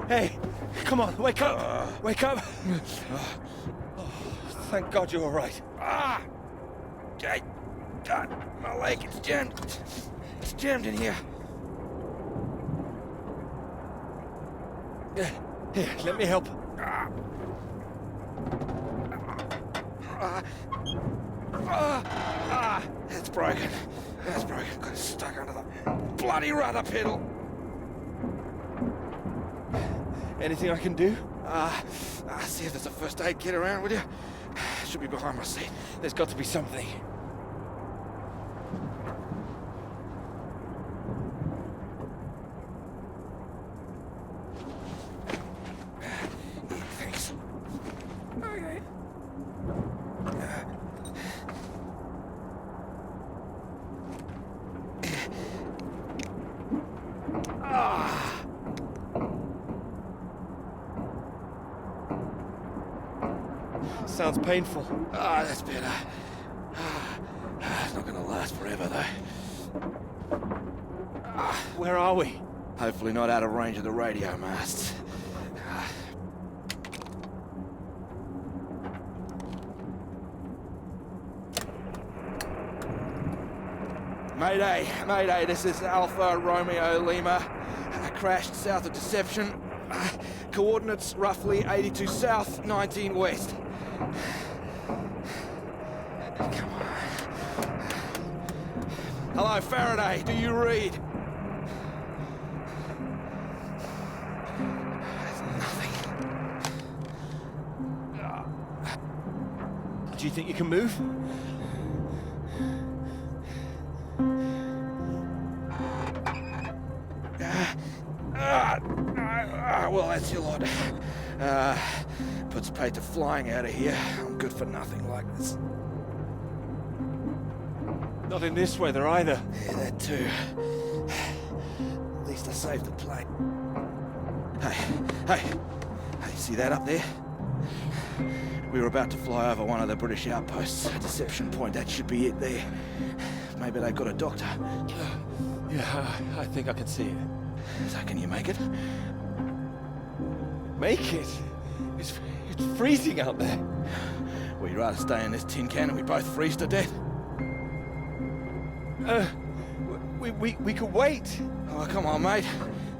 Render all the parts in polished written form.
Hey, come on, wake up! Wake up! Oh, thank God you're all right. God, my leg, it's jammed. It's jammed in here. Here, let me help. It's broken. That's broken. Got it stuck under the bloody rudder pedal. Anything I can do? See if there's a first aid kit around, would you? Should be behind my seat. There's got to be something. Thanks. Okay. Sounds painful. That's better. It's not gonna last forever, though. Where are we? Hopefully not out of range of the radio masts. Mayday, this is Alpha Romeo Lima. Crashed south of Deception. Coordinates roughly 82 south, 19 west. Come on. Hello, Faraday, do you read? There's nothing. Do you think you can move? Well, that's your lot. Puts paid to flying out of here. I'm good for nothing like this. Not in this weather either. Yeah, that too. At least I saved the plane. Hey, see that up there? We were about to fly over one of the British outposts. A deception point, that should be it there. Maybe they've got a doctor. Yeah, I think I can see it. So can you make it? Make it? It's freezing out there. Well, you'd rather stay in this tin can and we both freeze to death? We could wait. Oh, come on, mate.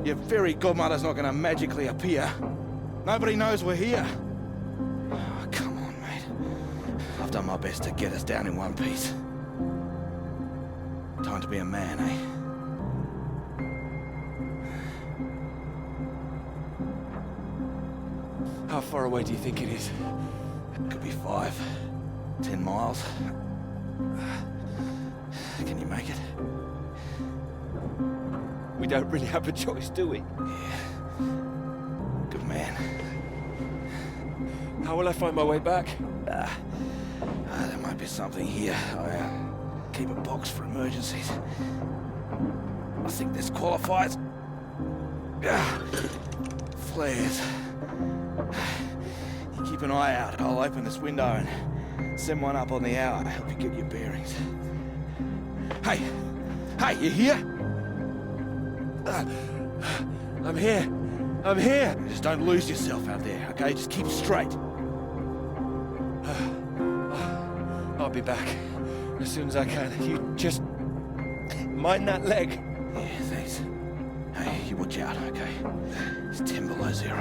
Your fairy godmother's not gonna magically appear. Nobody knows we're here. Oh, come on, mate. I've done my best to get us down in one piece. Time to be a man, eh? How far away do you think it is? Could be 5, 10 miles. Can you make it? We don't really have a choice, do we? Yeah. Good man. How will I find my way back? There might be something here. I keep a box for emergencies. I think this qualifies. Flares. You keep an eye out. I'll open this window and Send one up on the hour, help you get your bearings. Hey! Hey, you here? I'm here. I'm here. Just don't lose yourself out there, okay? Just keep straight. I'll be back as soon as I can. You just mind that leg. Yeah, thanks. Hey, you watch out, okay? It's 10 below 0.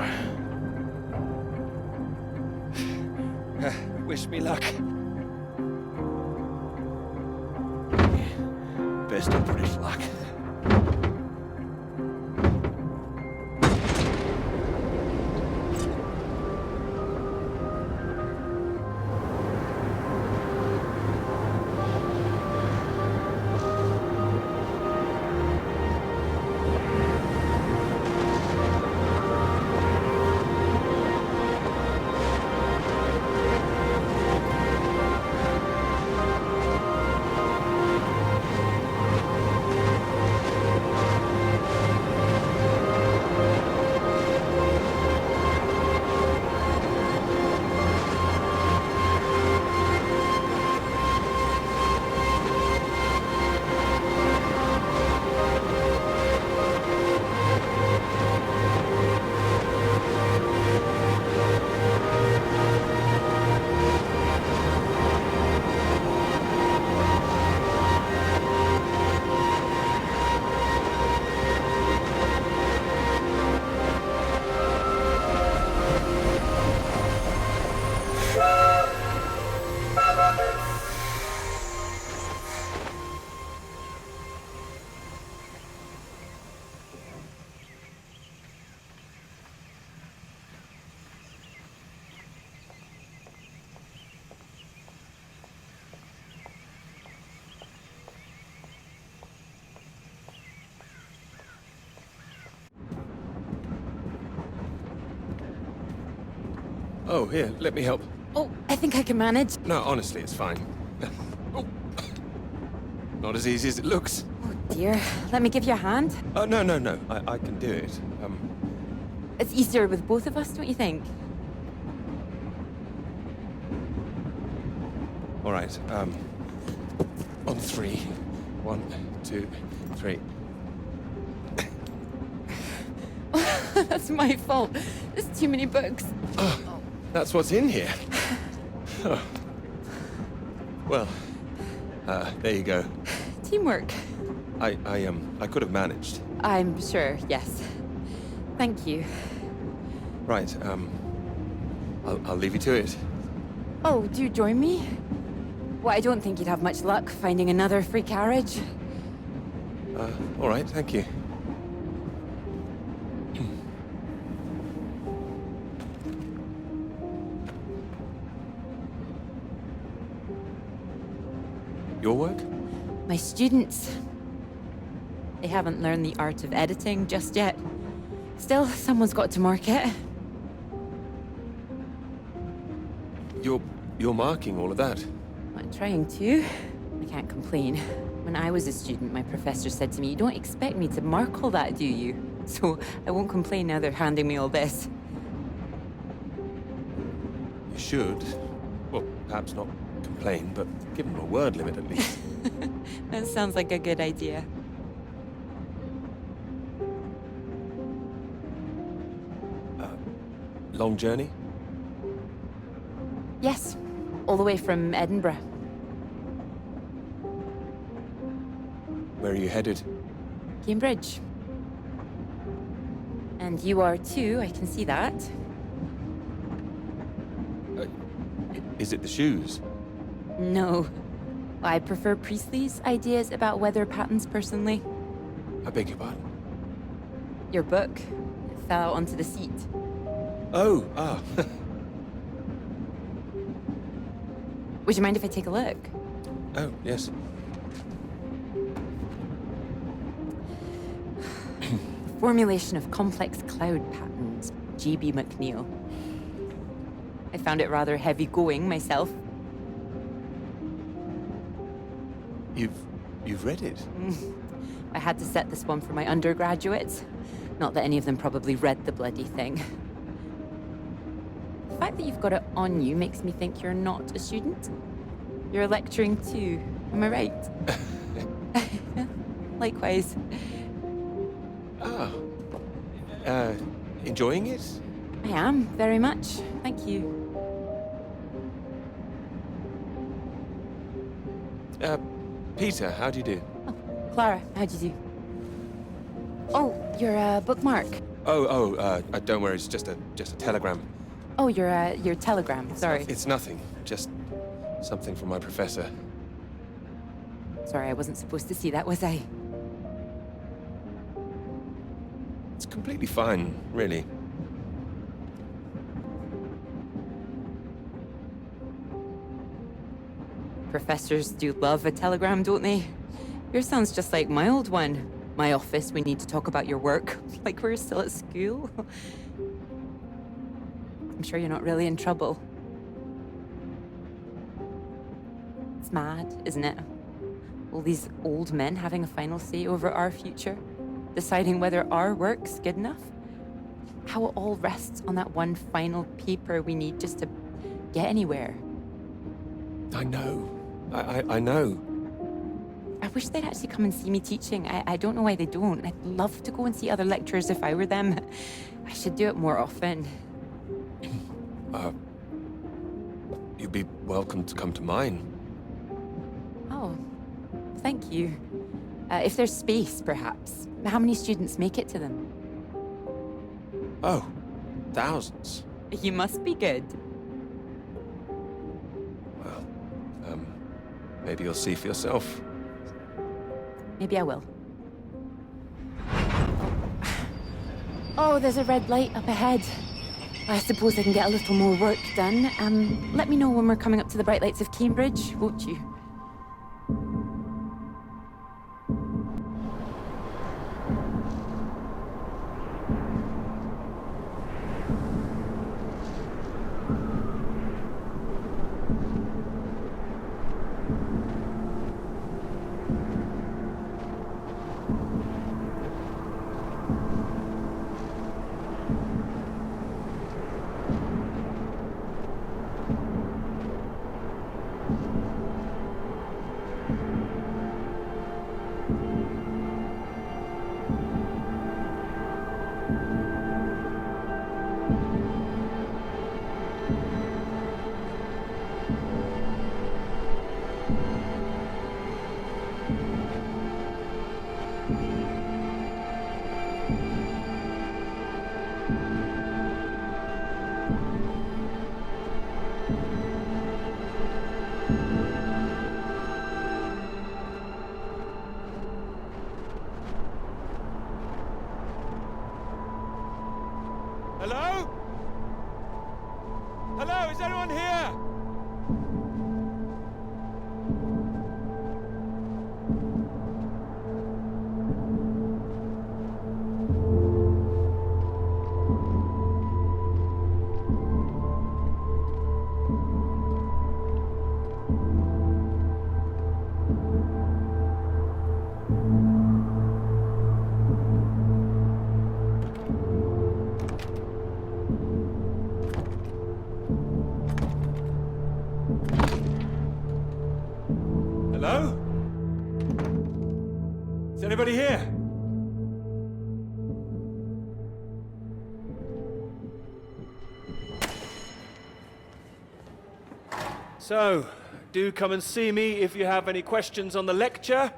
Wish me luck. Yeah, best of British luck. Oh, here, let me help. Oh, I think I can manage. No, honestly, it's fine. Oh. Not as easy as it looks. Oh dear. Let me give you a hand. Oh, no, no, no. I can do it. It's easier with both of us, don't you think? All right, on 3. 1, 2, 3. That's my fault. There's too many books. That's what's in here. Oh. Well, there you go. Teamwork. I could have managed. I'm sure, yes. Thank you. Right, I'll leave you to it. Oh, do you join me? Well, I don't think you'd have much luck finding another free carriage. All right, thank you. Your work? My students. They haven't learned the art of editing just yet. Still, someone's got to mark it. You're marking all of that? I'm trying to. I can't complain. When I was a student, my professor said to me, "You don't expect me to mark all that, do you?" So I won't complain now they're handing me all this. You should. Well, perhaps not complain, but give them a word limit at least. That sounds like a good idea. Long journey? Yes, all the way from Edinburgh. Where are you headed? Cambridge. And you are too, I can see that. Is it the shoes? No. I prefer Priestley's ideas about weather patterns personally. I beg your pardon? Your book. It fell out onto the seat. Oh, Would you mind if I take a look? Oh, yes. Formulation of complex cloud patterns, J.B. McNeill. I found it rather heavy-going myself. You've read it? I had to set this one for my undergraduates. Not that any of them probably read the bloody thing. The fact that you've got it on you makes me think you're not a student. You're lecturing too. Am I right? Likewise. Ah. Enjoying it? I am, very much. Thank you. Peter, how do you do? Oh, Clara, how'd you do? Oh, your bookmark. Don't worry, it's just a telegram. Oh, your telegram, sorry. It's nothing, just something from my professor. Sorry, I wasn't supposed to see that, was I? It's completely fine, really. Professors do love a telegram, don't they? Yours sounds just like my old one. My office, we need to talk about your work. Like we're still at school. I'm sure you're not really in trouble. It's mad, isn't it? All these old men having a final say over our future, deciding whether our work's good enough. How it all rests on that one final paper we need just to get anywhere. I know. I know. I wish they'd actually come and see me teaching. I don't know why they don't. I'd love to go and see other lecturers if I were them. I should do it more often. You'd be welcome to come to mine. Oh, thank you. If there's space, perhaps. How many students make it to them? Oh, thousands. You must be good. Well, maybe you'll see for yourself. Maybe I will. Oh, there's a red light up ahead. I suppose I can get a little more work done. Let me know when we're coming up to the bright lights of Cambridge, won't you? Hello? Hello, is anyone here? Hello? Is anybody here? So, do come and see me if you have any questions on the lecture.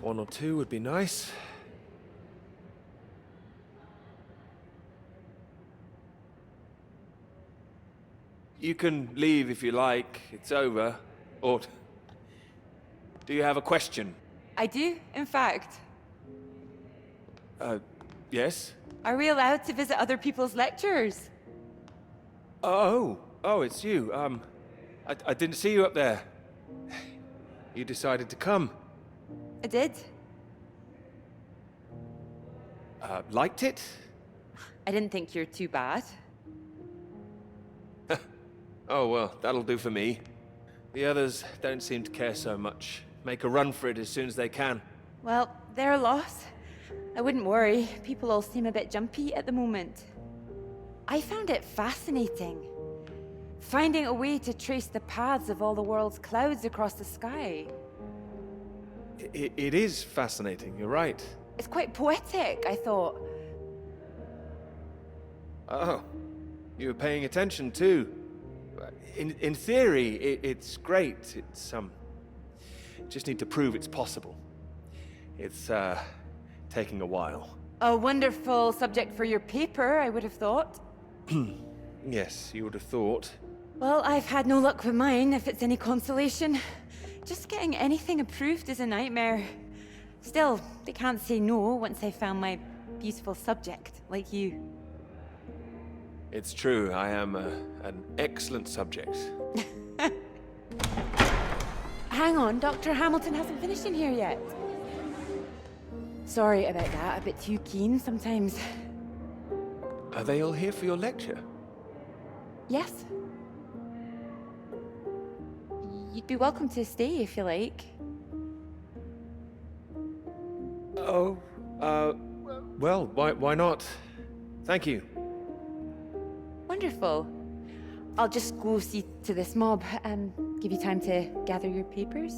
One or two would be nice. You can leave if you like. It's over. Or do you have a question? I do, in fact. Yes? Are we allowed to visit other people's lectures? Oh, it's you. I didn't see you up there. You decided to come. I did. Liked it? I didn't think you're too bad. Oh, well, that'll do for me. The others don't seem to care so much. Make a run for it as soon as they can. Well, their loss. I wouldn't worry. People all seem a bit jumpy at the moment. I found it fascinating. Finding a way to trace the paths of all the world's clouds across the sky. It is fascinating, you're right. It's quite poetic, I thought. Oh, you were paying attention too. In theory, it's great. It's, just need to prove it's possible. It's, taking a while. A wonderful subject for your paper, I would have thought. Yes, you would have thought. Well, I've had no luck with mine, if it's any consolation. Just getting anything approved is a nightmare. Still, they can't say no once they've found my beautiful subject, like you. It's true, I am an excellent subject. Hang on, Dr. Hamilton hasn't finished in here yet. Sorry about that, a bit too keen sometimes. Are they all here for your lecture? Yes. You'd be welcome to stay if you like. Oh, well, why not? Thank you. Wonderful. I'll just go see to this mob and give you time to gather your papers.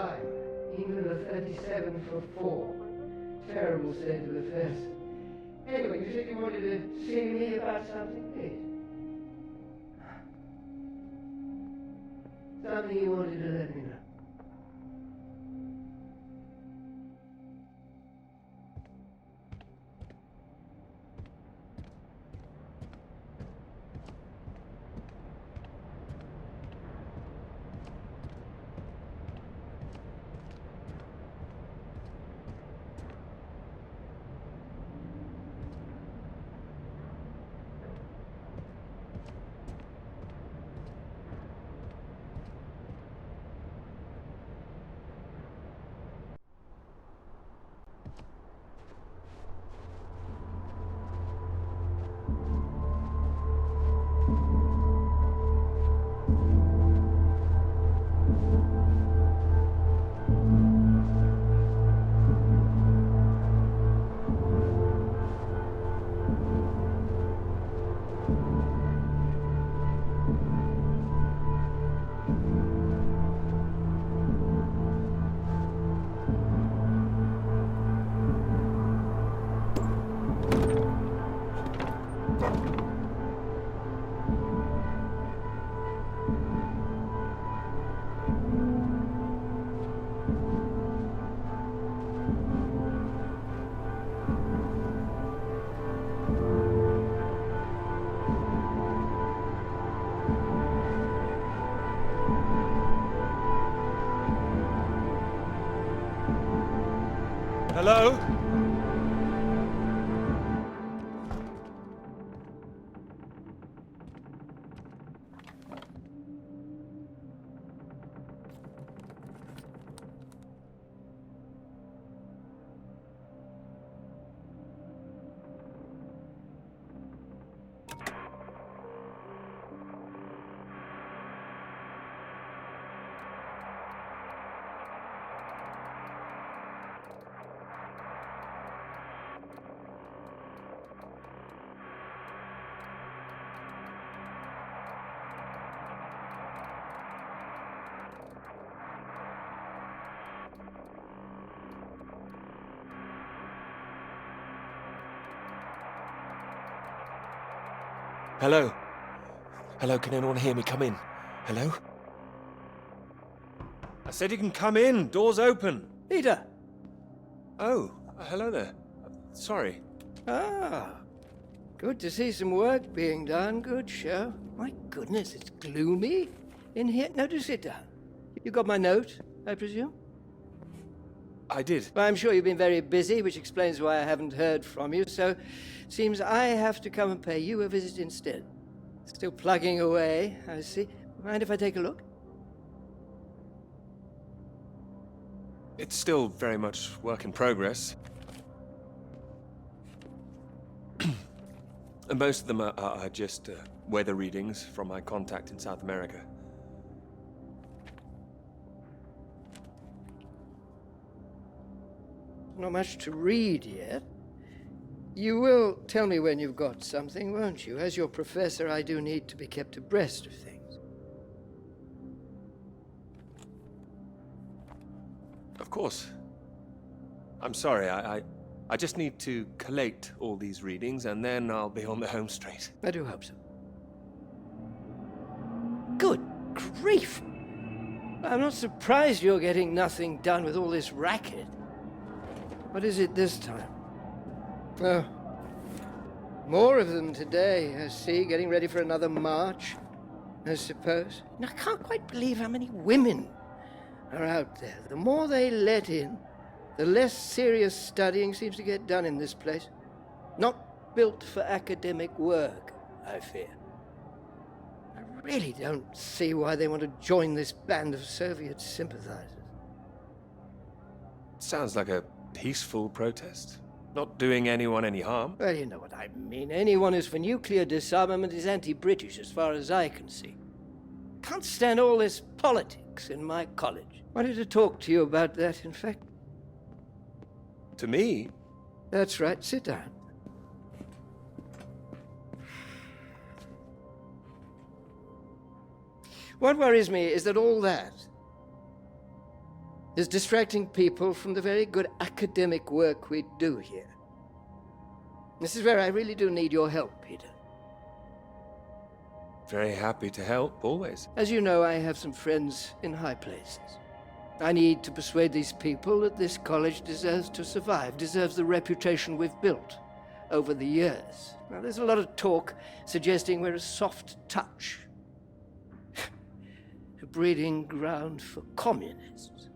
time. England are 37 for 4. Terrible state of affairs. Anyway, you said you wanted to see me about something, please. Something you wanted to let me know. Hello? Hello? Hello, can anyone hear me? Come in. Hello? I said you can come in. Door's open. Peter! Oh, hello there. Sorry. Ah, good to see some work being done. Good show. My goodness, it's gloomy in here. No, do sit down. You got my note, I presume? I did. Well, I'm sure you've been very busy, which explains why I haven't heard from you, so seems I have to come and pay you a visit instead. Still plugging away, I see. Mind if I take a look? It's still very much work in progress. And most of them are just weather readings from my contact in South America. Not much to read yet. You will tell me when you've got something, won't you? As your professor, I do need to be kept abreast of things. Of course. I'm sorry, I just need to collate all these readings and then I'll be on the home straight. I do hope so. Good grief! I'm not surprised you're getting nothing done with all this racket. What is it this time? Oh, more of them today, I see, getting ready for another march, I suppose. And I can't quite believe how many women are out there. The more they let in, the less serious studying seems to get done in this place. Not built for academic work, I fear. I really don't see why they want to join this band of Soviet sympathizers. Sounds like a peaceful protest. Not doing anyone any harm. Well, you know what I mean. Anyone who's for nuclear disarmament is anti-British, as far as I can see. Can't stand all this politics in my college. Wanted to talk to you about that, in fact. To me? That's right. Sit down. What worries me is that all that, is distracting people from the very good academic work we do here. This is where I really do need your help, Peter. Very happy to help, always. As you know, I have some friends in high places. I need to persuade these people that this college deserves to survive, deserves the reputation we've built over the years. Now, there's a lot of talk suggesting we're a soft touch, a breeding ground for communists.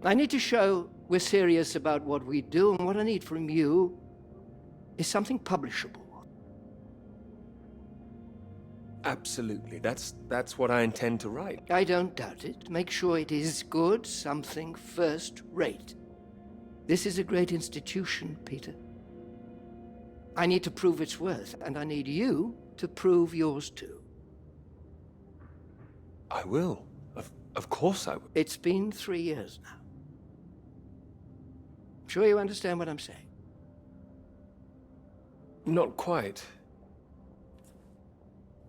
I need to show we're serious about what we do, and what I need from you is something publishable. Absolutely. That's what I intend to write. I don't doubt it. Make sure it is good, something first rate. This is a great institution, Peter. I need to prove its worth, and I need you to prove yours too. I will. Of course I will. It's been 3 years now. Sure you understand what I'm saying? Not quite.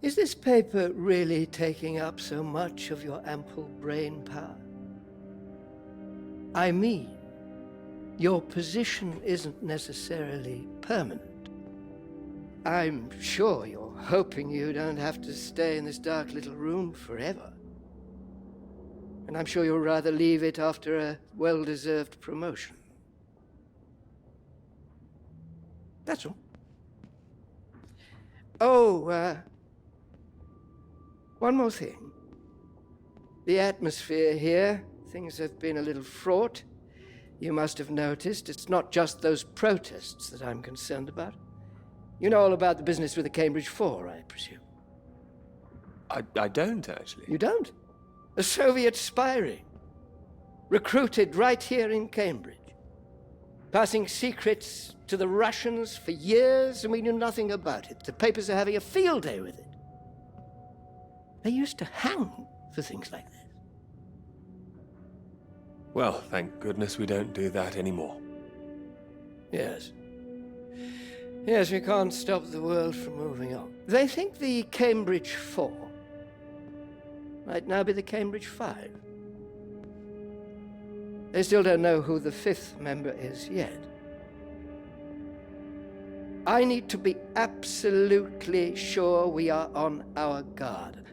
Is this paper really taking up so much of your ample brain power? I mean, your position isn't necessarily permanent. I'm sure you're hoping you don't have to stay in this dark little room forever. And I'm sure you'll rather leave it after a well-deserved promotion. That's all. Oh, one more thing. The atmosphere here, things have been a little fraught. You must have noticed it's not just those protests that I'm concerned about. You know all about the business with the Cambridge Four, I presume. I don't, actually. You don't? A Soviet spy ring. Recruited right here in Cambridge. Passing secrets to the Russians for years, and we knew nothing about it. The papers are having a field day with it. They used to hang for things like this. Well, thank goodness we don't do that anymore. Yes. Yes, we can't stop the world from moving on. They think the Cambridge Four might now be the Cambridge Five. They still don't know who the fifth member is yet. I need to be absolutely sure we are on our guard.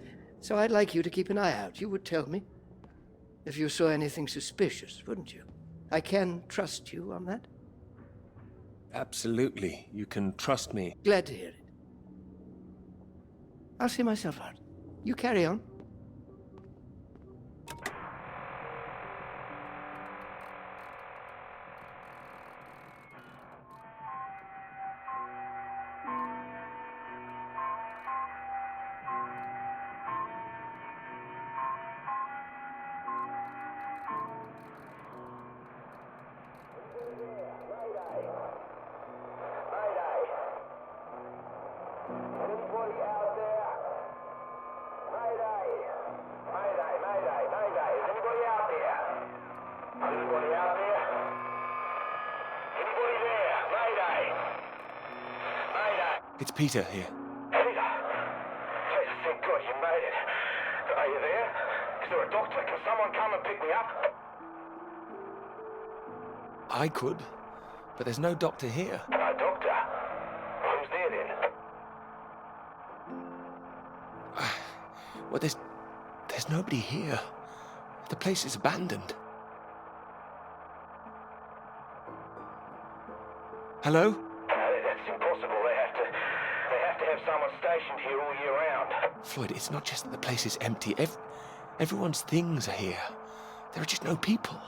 So I'd like you to keep an eye out. You would tell me if you saw anything suspicious, wouldn't you? I can trust you on that? Absolutely. You can trust me. Glad to hear it. I'll see myself out. You carry on. It's Peter here. Peter! Peter, thank God you made it. Are you there? Is there a doctor? Can someone come and pick me up? I could, but there's no doctor here. No doctor? Who's there then? Well, there's nobody here. The place is abandoned. Hello? That's impossible. They have to have someone stationed here all year round. Floyd, it's not just that the place is empty. Everyone's things are here. There are just no people.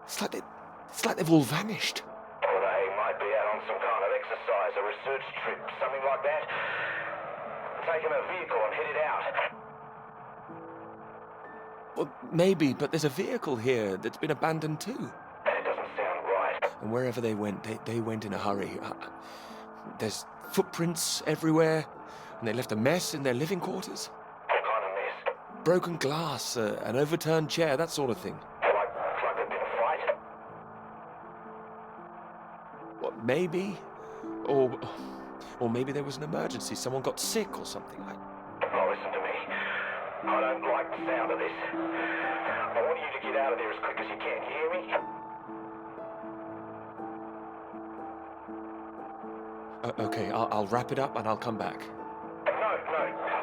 It's like they've all vanished. Well, they might be out on some kind of exercise, a research trip, something like that. Taking a vehicle and headed out. Well, maybe, but there's a vehicle here that's been abandoned too. That doesn't sound right. And wherever they went, they went in a hurry. There's footprints everywhere, and they left a mess in their living quarters. What kind of mess? Broken glass, an overturned chair, that sort of thing. Like there'd been a fight? What, maybe? Or maybe there was an emergency. Someone got sick or something. Oh, listen to me. I don't like the sound of this. I want you to get out of there as quick as you can. You hear me? Okay, I'll wrap it up and I'll come back. No,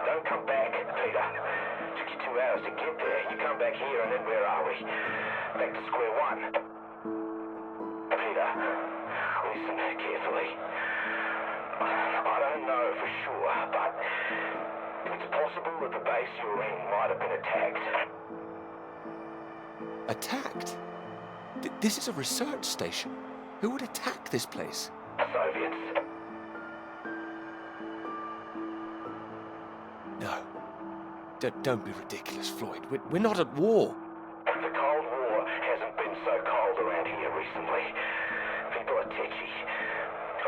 don't come back, Peter. Took you 2 hours to get there. You come back here and then where are we? Back to square one. Peter, listen carefully. I don't know for sure, but it's possible that the base you're in might have been attacked. Attacked? This is a research station. Who would attack this place? Soviets. No. Don't be ridiculous, Floyd. We're not at war. The Cold War hasn't been so cold around here recently. People are tetchy.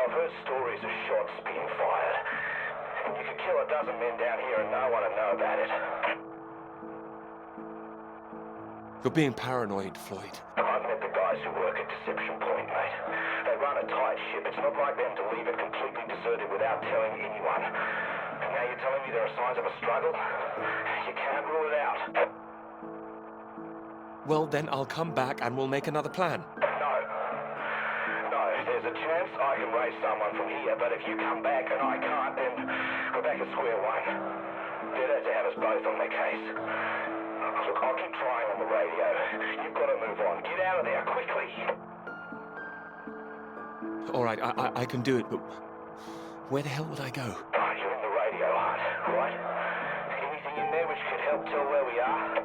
I've heard stories of shots being fired. And you could kill a dozen men down here and no one would know about it. You're being paranoid, Floyd. I've met the guys who work at Deception Point, mate. They run a tight ship. It's not like them to leave it completely deserted without telling anyone. And now you're telling me there are signs of a struggle? You can't rule it out. Well, then I'll come back and we'll make another plan. No, there's a chance I can raise someone from here, but if you come back and I can't, then we're back at square one. Better to have us both on the case. Look, I'll keep trying on the radio. You've got to move on. Get out of there, quickly. All right, I can do it, but where the hell would I go? You're in the radio hut, right? Anything in there which could help tell where we are?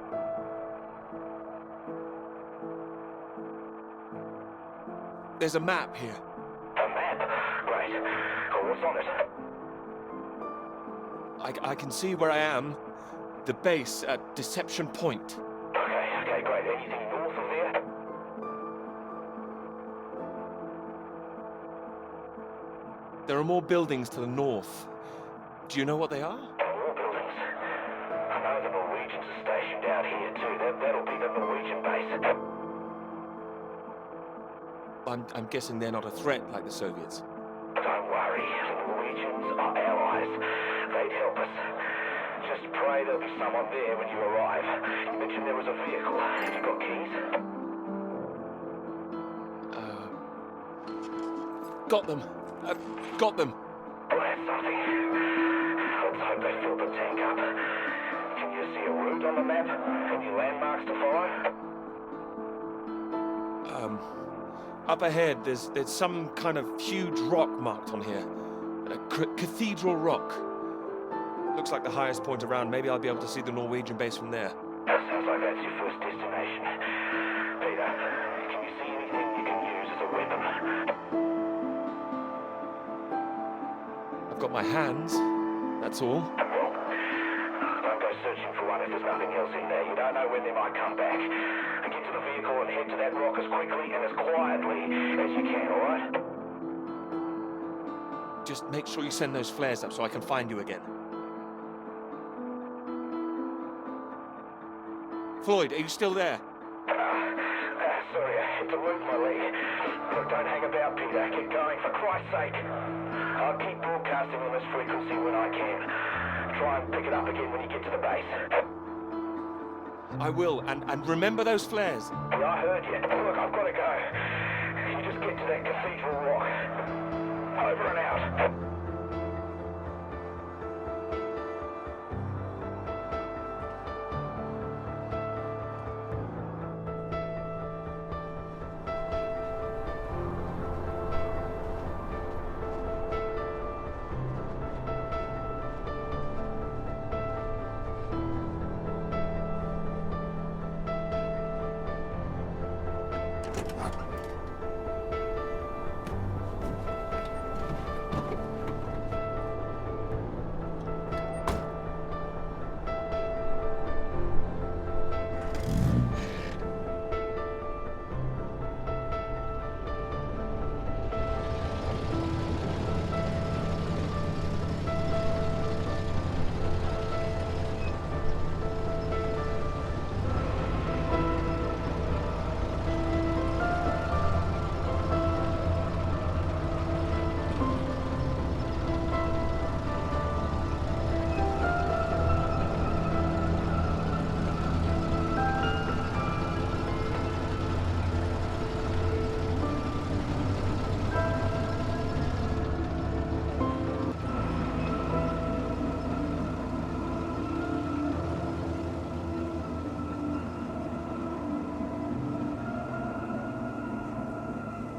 There's a map here. A map? Great. Oh, what's on it? I can see where I am. The base at Deception Point. Okay, great. Anything north of there? There are more buildings to the north. Do you know what they are? More buildings. I know the Norwegians are stationed out here too. That'll be the Norwegian base. I'm guessing they're not a threat like the Soviets. Don't worry. The Norwegians are allies. They'd help us. Just pray there'll be someone there when you arrive. You mentioned there was a vehicle. Have you got keys? Got them. Got them. Well, that's something. Let's hope they fill the tank up. Can you see a route on the map? Any landmarks to follow? Up ahead, there's some kind of huge rock marked on here. Cathedral Rock. Looks like the highest point around. Maybe I'll be able to see the Norwegian base from there. That sounds like that's your first destination. Peter, can you see anything you can use as a weapon? I've got my hands. That's all. Well, don't go searching for one if there's nothing else in there. You don't know when they might come back. Get to the vehicle and head to that rock as quickly and as quietly as you can, all right? Just make sure you send those flares up so I can find you again. Floyd, are you still there? Sorry, I had to lose my leg. Look, don't hang about, Peter. Get going, for Christ's sake. I'll keep broadcasting on this frequency when I can. Try and pick it up again when you get to the base. I will, and remember those flares. Yeah, I heard you. Look, I've got to go. You just get to that cathedral rock. Over and out.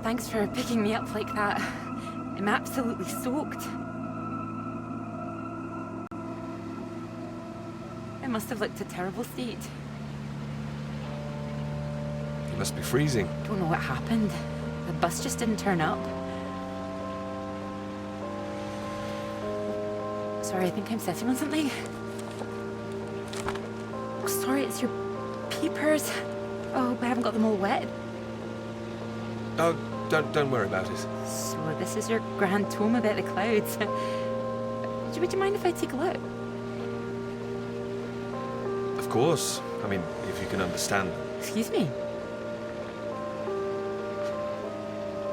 Thanks for picking me up like that. I'm absolutely soaked. I must have looked a terrible state. You must be freezing. Don't know what happened. The bus just didn't turn up. Sorry, I think I'm sitting on something. Oh, sorry, it's your papers. Oh, I haven't got them all wet. Oh, don't worry about it. So this is your grand tome about the clouds. Would you mind if I take a look? Of course. I mean, if you can understand them. Excuse me?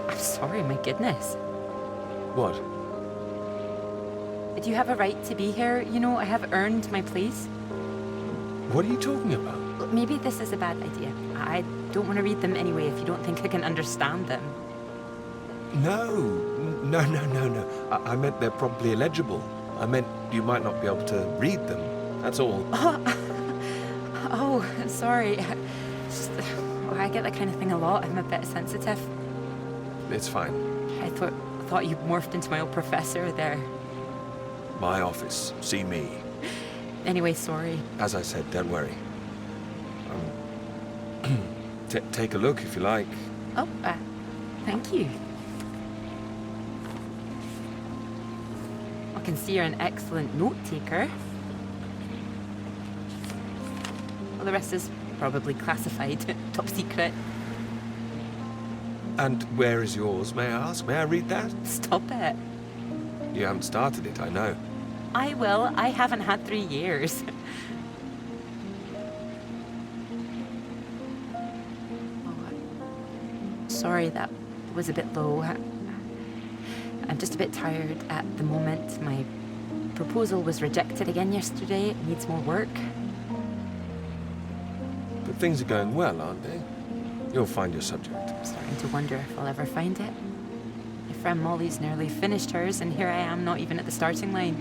I'm sorry, my goodness. What? Do you have a right to be here? You know, I have earned my place. What are you talking about? Look, maybe this is a bad idea. I don't want to read them anyway if you don't think I can understand them. No. I meant they're probably illegible. I meant you might not be able to read them. That's all. Oh, sorry. Just, I get that kind of thing a lot. I'm a bit sensitive. It's fine. I thought you morphed into my old professor there. My office. See me. Anyway, sorry. As I said, don't worry. Take a look if you like. Oh, thank you. I can see you're an excellent note taker. Well, the rest is probably classified, top secret. And where is yours, may I ask? May I read that? Stop it. You haven't started it, I know. I will. I haven't had 3 years. Sorry, that was a bit low. I'm just a bit tired at the moment. My proposal was rejected again yesterday. It needs more work. But things are going well, aren't they? You'll find your subject. I'm starting to wonder if I'll ever find it. My friend Molly's nearly finished hers, and here I am, not even at the starting line.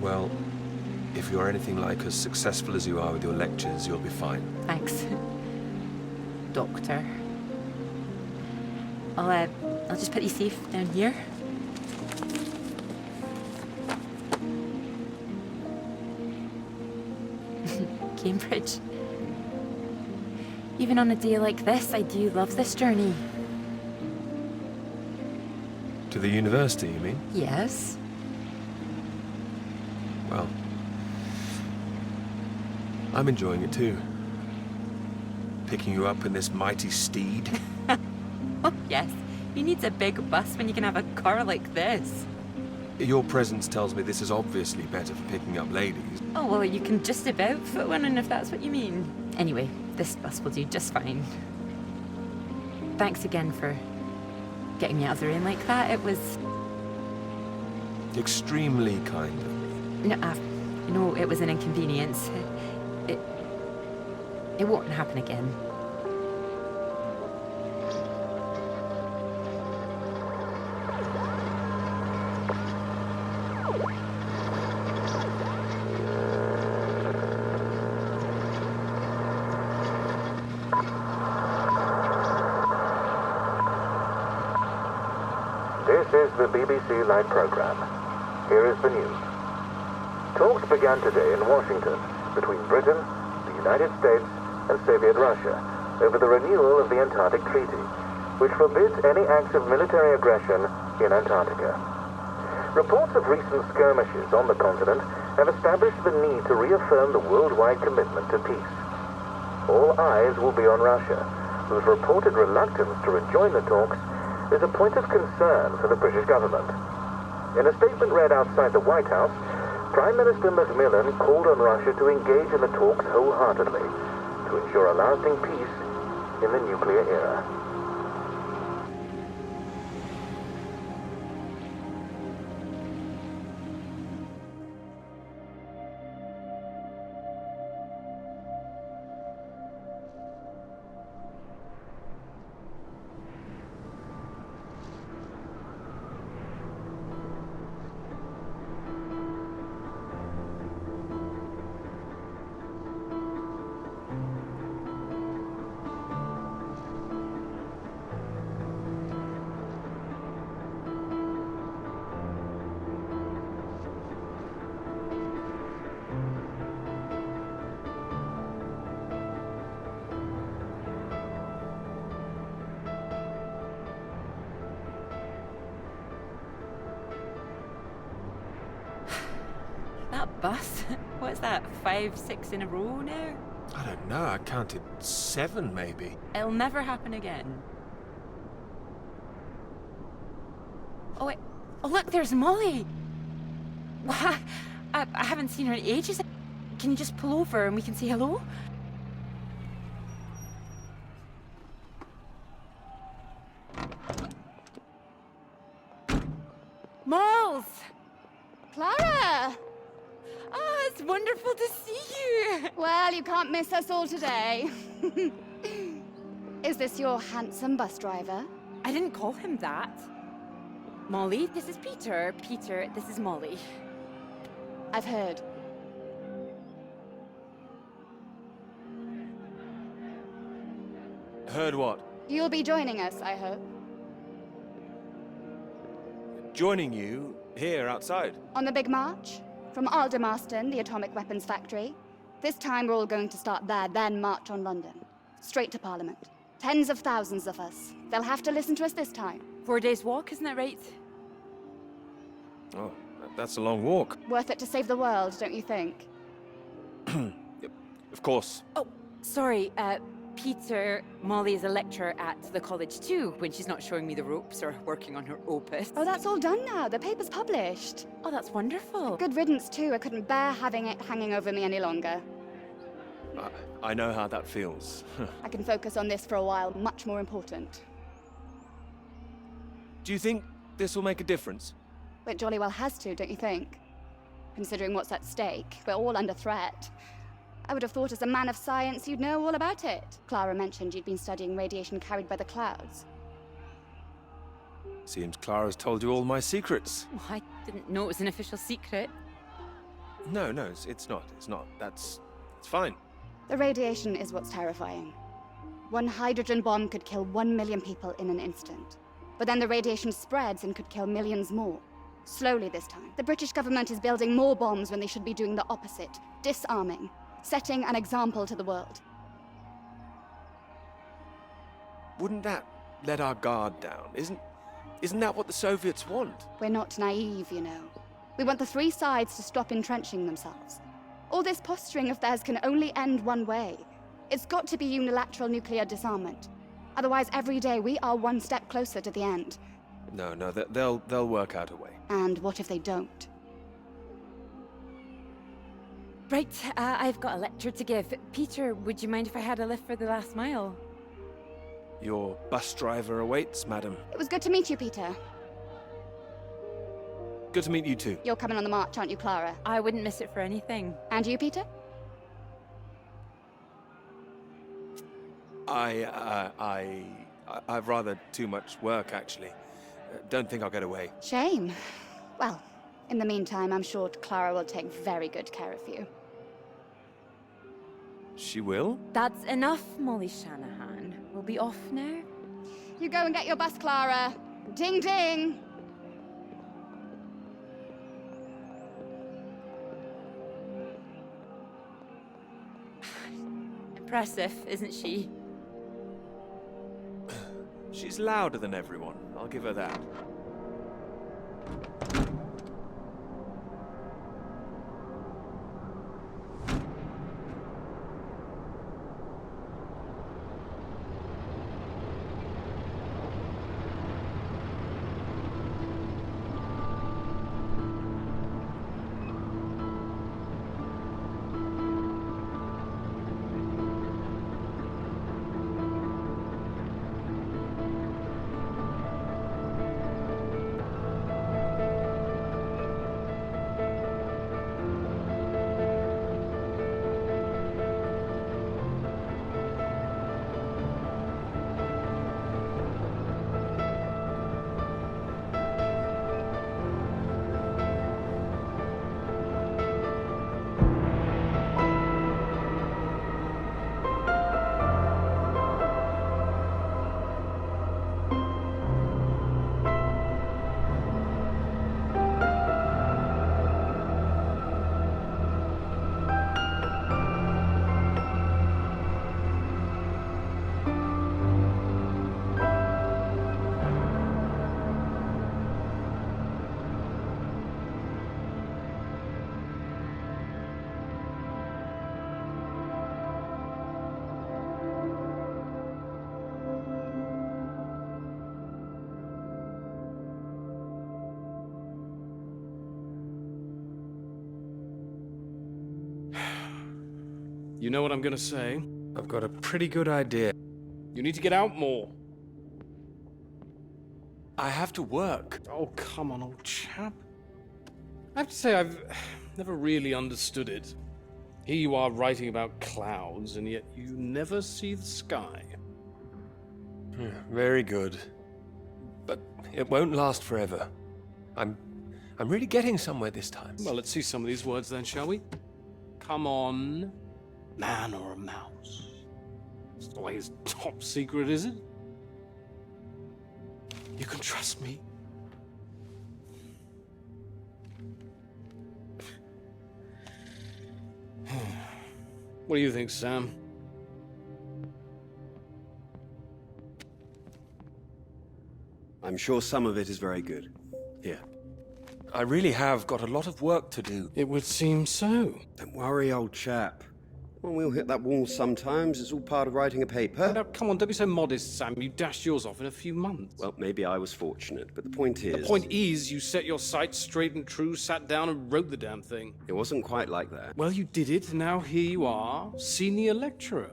Well, if you're anything like as successful as you are with your lectures, you'll be fine. Thanks, Doctor. I'll just put you safe down here. Cambridge. Even on a day like this, I do love this journey. To the university, you mean? Yes. Well, I'm enjoying it too. Picking you up in this mighty steed. Oh, yes. Who needs a big bus when you can have a car like this? Your presence tells me this is obviously better for picking up ladies. Oh, well, you can just about fit one in if that's what you mean. Anyway, this bus will do just fine. Thanks again for getting me out of the rain like that. It was... Extremely kind of me. No, it was an inconvenience. It won't happen again. This is the BBC Light Program. Here is the news. Talks began today in Washington between Britain, the United States, and Soviet Russia over the renewal of the Antarctic Treaty, which forbids any acts of military aggression in Antarctica. Reports of recent skirmishes on the continent have established the need to reaffirm the worldwide commitment to peace. All eyes will be on Russia, whose reported reluctance to rejoin the talks is a point of concern for the British government. In a statement read outside the White House, Prime Minister Macmillan called on Russia to engage in the talks wholeheartedly to ensure a lasting peace in the nuclear era. bus? What's that, 5, 6 in a row now? I don't know, I counted 7 maybe. It'll never happen again. Oh, wait. Oh, look, there's Molly. Wha- I haven't seen her in ages. Can you just pull over and we can say hello? Moles! Clara! Ah, it's wonderful to see you. Well, you can't miss us all today. Is this your handsome bus driver? I didn't call him that. Molly, this is Peter. Peter, this is Molly. I've heard. Heard what? You'll be joining us, I hope. Joining you here outside. On the big march? From Aldermaston, the atomic weapons factory. This time we're all going to start there, then march on London. Straight to Parliament. Tens of thousands of us. They'll have to listen to us this time. 4 days walk, isn't that right? Oh, that's a long walk. Worth it to save the world, don't you think? Of course. Oh, sorry, Peter, Molly is a lecturer at the college too, when she's not showing me the ropes or working on her opus. Oh, that's all done now. The paper's published. Oh, that's wonderful. Good riddance, too. I couldn't bear having it hanging over me any longer. I know how that feels. I can focus on this for a while, much more important. Do you think this will make a difference? It jolly well has to, don't you think? Considering what's at stake, we're all under threat. I would have thought as a man of science you'd know all about it. Clara mentioned you'd been studying radiation carried by the clouds. Seems Clara's told you all my secrets. Oh, I didn't know it was an official secret. No, it's not. It's fine. The radiation is what's terrifying. One hydrogen bomb could kill 1 million people in an instant. But then the radiation spreads and could kill millions more. Slowly this time. The British government is building more bombs when they should be doing the opposite. Disarming. Setting an example to the world. Wouldn't that let our guard down? Isn't that what the Soviets want? We're not naive, you know. We want the three sides to stop entrenching themselves. All this posturing of theirs can only end one way. It's got to be unilateral nuclear disarmament. Otherwise, every day we are one step closer to the end. No, they'll work out a way. And what if they don't? Right, I've got a lecture to give. Peter, would you mind if I had a lift for the last mile? Your bus driver awaits, madam. It was good to meet you, Peter. Good to meet you too. You're coming on the march, aren't you, Clara? I wouldn't miss it for anything. And you, Peter? I've rather too much work, actually. Don't think I'll get away. Shame. Well, in the meantime, I'm sure Clara will take very good care of you. She will? That's enough, Molly Shanahan. We'll be off now. You go and get your bus, Clara. Ding ding! Impressive, isn't she? She's louder than everyone. I'll give her that. You know what I'm gonna say? I've got a pretty good idea. You need to get out more. I have to work. Oh, come on, old chap. I have to say, I've never really understood it. Here you are writing about clouds, and yet you never see the sky. Very good. But it won't last forever. I'm really getting somewhere this time. Well, let's see some of these words then, shall we? Come on. Man or a mouse? It's not like it's top secret, is it? You can trust me. What do you think, Sam? I'm sure some of it is very good. Here. I really have got a lot of work to do. It would seem so. Don't worry, old chap. Well, we'll hit that wall sometimes. It's all part of writing a paper. Now, come on, don't be so modest, Sam. You dashed yours off in a few months. Well, maybe I was fortunate, but the point is... The point is, you set your sights straight and true, sat down and wrote the damn thing. It wasn't quite like that. Well, you did it, and now here you are, senior lecturer.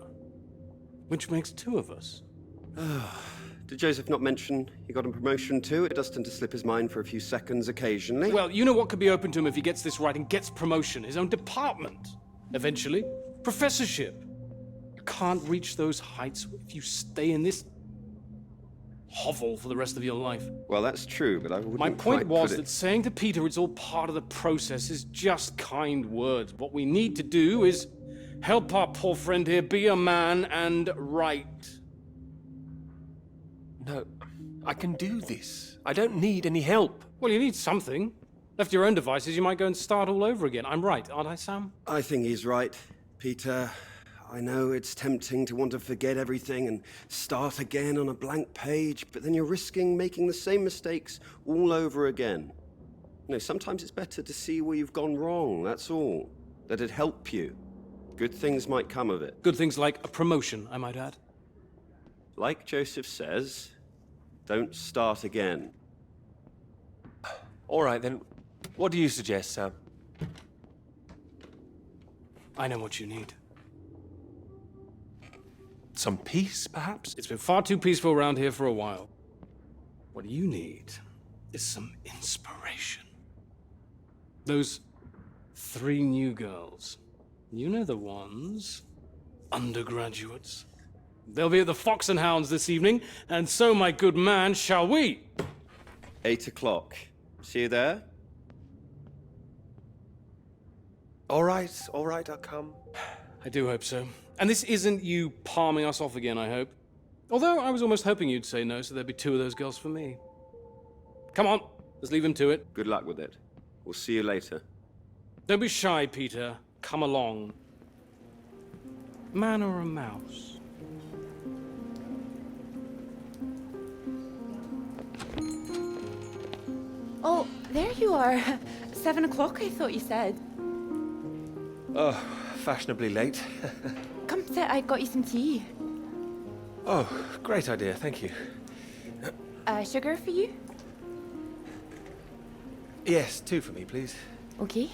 Which makes two of us. Did Joseph not mention he got a promotion too? It does tend to slip his mind for a few seconds occasionally. Well, you know what could be open to him if he gets this right and gets promotion? His own department. Eventually. Professorship. You can't reach those heights if you stay in this hovel for the rest of your life. Well, that's true, but I wouldn't My point quite was put it... that saying to Peter it's all part of the process is just kind words. What we need to do is help our poor friend here be a man and write. No, I can do this. I don't need any help. Well, you need something. Left to your own devices, you might go and start all over again. I'm right, aren't I, Sam? I think he's right, Peter. I know it's tempting to want to forget everything and start again on a blank page, but then you're risking making the same mistakes all over again. You know, sometimes it's better to see where you've gone wrong, that's all. Let it help you. Good things might come of it. Good things like a promotion, I might add. Like Joseph says, don't start again. All right, then. What do you suggest, Sam? I know what you need. Some peace, perhaps? It's been far too peaceful around here for a while. What you need is some inspiration. Those 3 new girls. You know the ones. Undergraduates. They'll be at the Fox and Hounds this evening, and so, my good man, shall we? 8 o'clock. See you there? All right, I'll come. I do hope so. And this isn't you palming us off again, I hope. Although I was almost hoping you'd say no, so there'd be 2 of those girls for me. Come on, let's leave him to it. Good luck with it. We'll see you later. Don't be shy, Peter. Come along. Man or a mouse? Oh, there you are. 7 o'clock, I thought you said. Oh, fashionably late. Come sit, I got you some tea. Oh, great idea, thank you. Sugar for you? Yes, 2 for me, please. Okay.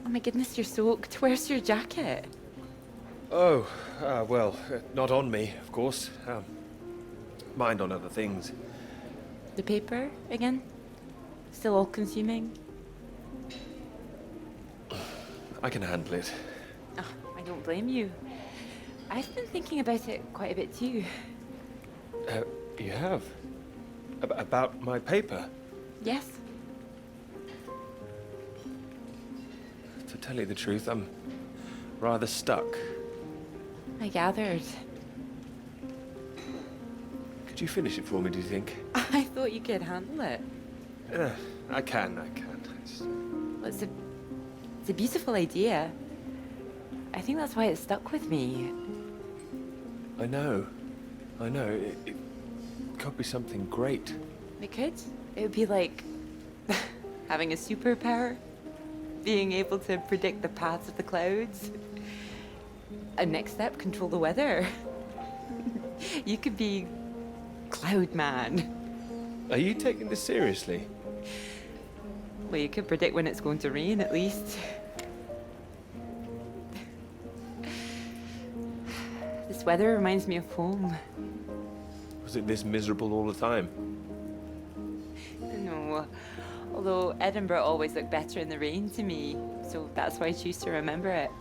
Oh my goodness, you're soaked. Where's your jacket? Oh, well, not on me, of course. Mind on other things. The paper again? Still all consuming? I can handle it. Oh, I don't blame you. I've been thinking about it quite a bit too. You have? About my paper? Yes? To tell you the truth, I'm rather stuck. I gathered. Could you finish it for me, do you think? I thought you could handle it. I can. It's- Well, it's a beautiful idea. I think that's why it stuck with me. I know. It could be something great. It could. It would be like having a superpower. Being able to predict the paths of the clouds. A next step, control the weather. You could be Cloud Man. Are you taking this seriously? Well, you could predict when it's going to rain, at least. This weather reminds me of home. Was it this miserable all the time? No, although Edinburgh always looked better in the rain to me, so that's why I choose to remember it.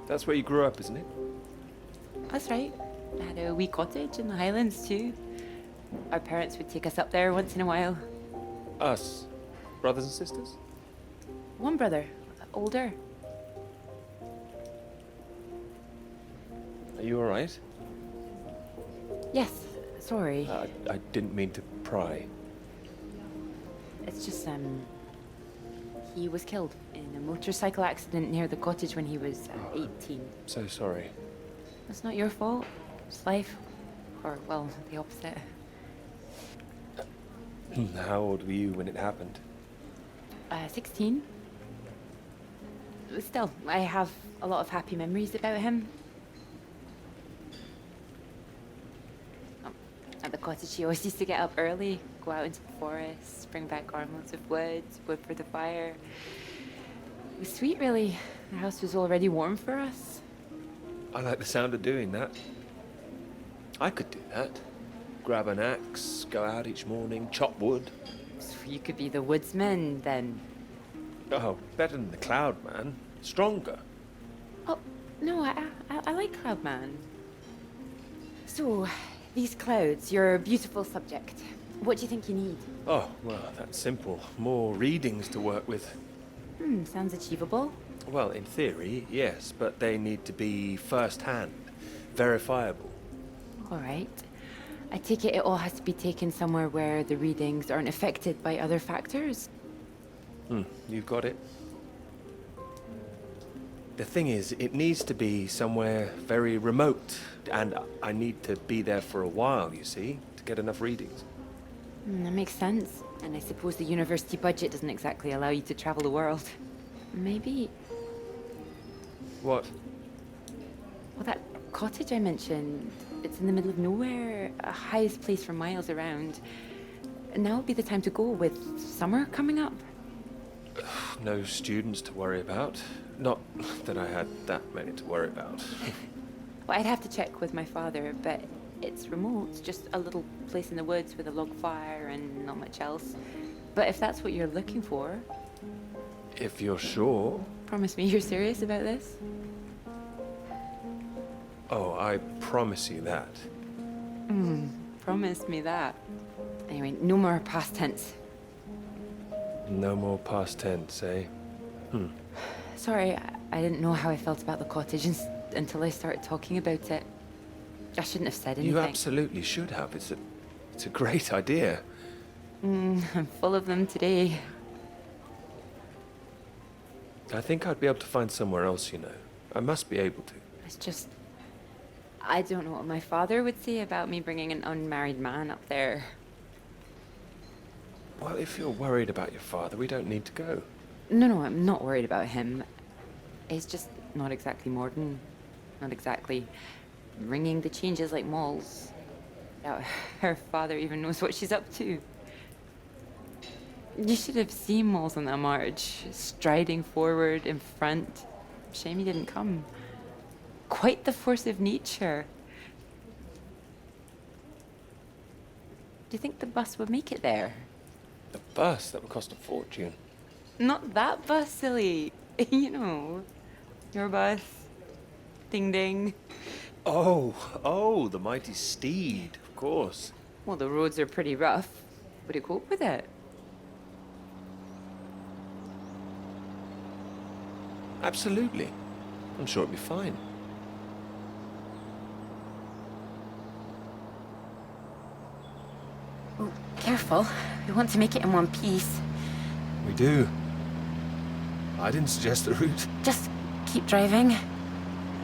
That's where you grew up, isn't it? That's right. I had a wee cottage in the Highlands too. Our parents would take us up there once in a while. Us? Brothers and sisters? One brother, older. Are you alright? Yes, sorry. I didn't mean to pry. It's just, he was killed in a motorcycle accident near the cottage when he was 18. So sorry. It's not your fault. It's life. Or, well, the opposite. How old were you when it happened? 16. Still, I have a lot of happy memories about him. At the cottage, he always used to get up early, go out into the forest, bring back armloads of wood for the fire. It was sweet, really. The house was already warm for us. I like the sound of doing that. I could do that. Grab an axe, go out each morning, chop wood. So you could be the woodsman, then. Oh, better than the Cloud Man. Stronger. Oh, no, I like Cloudman. So, these clouds, your beautiful subject. What do you think you need? Oh, well, that's simple. More readings to work with. Sounds achievable. Well, in theory, yes, but they need to be first-hand, verifiable. All right. I take it all has to be taken somewhere where the readings aren't affected by other factors. You got it. The thing is, it needs to be somewhere very remote, and I need to be there for a while, you see, to get enough readings. That makes sense. And I suppose the university budget doesn't exactly allow you to travel the world. Maybe... What? Well, that cottage I mentioned, it's in the middle of nowhere, a highest place for miles around. Now would be the time to go with summer coming up. No students to worry about. Not that I had that many to worry about. Well, I'd have to check with my father, but it's remote, just a little place in the woods with a log fire and not much else. But if that's what you're looking for... If you're sure. Promise me you're serious about this? Oh, I promise you that. Promise me that. Anyway, no more past tense. No more past tense, eh? Sorry, I didn't know how I felt about the cottage until I started talking about it. I shouldn't have said anything. You absolutely should have. It's a great idea. I'm full of them today. I think I'd be able to find somewhere else, you know. I must be able to. It's just... I don't know what my father would say about me bringing an unmarried man up there. Well, if you're worried about your father, we don't need to go. No, I'm not worried about him. He's just not exactly modern. Not exactly ringing the changes like Moll's. Doubt her father even knows what she's up to. You should have seen Moll's on that march, striding forward in front. Shame he didn't come. Quite the force of nature. Do you think the bus would make it there? The bus, that would cost a fortune. Not that bus, silly. You know, your bus. Ding ding. Oh, the mighty steed, of course. Well, the roads are pretty rough. Would you cope with it? Absolutely. I'm sure it'd be fine. Oh, careful. We want to make it in one piece. We do. I didn't suggest the route. Just keep driving.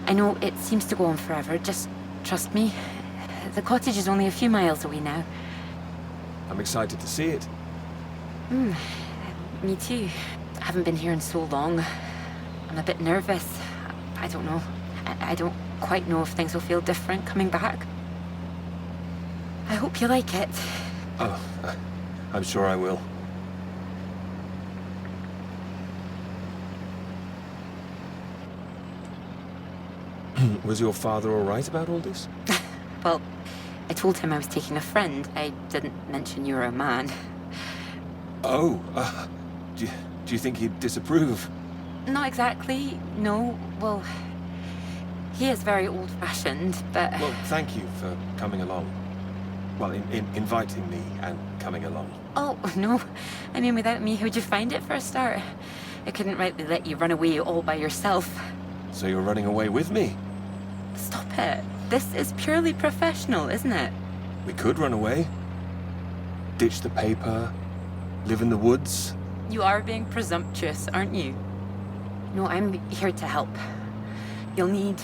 I know it seems to go on forever. Just trust me. The cottage is only a few miles away now. I'm excited to see it. Me too. I haven't been here in so long. I'm a bit nervous. I don't know. I don't quite know if things will feel different coming back. I hope you like it. Oh, I'm sure I will. Was your father all right about all this? Well, I told him I was taking a friend. I didn't mention you were a man. Oh, do you think he'd disapprove? Not exactly, no. Well, he is very old-fashioned, but... Well, thank you for coming along. Well, inviting me and coming along. Oh, no. I mean, without me, how'd you find it for a start? I couldn't rightly let you run away all by yourself. So you're running away with me? Stop it. This is purely professional, isn't it? We could run away. Ditch the paper. Live in the woods. You are being presumptuous, aren't you? No, I'm here to help. You'll need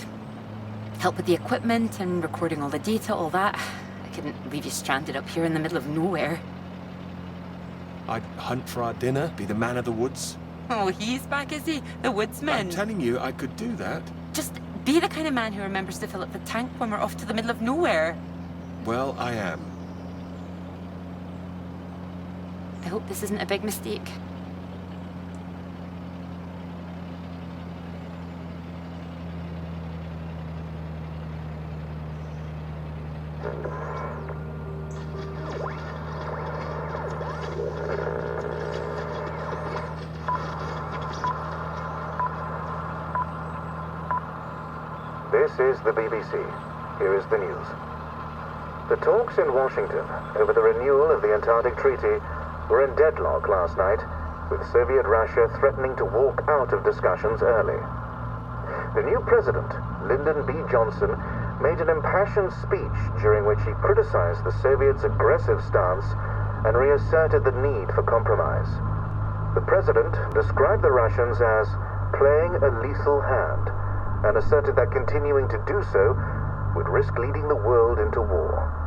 help with the equipment and recording all the data, all that. I couldn't leave you stranded up here in the middle of nowhere. I'd hunt for our dinner, be the man of the woods. Oh, he's back, is he? The woodsman. I'm telling you, I could do that. Just be the kind of man who remembers to fill up the tank when we're off to the middle of nowhere. Well, I am. I hope this isn't a big mistake. This is the BBC. Here is the news. The talks in Washington over the renewal of the Antarctic Treaty were in deadlock last night, with Soviet Russia threatening to walk out of discussions early. The new president, Lyndon B. Johnson, made an impassioned speech during which he criticized the Soviets' aggressive stance and reasserted the need for compromise. The president described the Russians as playing a lethal hand and asserted that continuing to do so would risk leading the world into war.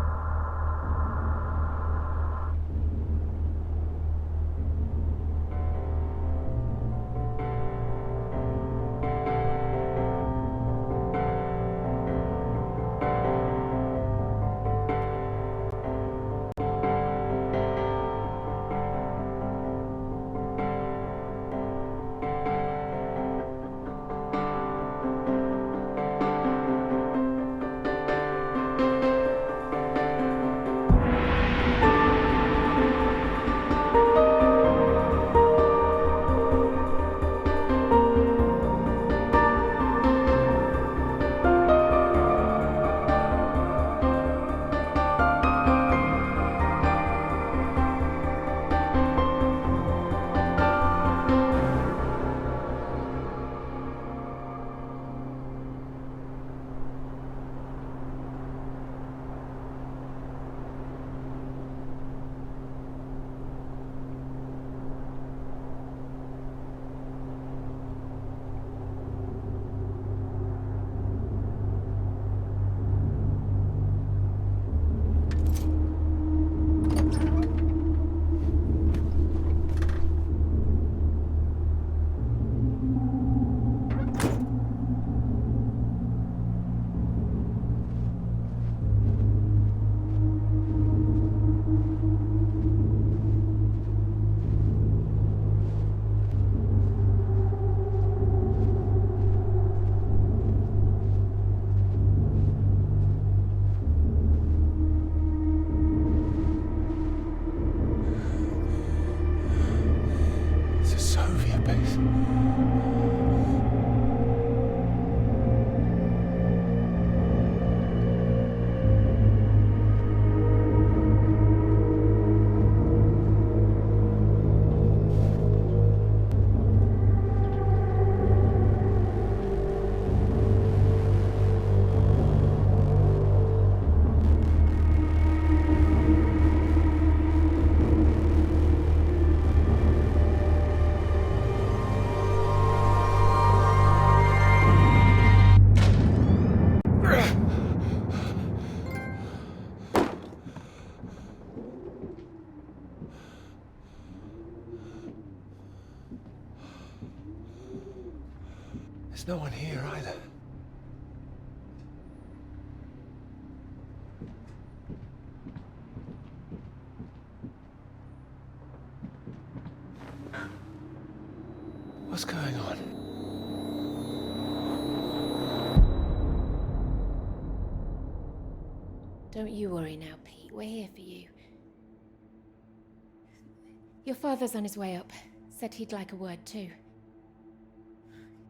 There's no one here either. What's going on? Don't you worry now, Pete. We're here for you. Your father's on his way up. Said he'd like a word too.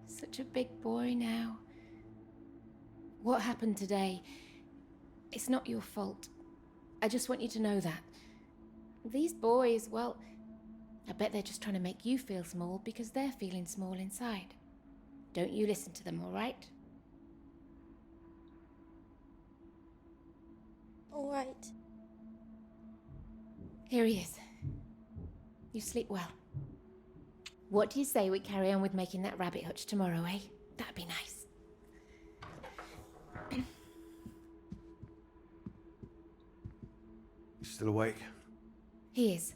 Such a big boy now. What happened today, it's not your fault. I just want you to know that. These boys, well, I bet they're just trying to make you feel small because they're feeling small inside. Don't you listen to them, all right? All right. Here he is. You sleep well. What do you say we carry on with making that rabbit hutch tomorrow, eh? That'd be nice. You still awake? He is.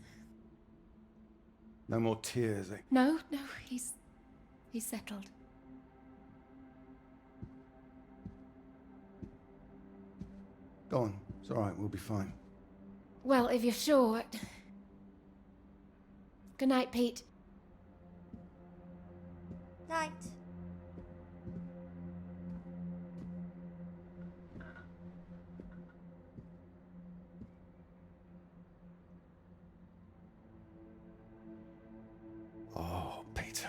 No more tears, eh? No, he's settled. Go on. It's all right. We'll be fine. Well, if you're sure. Good night, Pete. Night. Oh, Peter.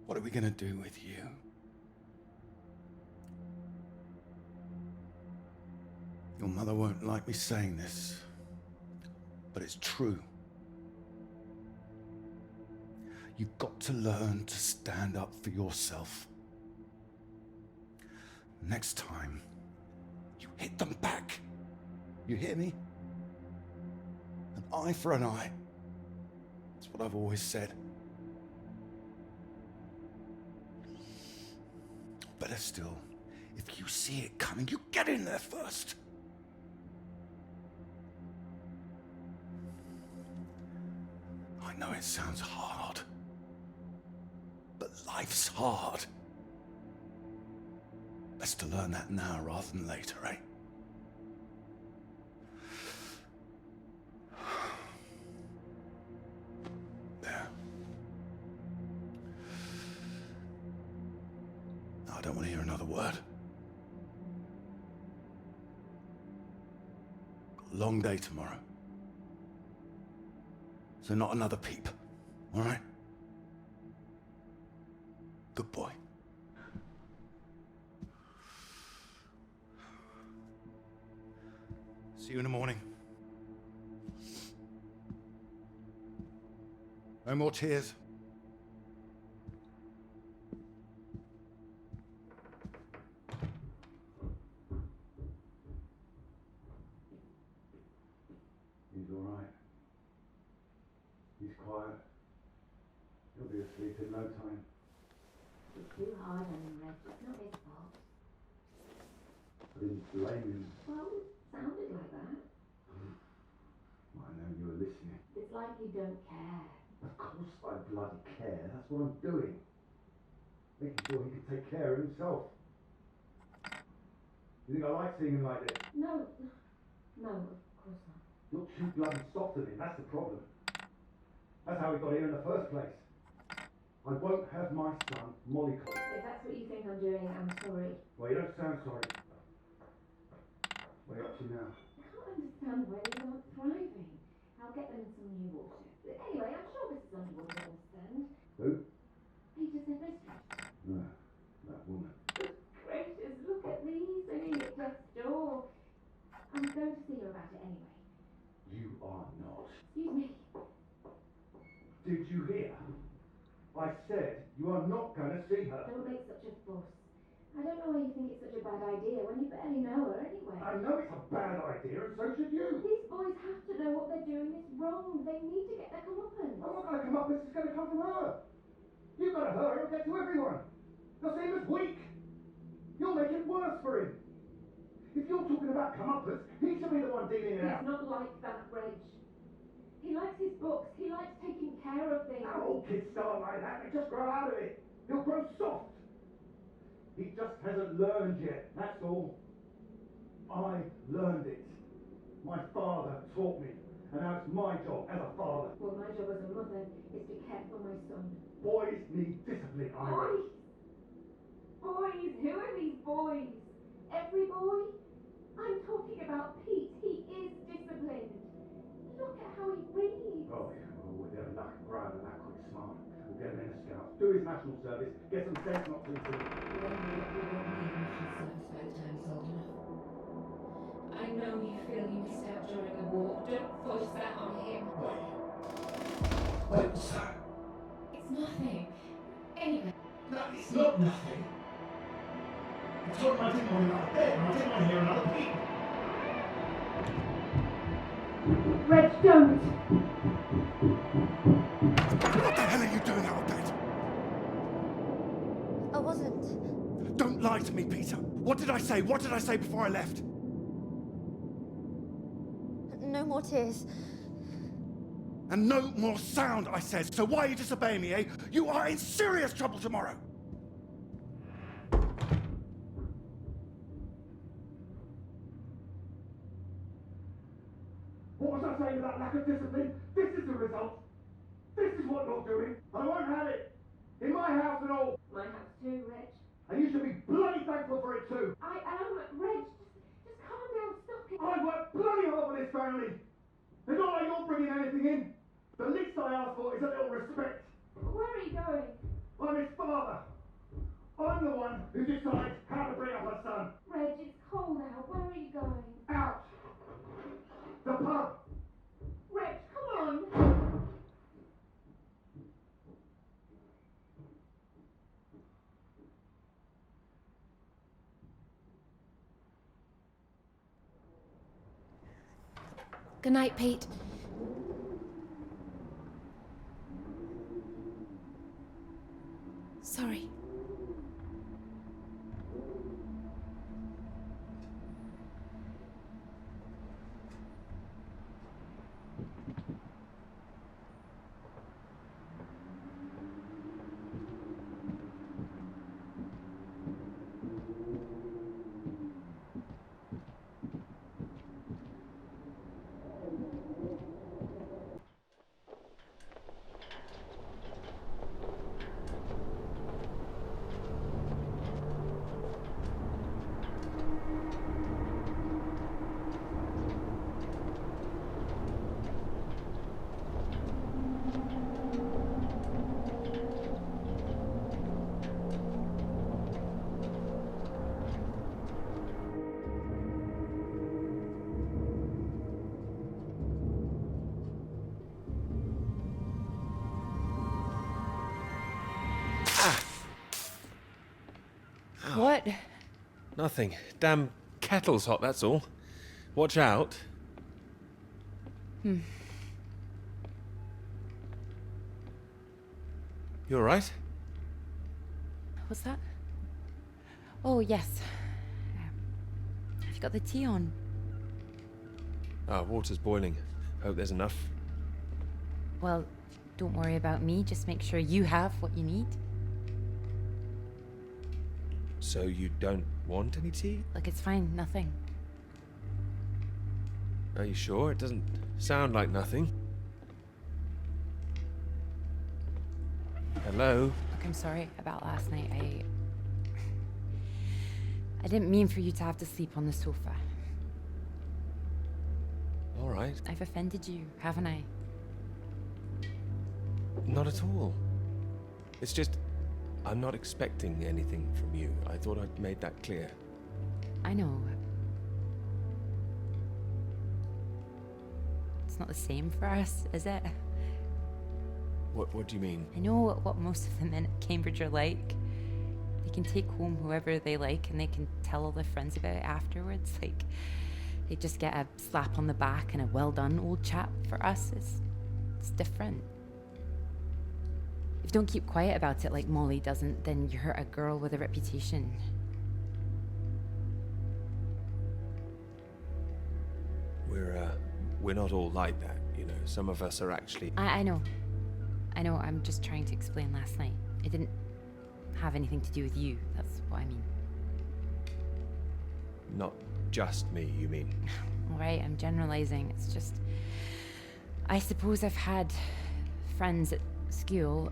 What are we gonna do with you? Your mother won't like me saying this, but it's true. You've got to learn to stand up for yourself. Next time, you hit them back. You hear me? An eye for an eye. That's what I've always said. Better still, if you see it coming, you get in there first. I know it sounds hard, but life's hard. Best to learn that now rather than later, eh? There. I don't want to hear another word. Got a long day tomorrow. So not another peep, all right? Good boy. See you in the morning. No more tears. He's all right. He's quiet. He'll be asleep in no time. It's too hard on him, Reg. It's not his fault. I didn't blame him. Well, it sounded like that. I know you were listening. It's like you don't care. Of course I bloody care. That's what I'm doing. Making sure he can take care of himself. You think I like seeing him like this? No, of course not. You're too bloody soft on him. That's the problem. That's how we got here in the first place. I won't have my son mollycoddled. If that's what you think I'm doing, I'm sorry. Well, you don't sound sorry. What are you up to now? I can't understand why they aren't thriving. I'll get them some new water. Anyway, I'm sure Mrs. Underwood will understand. Who? Peter said mistress. No, that woman. Good gracious, look at these hanging at death's door. I'm going to see her about it anyway. You are not. Excuse me. Did you hear? I said you are not going to see her. Don't make such a fuss. I don't know why you think it's such a bad idea when you barely know her anyway. I know it's a bad idea, and so should you. These boys have to know what they're doing is wrong. They need to get their comeuppance. I'm not going to come up. This is going to come from her. You go to her, it'll get to everyone. They'll see him as weak. You'll make it worse for him. If you're talking about comeuppance, he should be the one dealing it out. He's not like that, Reg. He likes his books. He likes taking care of things. Now all kids start like that. They just grow out of it. He'll grow soft. He just hasn't learned yet, that's all. I learned it. My father taught me. And now it's my job as a father. Well, my job as a mother is to care for my son. Boys need discipline, Ira. Boys? Boys? Who are these boys? Every boy? I'm talking about Pete. He is disciplined. Look at how he reads. Oh, yeah, well, we'll get him back and proud and that quick smart. We'll get him in the Scouts, do his national service, get some sense not too soon. We won't need national service by the time he's old enough. I know you feel you missed out during the war. Don't force that on him. Wait, what's that? It's nothing. Anyway. No, it's not nothing. I told him I didn't want another bed, and I didn't want to hear another peep. Reg, don't! What the hell are you doing out of bed? I wasn't. Don't lie to me, Peter. What did I say? What did I say before I left? No more tears. And no more sound, I said. So why are you disobeying me, eh? You are in serious trouble tomorrow. What was I saying about lack of discipline? This is the result. This is what you're doing. I won't have it. In my house and all. My house too, Reg. And you should be bloody thankful for it too. I am, Reg. Just calm down, stop it. I worked bloody hard for this family. It's not like you're bringing anything in. The least I ask for is a little respect. Where are you going? I'm his father. I'm the one who decides how to bring up a son. Reg, it's cold out. Where are you going? Out. The pub. Reg, come on. Good night, Pete. Sorry. What? Nothing. Damn kettle's hot, that's all. Watch out. You all right? What's that? Oh, yes. Have you got the tea on? Ah, water's boiling. Hope there's enough. Well, don't worry about me. Just make sure you have what you need. So you don't want any tea? Look, it's fine. Nothing. Are you sure? It doesn't sound like nothing. Hello? Look, I'm sorry about last night. I didn't mean for you to have to sleep on the sofa. All right. I've offended you, haven't I? Not at all. It's just, I'm not expecting anything from you. I thought I'd made that clear. I know. It's not the same for us, is it? What do you mean? I know what most of the men at Cambridge are like. They can take home whoever they like and they can tell all their friends about it afterwards. Like, they just get a slap on the back and a well done, old chap. For us, it's different. If you don't keep quiet about it like Molly doesn't, then you hurt a girl with a reputation. We're not all like that, you know. Some of us are actually... I know. I'm just trying to explain last night. It didn't have anything to do with you. That's what I mean. Not just me, you mean? All right, I'm generalizing. It's just... I suppose I've had friends at school,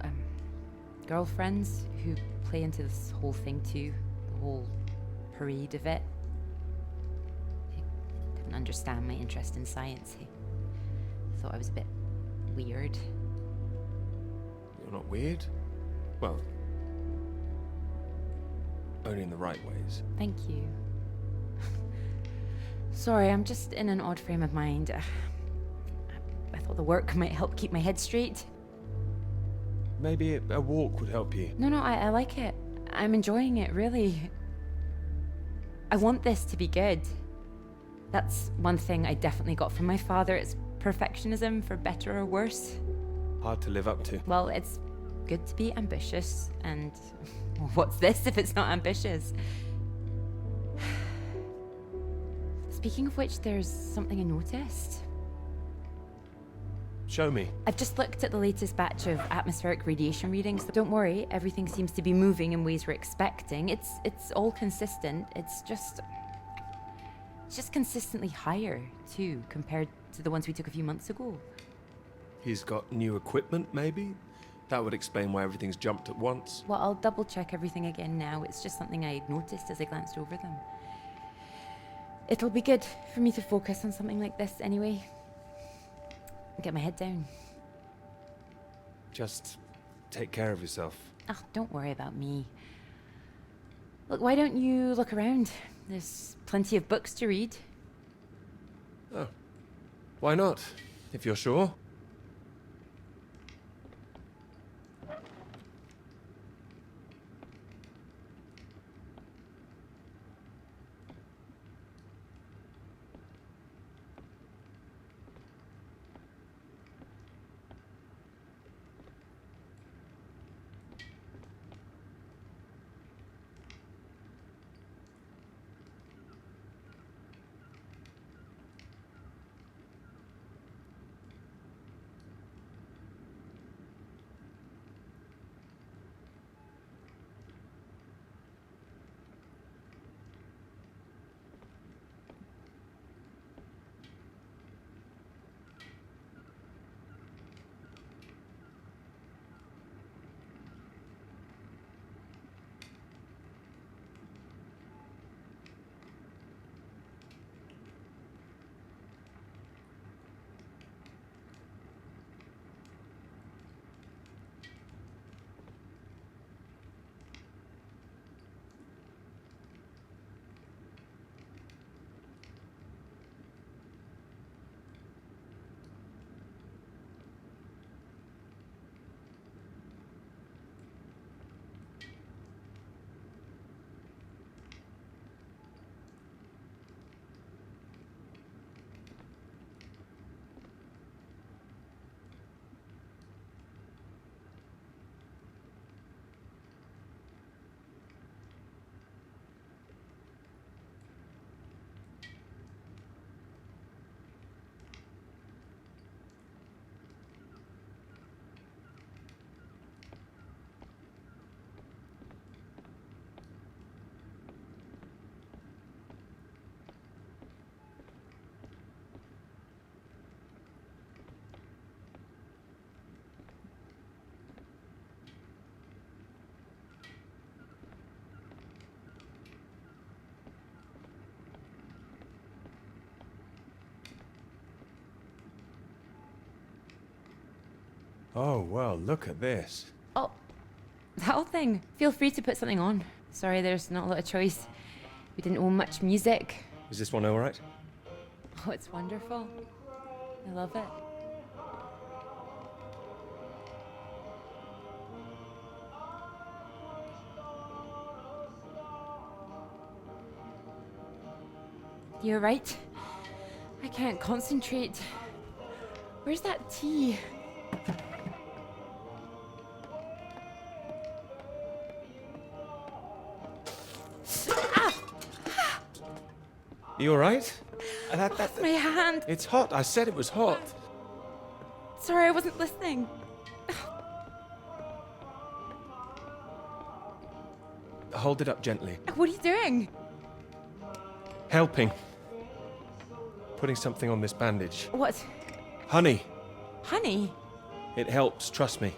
girlfriends, who play into this whole thing too. The whole parade of it. understand my interest in science. He thought I was a bit weird. You're not weird? Well, only in the right ways. Thank you. Sorry, I'm just in an odd frame of mind. I thought the work might help keep my head straight. Maybe a walk would help you. No, I like it. I'm enjoying it, really. I want this to be good. That's one thing I definitely got from my father. It's perfectionism, for better or worse. Hard to live up to. Well, it's good to be ambitious, and what's this if it's not ambitious? Speaking of which, there's something I noticed. Show me. I've just looked at the latest batch of atmospheric radiation readings. Don't worry, everything seems to be moving in ways we're expecting. It's all consistent. It's just consistently higher, too, compared to the ones we took a few months ago. He's got new equipment, maybe? That would explain why everything's jumped at once. Well, I'll double check everything again now. It's just something I noticed as I glanced over them. It'll be good for me to focus on something like this anyway. Get my head down. Just take care of yourself. Oh, don't worry about me. Look, why don't you look around? There's plenty of books to read. Oh. Why not? If you're sure. Oh, well, look at this. Oh, that whole thing. Feel free to put something on. Sorry, there's not a lot of choice. We didn't own much music. Is this one all right? Oh, it's wonderful. I love it. You're right. I can't concentrate. Where's that tea? You all right? That's my hand. It's hot. I said it was hot. Sorry, I wasn't listening. Hold it up gently. What are you doing? Helping. Putting something on this bandage. What? Honey. Honey? It helps, trust me.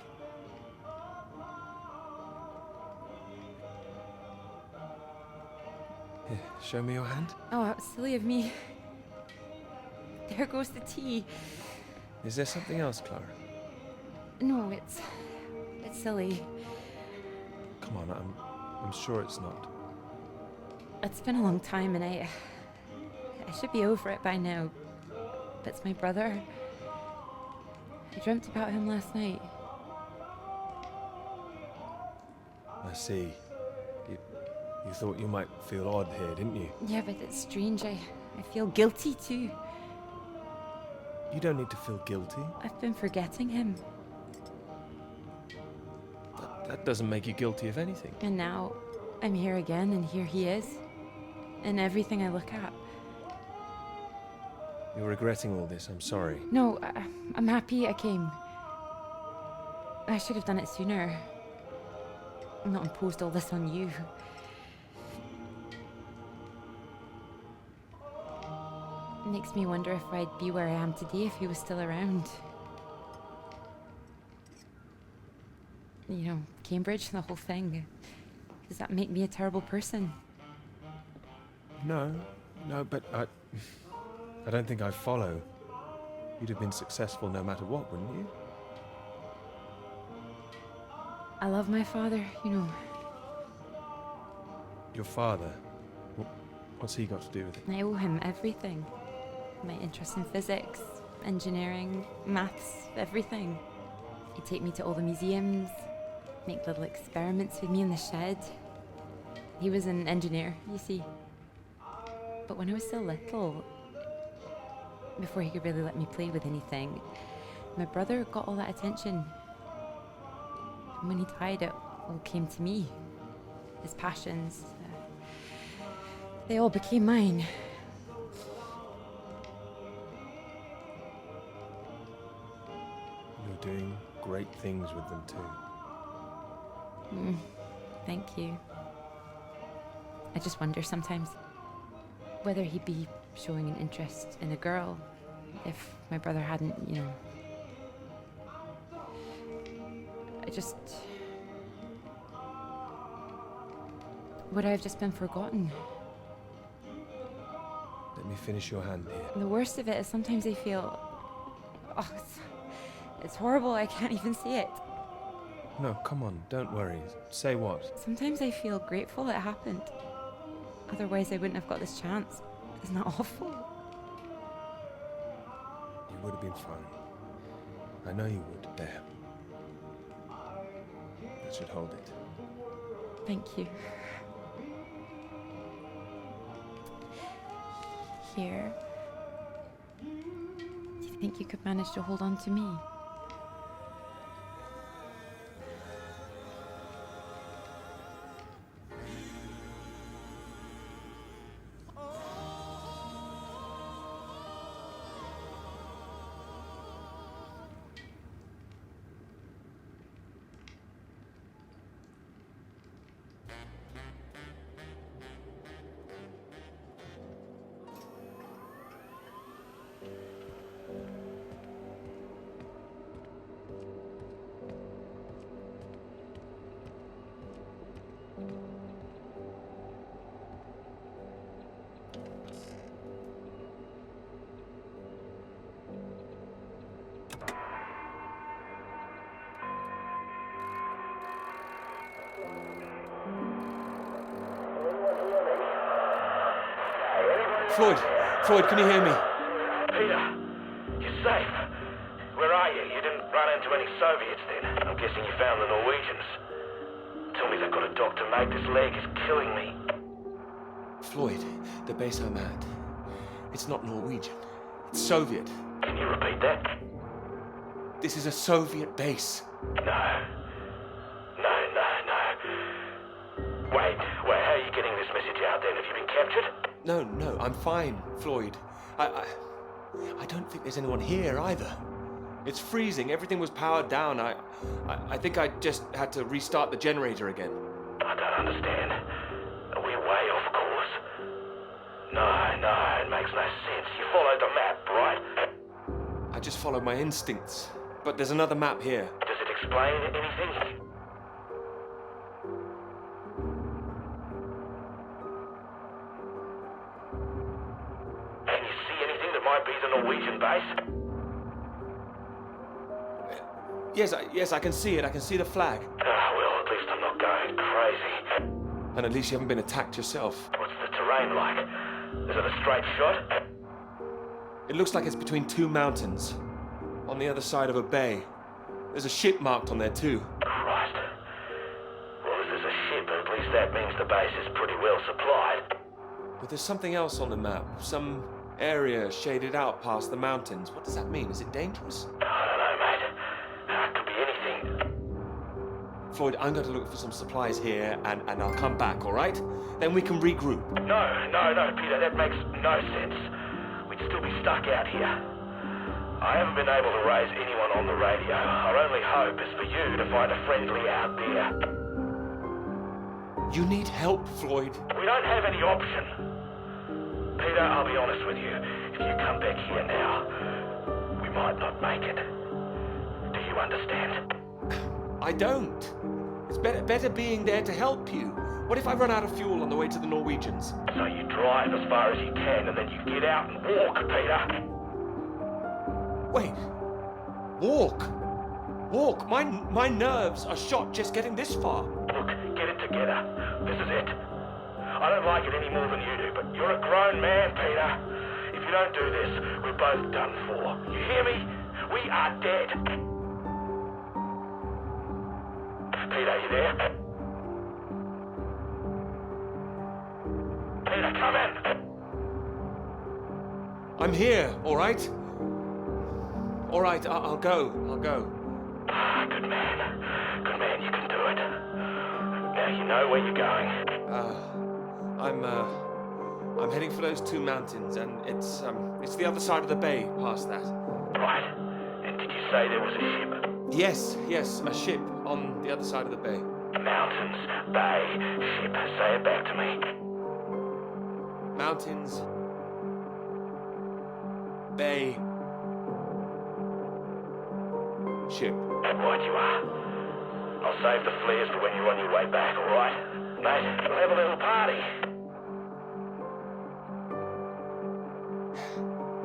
Here, show me your hand. Oh, how silly of me. there goes the tea. Is there something else, Clara? No, it's silly. Come on, I'm sure it's not. It's been a long time and I should be over it by now. But it's my brother. I dreamt about him last night. I see. You thought you might feel odd here, didn't you? Yeah, but it's strange. I feel guilty too. You don't need to feel guilty. I've been forgetting him. That doesn't make you guilty of anything. And now I'm here again and here he is. In everything I look at. You're regretting all this, I'm sorry. No, I'm happy I came. I should have done it sooner. Not imposed all this on you. It makes me wonder if I'd be where I am today if he was still around. You know, Cambridge, the whole thing. Does that make me a terrible person? No, but I don't think I follow. You'd have been successful no matter what, wouldn't you? I love my father, you know. Your father? What's he got to do with it? I owe him everything. My interest in physics, engineering, maths, everything. He'd take me to all the museums, make little experiments with me in the shed. He was an engineer, you see. But when I was still little, before he could really let me play with anything, my brother got all that attention. And when he died, it all came to me. His passions, they all became mine. You're doing great things with them too. Thank you. I just wonder sometimes whether he'd be showing an interest in a girl if my brother hadn't, you know. Would I have just been forgotten? Let me finish your hand here. And the worst of it is sometimes I feel... Oh, it's horrible, I can't even say it. No, come on, don't worry. Say what? Sometimes I feel grateful it happened. Otherwise I wouldn't have got this chance. Isn't that awful? You would have been fine. I know you would. There. That should hold it. Thank you. Here. Do you think you could manage to hold on to me? Floyd, can you hear me? Peter, you're safe. Where are you? You didn't run into any Soviets then. I'm guessing you found the Norwegians. Tell me they've got a doctor, mate. This leg is killing me. Floyd, the base I'm at. It's not Norwegian. It's Soviet. Can you repeat that? This is a Soviet base. No. Wait, how are you getting this message out then? Have you been captured? No, I'm fine, Floyd. I don't think there's anyone here either. It's freezing. Everything was powered down. I think I just had to restart the generator again. I don't understand. Are we way off course? No, it makes no sense. You followed the map, right? I just followed my instincts. But there's another map here. Does it explain anything? might be the Norwegian base? Yes, I can see it. I can see the flag. Well, at least I'm not going crazy. And at least you haven't been attacked yourself. What's the terrain like? Is it a straight shot? It looks like it's between two mountains, on the other side of a bay. There's a ship marked on there too. Christ. Well, if there's a ship, at least that means the base is pretty well supplied. But there's something else on the map. Some area shaded out past the mountains. What does that mean? Is it dangerous? I don't know, mate. It could be anything. Floyd, I'm going to look for some supplies here and I'll come back, all right? Then we can regroup. No, Peter, that makes no sense. We'd still be stuck out here. I haven't been able to raise anyone on the radio. Our only hope is for you to find a friendly out there. You need help, Floyd. We don't have any option. Peter, I'll be honest with you. If you come back here now, we might not make it. Do you understand? I don't. It's better being there to help you. What if I run out of fuel on the way to the Norwegians? So you drive as far as you can and then you get out and walk, Peter. Wait. Walk. My nerves are shot just getting this far. Look, get it together. This is it. I don't like it any more than you do, but you're a grown man, Peter. If you don't do this, we're both done for. You hear me? We are dead. Peter, you there? Peter, come in. I'm here, all right? All right, I'll go. Good man, you can do it. Now you know where you're going. I'm heading for those two mountains, and it's the other side of the bay, past that. Right. And did you say there was a ship? Yes, a ship on the other side of the bay. Mountains, bay, ship. Say it back to me. Mountains, bay, ship. Right you are. I'll save the flares for when you're on your way back, all right? Mate, we'll have a little party.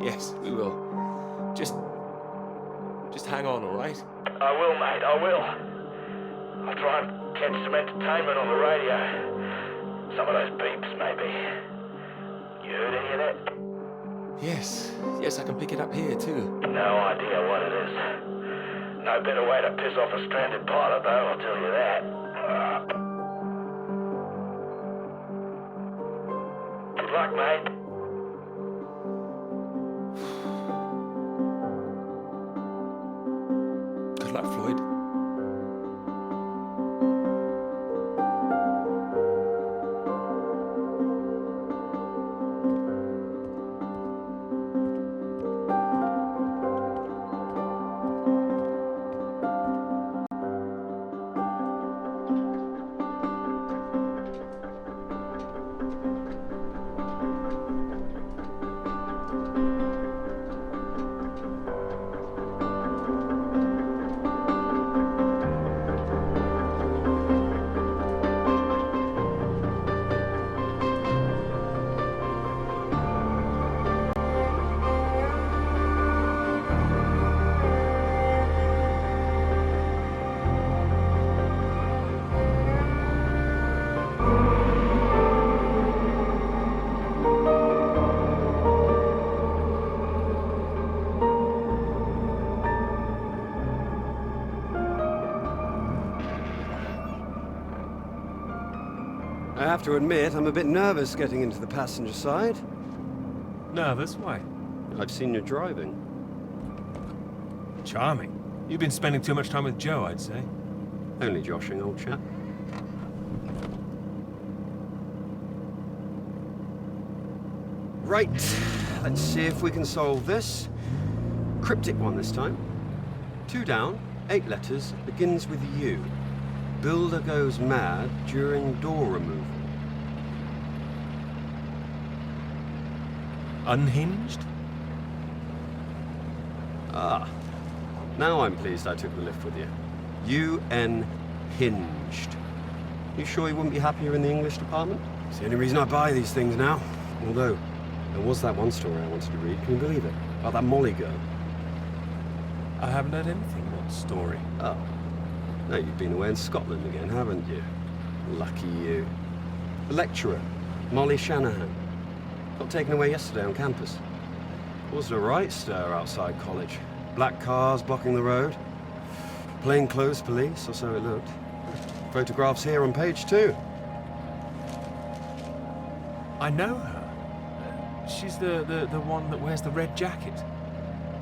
Yes, we will. Just hang on, all right? I will, mate, I will. I'll try and catch some entertainment on the radio. Some of those beeps, maybe. You heard any of that? Yes, I can pick it up here, too. No idea what it is. No better way to piss off a stranded pilot, though, I'll tell you that. Good luck, mate. Good luck, Floyd. I have to admit, I'm a bit nervous getting into the passenger side. Nervous? Why? I've seen you driving. Charming. You've been spending too much time with Joe, I'd say. Only joshing, old chap. Right, let's see if we can solve this. Cryptic one this time. 2 down, 8 letters, begins with U. Builder goes mad during door removal. Unhinged? Ah, now I'm pleased I took the lift with you. UN hinged. You sure you wouldn't be happier in the English department? It's the only reason I buy these things now. Although, There was that one story I wanted to read, can you believe it? About that Molly girl. I haven't heard anything. What story? Oh. No, you've been away in Scotland again, haven't you? Lucky you. The lecturer, Molly Shanahan, got taken away yesterday on campus. Caused a right stir outside college. Black cars blocking the road. Plainclothes police, or so it looked. Photographs here on page 2. I know her. She's the one that wears the red jacket.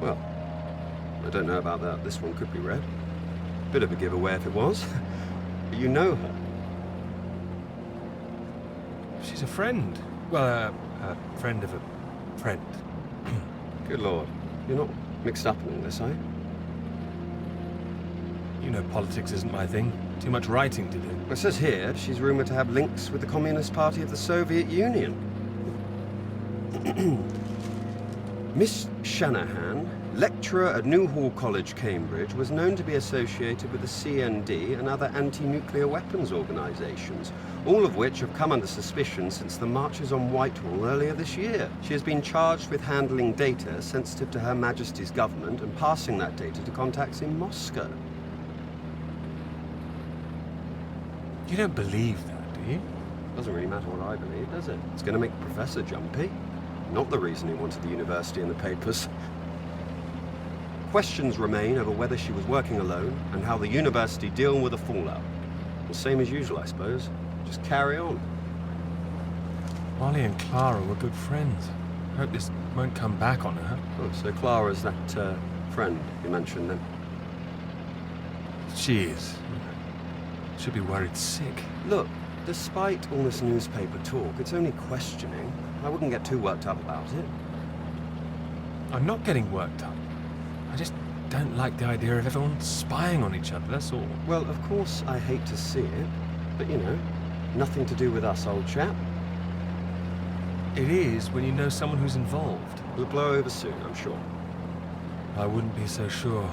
Well, I don't know about that. This one could be red. Bit of a giveaway if it was. But you know her. She's a friend. Well, a friend of a friend. Good Lord. You're not mixed up in all this, are you? You know politics isn't my thing. Too much writing to do. It says here she's rumoured to have links with the Communist Party of the Soviet Union. Miss Shanahan, lecturer at Newhall College, Cambridge, was known to be associated with the CND and other anti-nuclear weapons organisations, all of which have come under suspicion since the marches on Whitehall earlier this year. She has been charged with handling data sensitive to Her Majesty's government and passing that data to contacts in Moscow. You don't believe that, do you? Doesn't really matter what I believe, does it? It's going to make the Professor jumpy. Not the reason he wanted the university in the papers. Questions remain over whether she was working alone and how the university deal with the fallout. The same as usual, I suppose. Just carry on. Molly and Clara were good friends. I hope this won't come back on her. Oh, so Clara's that friend you mentioned then? She is. Should be worried sick. Look, despite all this newspaper talk, it's only questioning. I wouldn't get too worked up about it. I'm not getting worked up. I just don't like the idea of everyone spying on each other, that's all. Well, of course I hate to see it, but you know, nothing to do with us, old chap. It is when you know someone who's involved. It'll blow over soon, I'm sure. I wouldn't be so sure.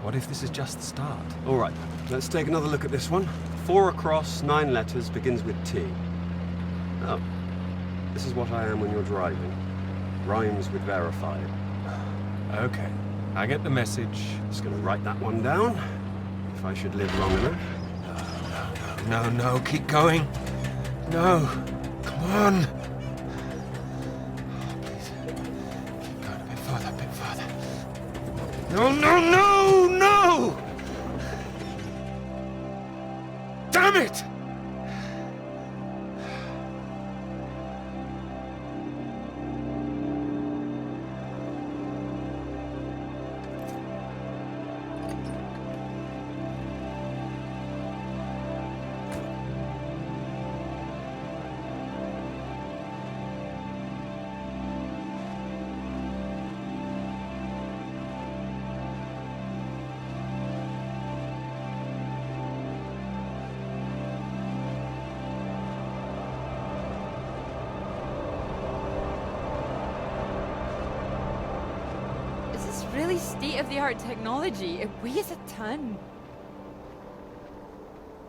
What if this is just the start? All right, let's take another look at this one. 4 across, 9 letters, begins with T. Oh, this is what I am when you're driving. Rhymes with verified. Okay, I get the message. Just gonna write that one down, if I should live long enough. No, keep going. No, come on. Please, keep going a bit further. No! Damn it! Really state-of-the-art technology. It weighs a ton.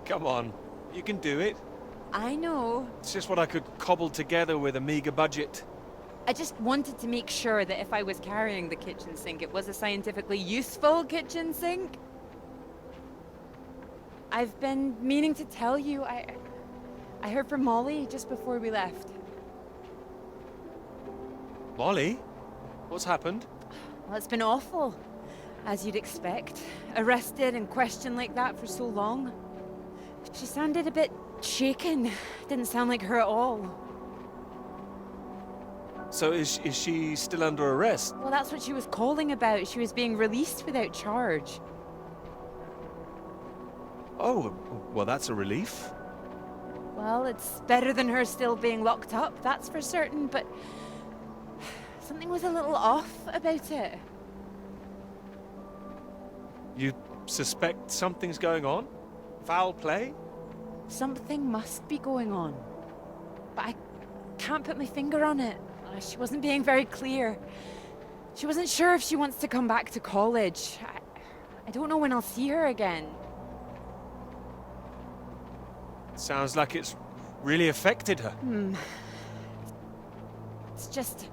Come on, you can do it. I know. It's just what I could cobble together with a meager budget. I just wanted to make sure that if I was carrying the kitchen sink, it was a scientifically useful kitchen sink. I've been meaning to tell you, I heard from Molly just before we left. Molly? What's happened? Well, it's been awful, as you'd expect. Arrested and questioned like that for so long. She sounded a bit shaken. Didn't sound like her at all. So is she still under arrest? Well, that's what she was calling about. She was being released without charge. Oh, well, that's a relief. Well, it's better than her still being locked up, that's for certain, but something was a little off about it. You suspect something's going on? Foul play? Something must be going on. But I can't put my finger on it. She wasn't being very clear. She wasn't sure if she wants to come back to college. I don't know when I'll see her again. Sounds like it's really affected her. It's just...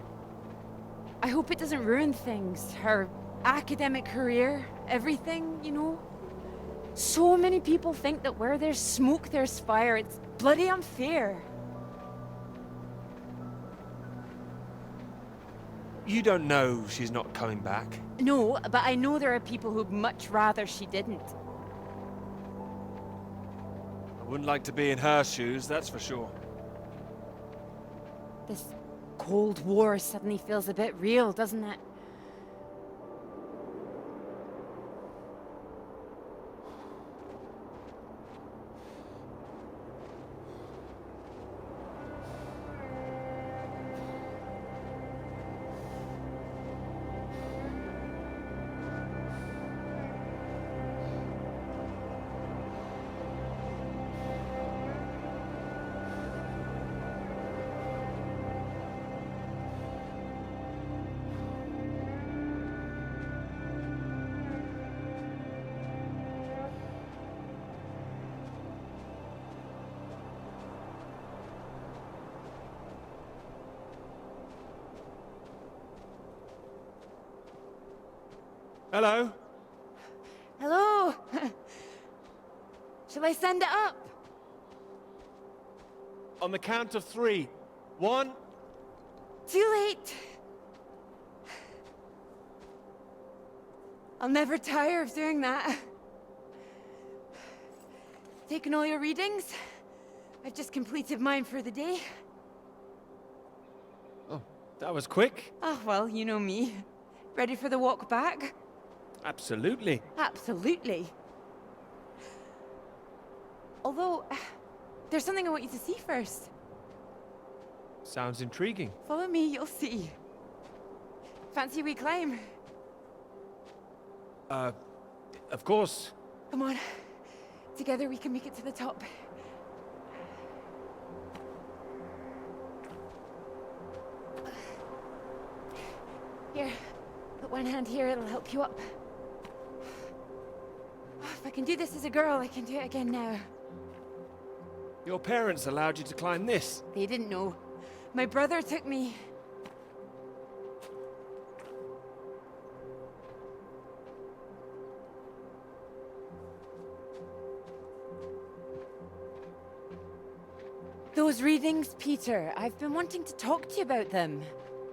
I hope it doesn't ruin things. Her academic career, everything, you know? So many people think that where there's smoke, there's fire. It's bloody unfair. You don't know she's not coming back. No, but I know there are people who'd much rather she didn't. I wouldn't like to be in her shoes, that's for sure. This Cold War suddenly feels a bit real, doesn't it? Hello? Hello? Shall I send it up? On the count of 3. 1. Too late. I'll never tire of doing that. Taken all your readings? I've just completed mine for the day. Oh, that was quick. Oh, well, you know me. Ready for the walk back? Absolutely. Absolutely. Although, there's something I want you to see first. Sounds intriguing. Follow me, you'll see. Fancy we climb? Of course. Come on. Together we can make it to the top. Here, put one hand here, it'll help you up. If I can do this as a girl, I can do it again now. Your parents allowed you to climb this. They didn't know. My brother took me. Those readings, Peter, I've been wanting to talk to you about them.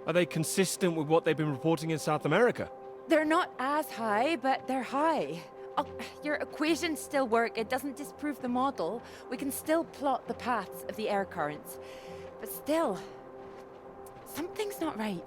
Are they consistent with what they've been reporting in South America? They're not as high, but they're high. Oh, your equations still work. It doesn't disprove the model. We can still plot the paths of the air currents. But still, something's not right.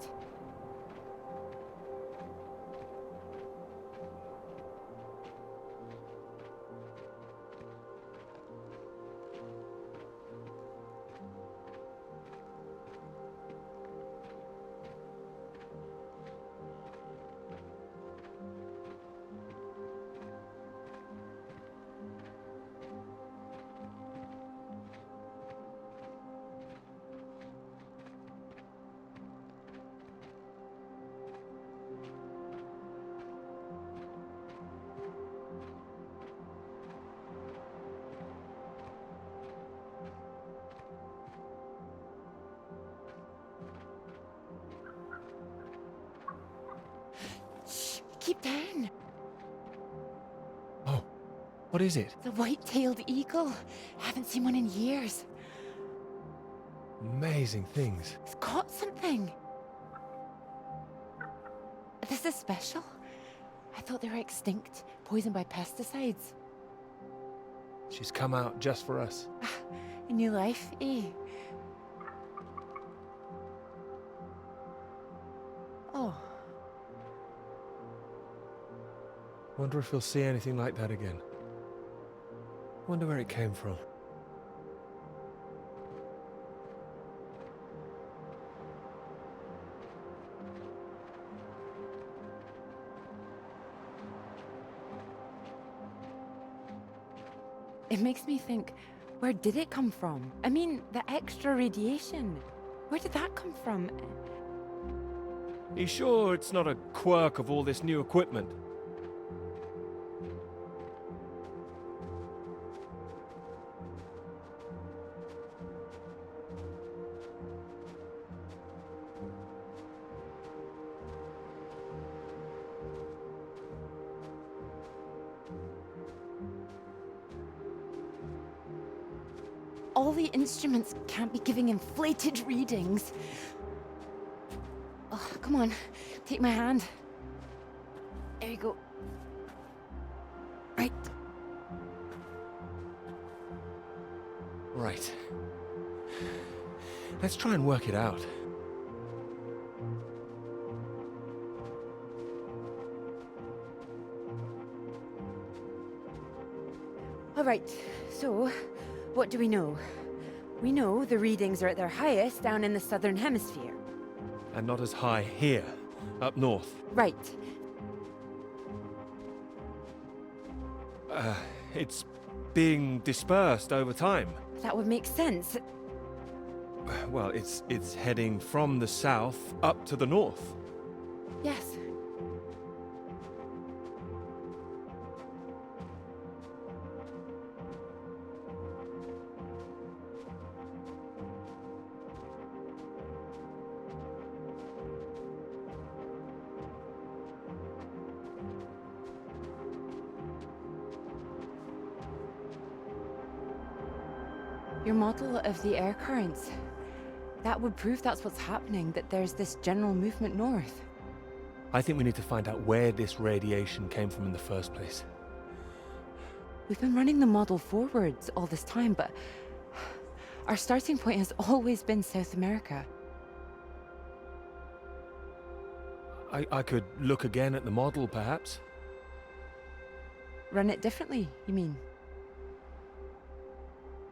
Keep down. Oh, what is it? The white-tailed eagle. Haven't seen one in years. Amazing things. It's caught something. This is special. I thought they were extinct, poisoned by pesticides. She's come out just for us. A new life, eh? Oh. Wonder if we'll see anything like that again. Wonder where it came from. It makes me think, where did it come from? I mean, the extra radiation. Where did that come from? Are you sure it's not a quirk of all this new equipment? All the instruments can't be giving inflated readings. Oh, come on, take my hand. There you go. Right. Right. Let's try and work it out. All right, so what do we know? We know the readings are at their highest down in the southern hemisphere. And not as high here, up north. Right. It's being dispersed over time. That would make sense. Well, it's heading from the south up to the north. Yes. Your model of the air currents, that would prove that's what's happening, that there's this general movement north. I think we need to find out where this radiation came from in the first place. We've been running the model forwards all this time, but our starting point has always been South America. I could look again at the model, perhaps. Run it differently, you mean?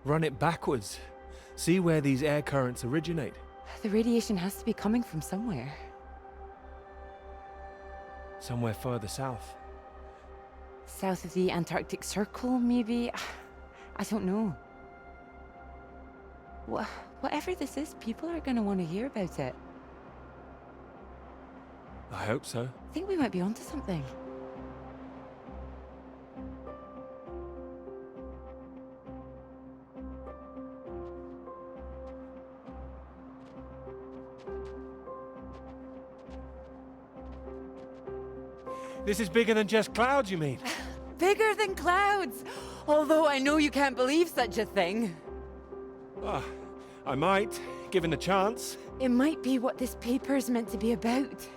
Run it backwards. See where these air currents originate. The radiation has to be coming from somewhere. Somewhere further south. South of the Antarctic Circle, maybe? I don't know. Whatever this is, people are gonna want to hear about it. I hope so. I think we might be onto something. This is bigger than just clouds, you mean? Bigger than clouds! Although I know you can't believe such a thing. Ah, I might, given the chance. It might be what this paper's meant to be about.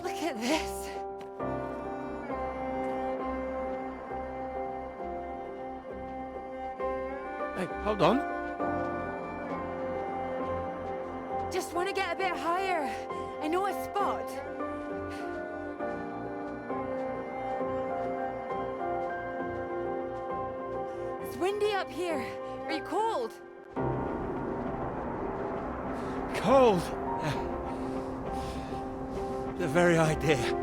Look at this. Hey, hold on. Just want to get a bit higher. I know a spot. It's windy up here. Are you cold? Cold. The very idea.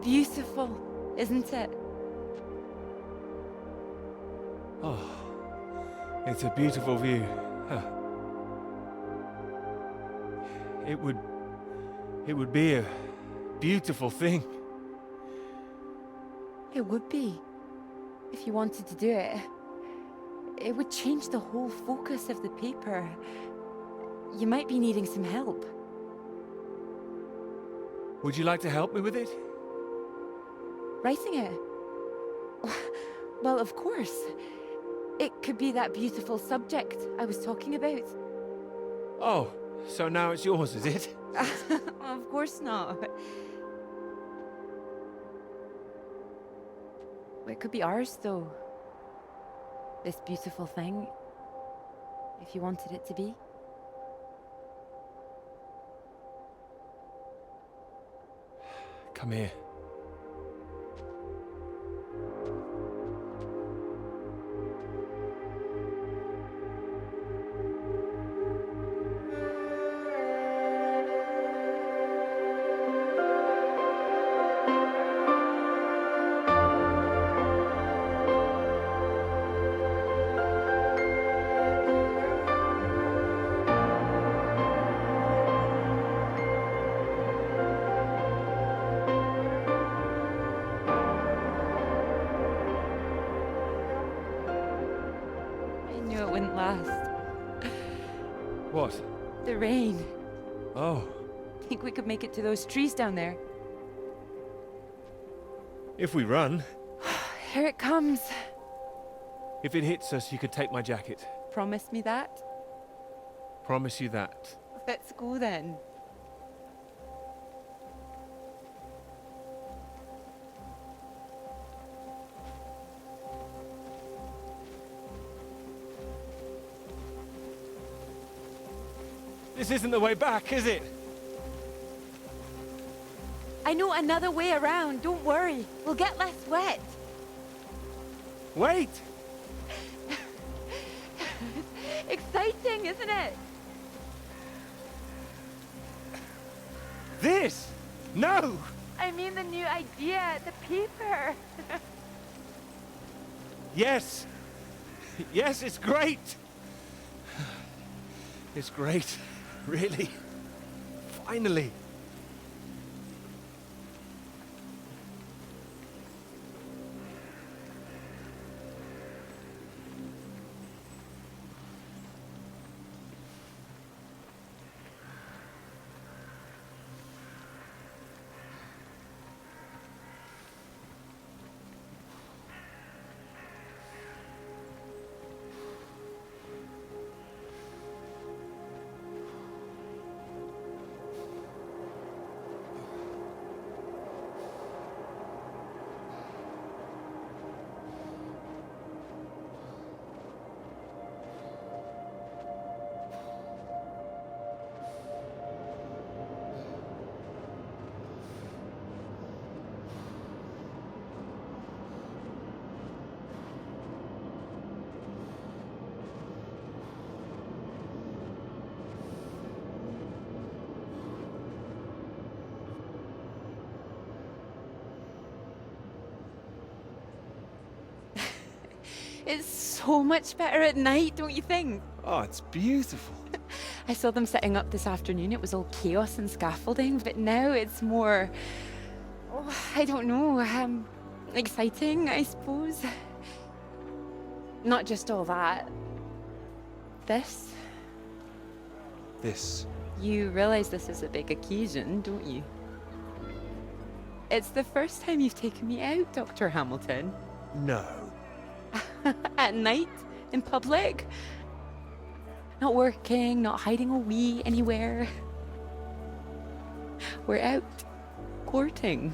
Beautiful, isn't it? Oh, it's a beautiful view. Huh. It would be a beautiful thing. It would be, if you wanted to do it. It would change the whole focus of the paper. You might be needing some help. Would you like to help me with it? Writing it? Well, of course. It could be that beautiful subject I was talking about. Oh, so now it's yours, is it? Of course not. It could be ours, though. This beautiful thing. If you wanted it to be. Come here. I knew it wouldn't last. What? The rain. Oh, Think we could make it to those trees down there? if we run. Here it comes. If it hits us, you could take my jacket. Promise me that? Promise you that. Let's go then. This isn't the way back, is it? I know another way around. Don't worry. We'll get less wet. Wait! Exciting, isn't it? This! No! I mean the new idea, the paper. Yes! Yes, it's great! It's great. Really. Finally. It's so much better at night, don't you think? Oh, it's beautiful. I saw them setting up this afternoon. It was all chaos and scaffolding, but now it's more, oh, I don't know, exciting, I suppose. Not just all that. This. This. You realize this is a big occasion, don't you? It's the first time you've taken me out, Dr. Hamilton. No. At night, in public. Not working, not hiding a wee anywhere. We're out courting.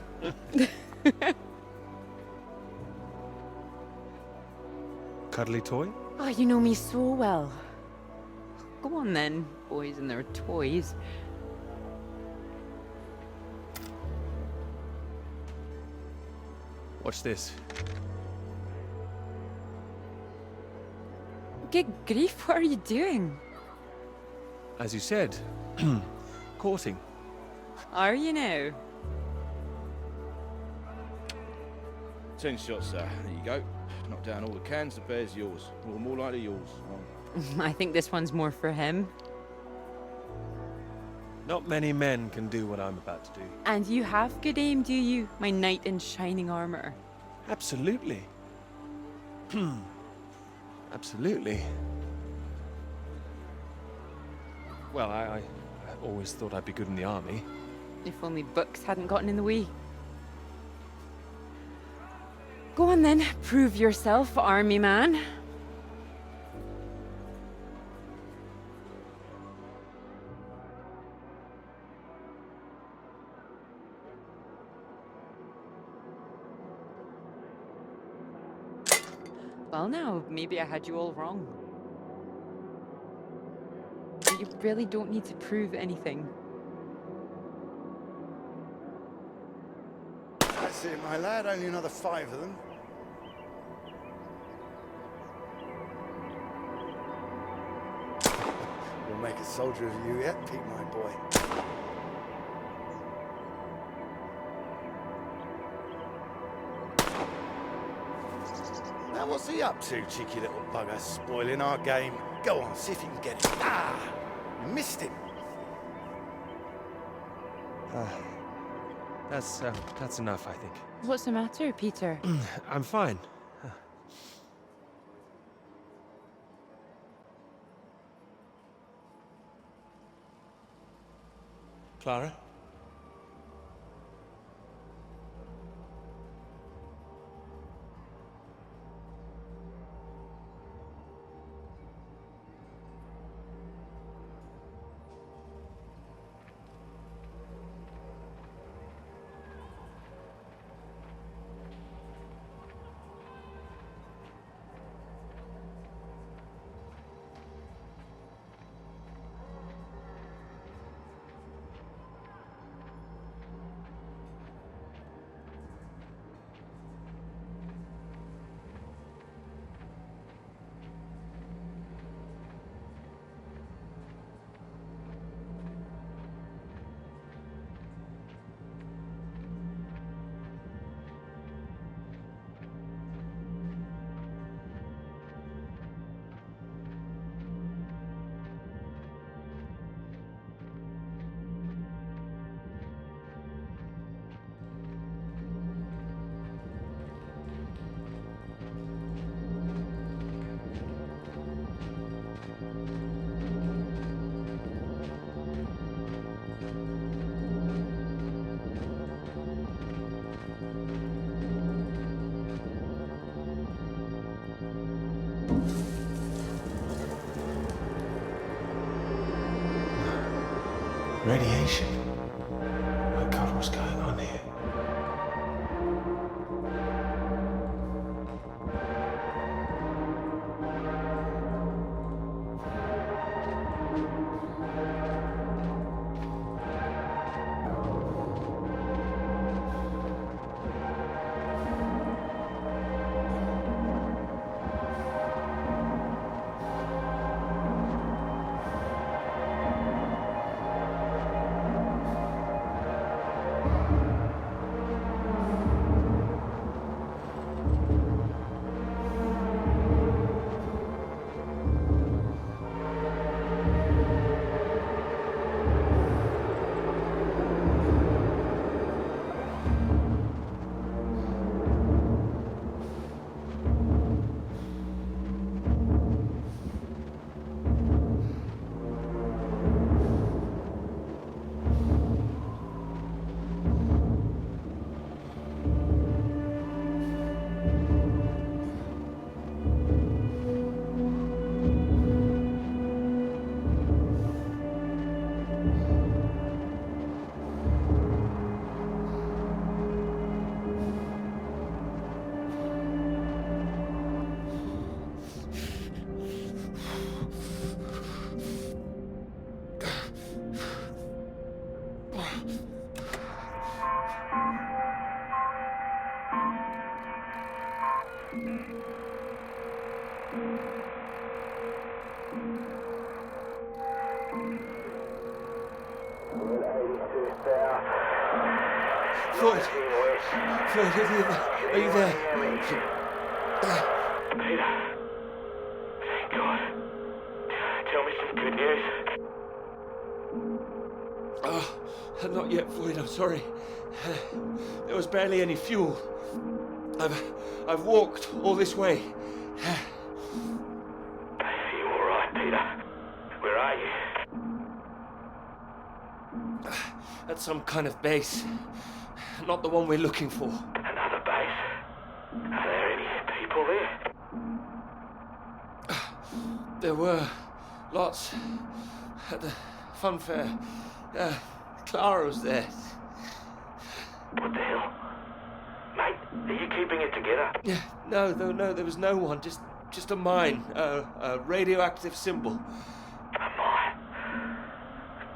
Cuddly toy? Oh, you know me so well. Go on then, boys and their toys. Watch this. Good grief, what are you doing? As you said, courting. Are you now? 10 shots, sir. There you go. Knock down all the cans, the bear's yours. Or more likely yours. I think this one's more for him. Not many men can do what I'm about to do. And you have good aim, do you, my knight in shining armor? Absolutely. Absolutely. Well, I always thought I'd be good in the army. If only books hadn't gotten in the way. Go on then, prove yourself, army man. Well now, maybe I had you all wrong. But you really don't need to prove anything. That's it, my lad. Only another 5 of them. We'll make a soldier of you yet, Pete, my boy. Now, what's he up to, cheeky little bugger? Spoiling our game. Go on, see if you can get it. Ah! You missed him. That's enough, I think. What's the matter, Peter? I'm fine. Clara? Radiation? My God, what's going on here? Floyd! Floyd, are you there? Peter. Thank God. Tell me some good news. Not yet, Floyd, I'm sorry. There was barely any fuel. I've walked all this way. Are you all right, Peter? Where are you? At some kind of base. Not the one we're looking for. Another base? Are there any people there? There were lots at the fun fair. Clara was there. What the hell? Mate, are you keeping it together? Yeah, no, there was no one. Just a mine. A radioactive symbol. A mine?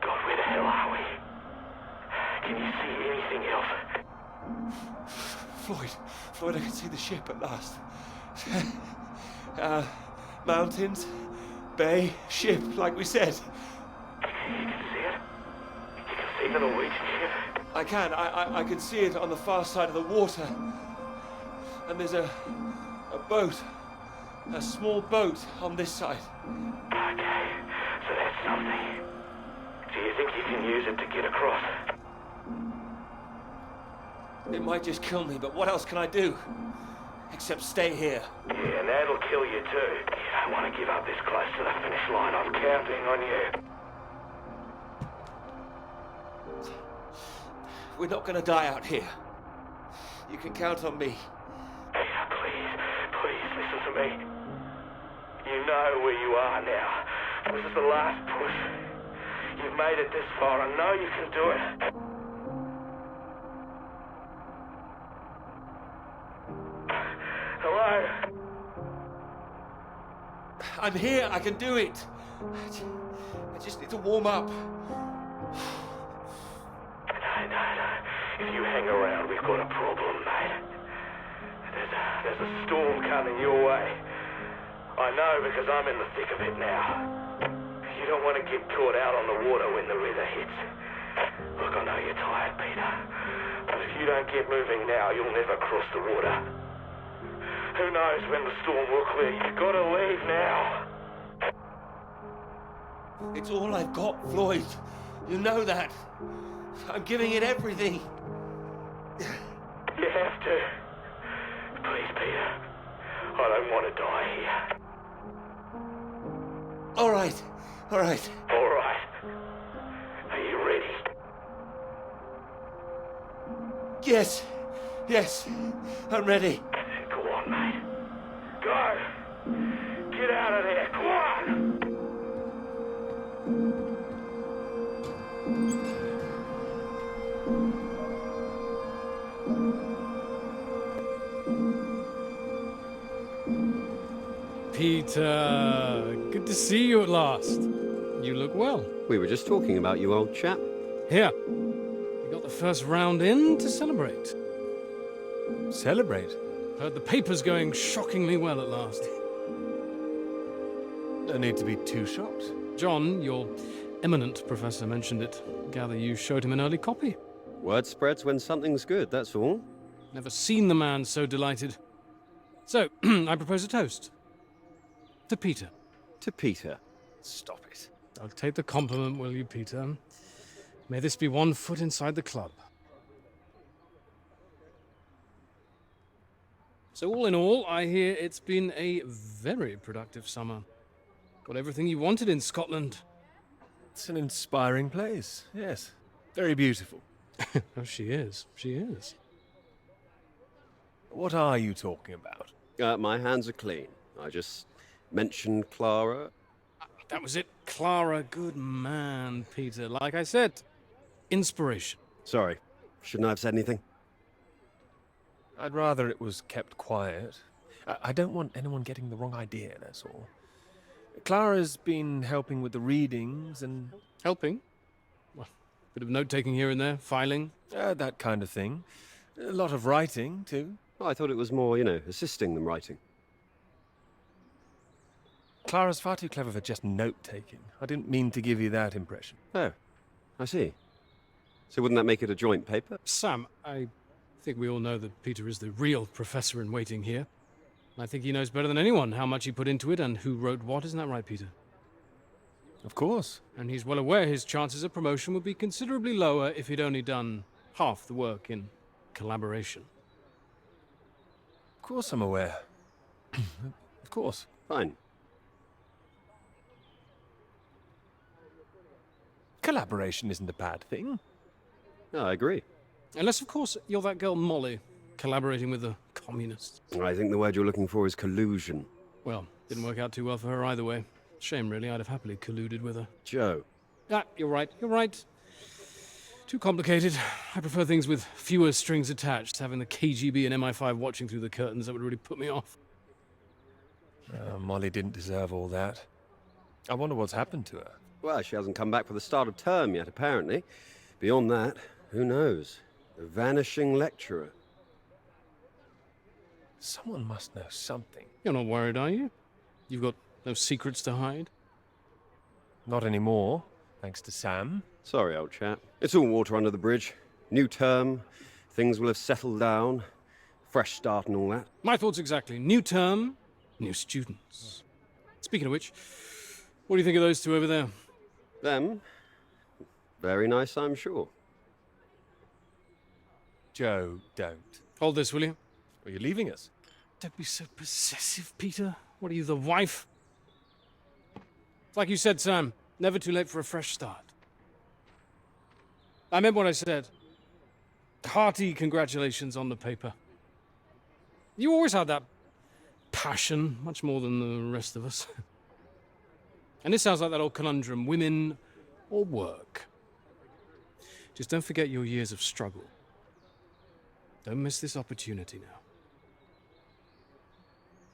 God, where the hell are we? Can you see anything else? Floyd, I can see the ship at last. Mountains, bay, ship, like we said. You can see it? You can see the Norwegian ship? I can. I can see it on the far side of the water. And there's a boat. A small boat on this side. Okay, so that's something. Do you think you can use it to get across? It might just kill me, but what else can I do? Except stay here. Yeah, and that'll kill you too. You don't want to give up this close to the finish line. I'm counting on you. We're not gonna die out here. You can count on me. Peter, please listen to me. You know where you are now. This is the last push. You've made it this far. I know you can do it. Hello? I'm here. I can do it. I just need to warm up. No. If you hang around, we've got a problem, mate. There's a storm coming your way. I know because I'm in the thick of it now. You don't want to get caught out on the water when the river hits. Look, I know you're tired, Peter. But if you don't get moving now, you'll never cross the water. Who knows when the storm will clear? You've got to leave now. It's all I've got, Floyd. You know that. I'm giving it everything. You have to. Please, Peter. I don't want to die here. All right. All right. Are you ready? Yes. I'm ready. Go on, mate. Go. Get out of there. Go on. Peter, good to see you at last. You look well. We were just talking about you, old chap. Here, we got the first round in to celebrate. Celebrate? Heard the paper's going shockingly well at last. No need to be too shocked. John, your eminent professor, mentioned it. Gather you showed him an early copy. Word spreads when something's good, that's all. Never seen the man so delighted. So, I propose a toast. To Peter. To Peter. Stop it. I'll take the compliment, will you, Peter? May this be one foot inside the club. So all in all, I hear it's been a very productive summer. Got everything you wanted in Scotland. It's an inspiring place, yes. Very beautiful. Oh, she is. What are you talking about? My hands are clean. I just mentioned Clara. That was it. Clara, good man, Peter. Like I said, inspiration. Sorry, shouldn't I have said anything? I'd rather it was kept quiet. I don't want anyone getting the wrong idea, that's all. Clara's been helping with the readings and... Helping? Well, bit of note-taking here and there, filing. That kind of thing. A lot of writing, too. Well, I thought it was more, assisting them writing. Clara's far too clever for just note-taking. I didn't mean to give you that impression. Oh, I see. So wouldn't that make it a joint paper? Sam, I think we all know that Peter is the real professor in waiting here. I think he knows better than anyone how much he put into it and who wrote what. Isn't that right, Peter? Of course. And he's well aware his chances of promotion would be considerably lower if he'd only done half the work in collaboration. Of course I'm aware. Of course. Fine. Collaboration isn't a bad thing. No, I agree. Unless, of course, you're that girl Molly, collaborating with the communists. I think the word you're looking for is collusion. Well, didn't work out too well for her either way. Shame, really. I'd have happily colluded with her. Joe. Ah, you're right. You're right. Too complicated. I prefer things with fewer strings attached. Having the KGB and MI5 watching through the curtains, that would really put me off. Molly didn't deserve all that. I wonder what's happened to her. Well, she hasn't come back for the start of term yet, apparently. Beyond that, who knows? The vanishing lecturer. Someone must know something. You're not worried, are you? You've got no secrets to hide? Not anymore, thanks to Sam. Sorry, old chap. It's all water under the bridge. New term, things will have settled down. Fresh start and all that. My thoughts exactly. New term, new students. Speaking of which, what do you think of those two over there? Them? Very nice, I'm sure. Joe, don't. Hold this, will you? Are you leaving us? Don't be so possessive, Peter. What are you, the wife? It's like you said, Sam. Never too late for a fresh start. I meant what I said. Hearty congratulations on the paper. You always had that passion, much more than the rest of us. And this sounds like that old conundrum, women or work. Just don't forget your years of struggle. Don't miss this opportunity now.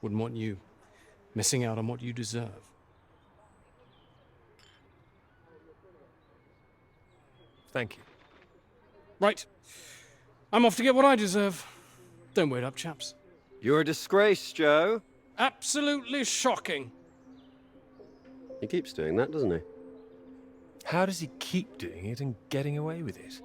Wouldn't want you missing out on what you deserve. Thank you. Right. I'm off to get what I deserve. Don't wait up, chaps. You're a disgrace, Joe. Absolutely shocking. He keeps doing that, doesn't he? How does he keep doing it and getting away with it?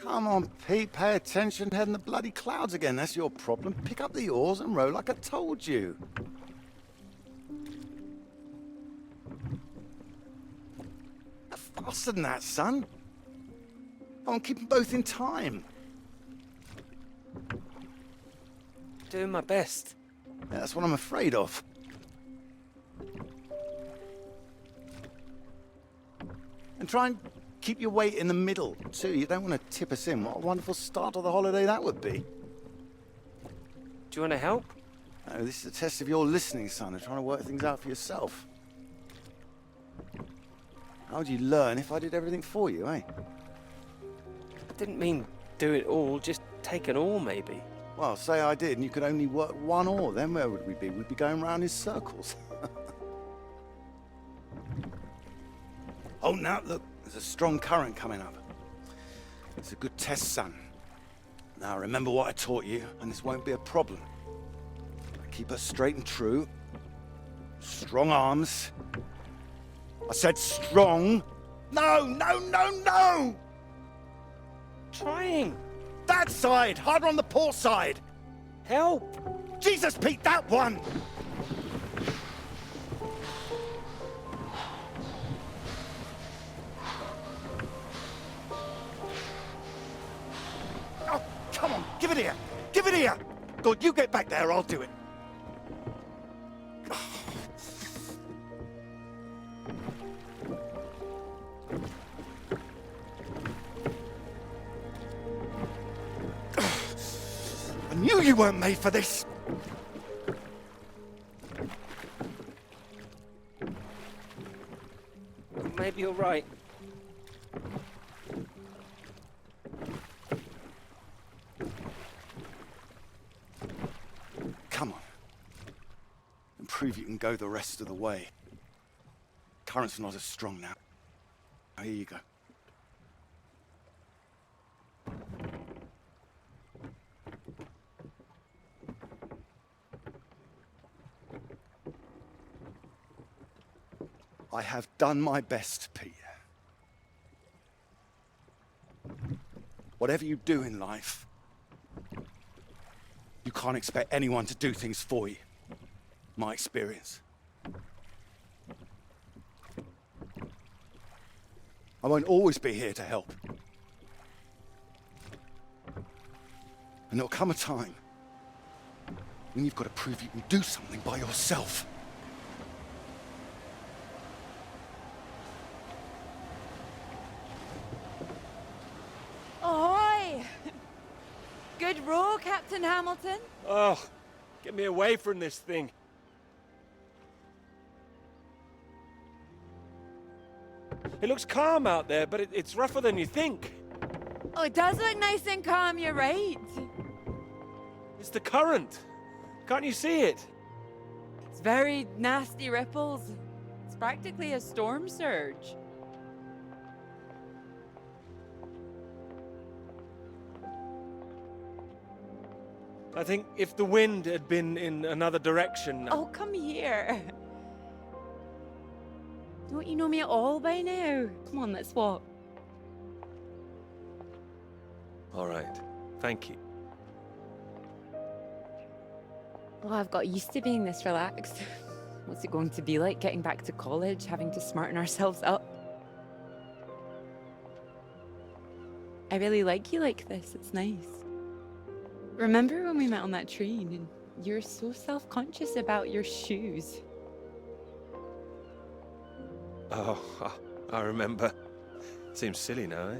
Come on, Pete, pay attention, head in the bloody clouds again. That's your problem. Pick up the oars and row like I told you. Faster than that, son. Come on, keep them both in time. Doing my best. Yeah, that's what I'm afraid of. And try and keep your weight in the middle, too. You don't want to tip us in. What a wonderful start to the holiday that would be. Do you want to help? No, this is a test of your listening, son, and trying to work things out for yourself. How would you learn if I did everything for you, eh? I didn't mean do it all, just take an oar, maybe. Well, say I did, and you could only work one oar. Then where would we be? We'd be going round in circles. Oh, now, look, there's a strong current coming up. It's a good test, son. Now, remember what I taught you, and this won't be a problem. Keep her straight and true. Strong arms. I said strong. No, no, no, no! Trying. That side! Harder on the port side! Help! Jesus, Pete, that one! Oh, come on, give it here! Give it here! Good, you get back there, I'll do it. I knew you weren't made for this! Maybe you're right. Come on. And prove you can go the rest of the way. Current's not as strong now. Now, here you go. I have done my best, Pete. Whatever you do in life, you can't expect anyone to do things for you. My experience. I won't always be here to help. And there'll come a time when you've got to prove you can do something by yourself. Ahoy! Good row, Captain Hamilton. Oh, get me away from this thing. It looks calm out there, but it's rougher than you think. Oh, it does look nice and calm, you're right. It's the current. Can't you see it? It's very nasty ripples. It's practically a storm surge. I think if the wind had been in another direction... Oh, come here. Don't you know me at all by now? Come on, let's walk. All right. Thank you. Oh, I've got used to being this relaxed. What's it going to be like getting back to college, having to smarten ourselves up? I really like you like this. It's nice. Remember when we met on that train and you were so self-conscious about your shoes? Oh, I remember. Seems silly now, eh?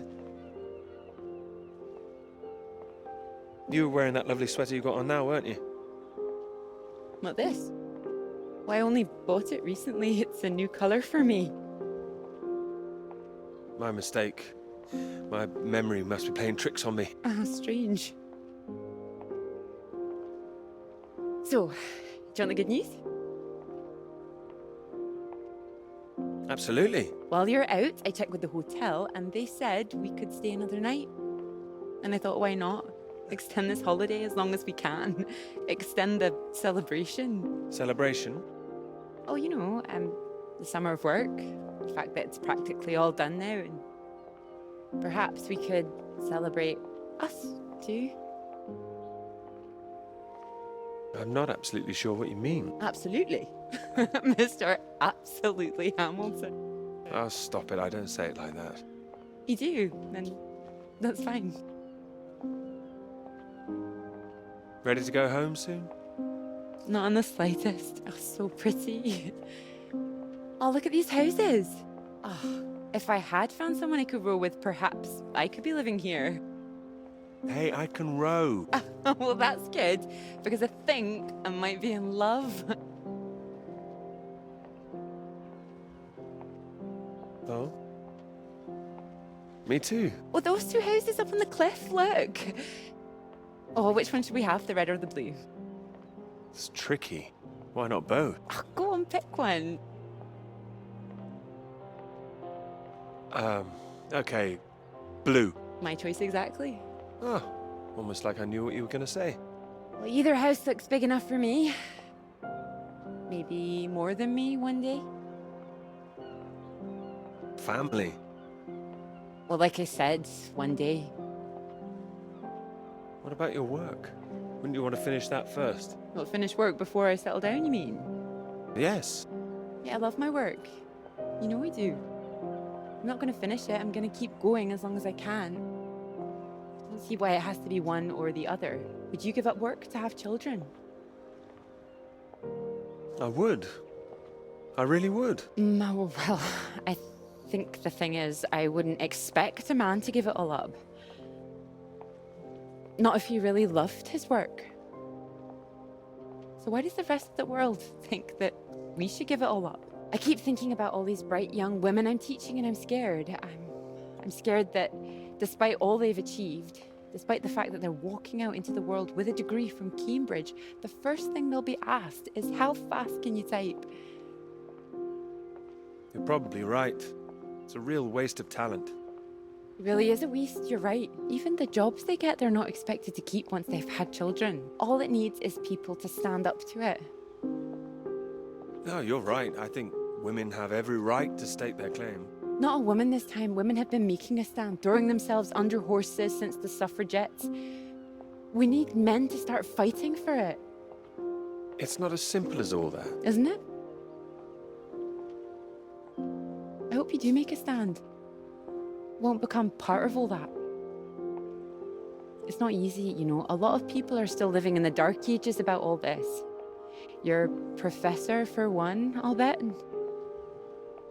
You were wearing that lovely sweater you got on now, weren't you? What, this? Well, I only bought it recently. It's a new color for me. My mistake. My memory must be playing tricks on me. Oh, strange. So, do you want the good news? Absolutely. While you're out, I checked with the hotel and they said we could stay another night. And I thought, why not? Extend this holiday as long as we can. Extend the celebration. Celebration? Oh, you know, the summer of work. The fact that it's practically all done now. And perhaps we could celebrate us too. I'm not absolutely sure what you mean. Absolutely. Mr. Absolutely Hamilton. Oh, stop it. I don't say it like that. You do, and that's fine. Ready to go home soon? Not in the slightest. Oh, so pretty. Oh, look at these houses. Oh, if I had found someone I could row with, perhaps I could be living here. Hey, I can row. Well, that's good, because I think I might be in love. Oh? Me too. Oh, those two houses up on the cliff, look. Oh, which one should we have, the red or the blue? It's tricky. Why not both? Oh, go on, pick one. Okay. Blue. My choice exactly. Oh, almost like I knew what you were going to say. Well, either house looks big enough for me. Maybe more than me one day. Family. Well, like I said, one day. What about your work? Wouldn't you want to finish that first? Not finish work before I settle down, you mean? Yes. Yeah, I love my work. You know I do. I'm not going to finish it. I'm going to keep going as long as I can. I don't see why it has to be one or the other. Would you give up work to have children? I would. I really would. Well, I think the thing is, I wouldn't expect a man to give it all up. Not if he really loved his work. So why does the rest of the world think that we should give it all up? I keep thinking about all these bright young women I'm teaching and I'm scared. I'm scared that despite all they've achieved, despite the fact that they're walking out into the world with a degree from Cambridge, the first thing they'll be asked is, how fast can you type? You're probably right. It's a real waste of talent. It really is a waste, you're right. Even the jobs they get, they're not expected to keep once they've had children. All it needs is people to stand up to it. No, you're right. I think women have every right to state their claim. Not a woman this time. Women have been making a stand, throwing themselves under horses since the suffragettes. We need men to start fighting for it, It's not as simple as all that. isn't it? I hope you do make a stand. Won't become part of all that. It's not easy, you know. A lot of people are still living in the dark ages about all this. Your professor, for one, I'll bet.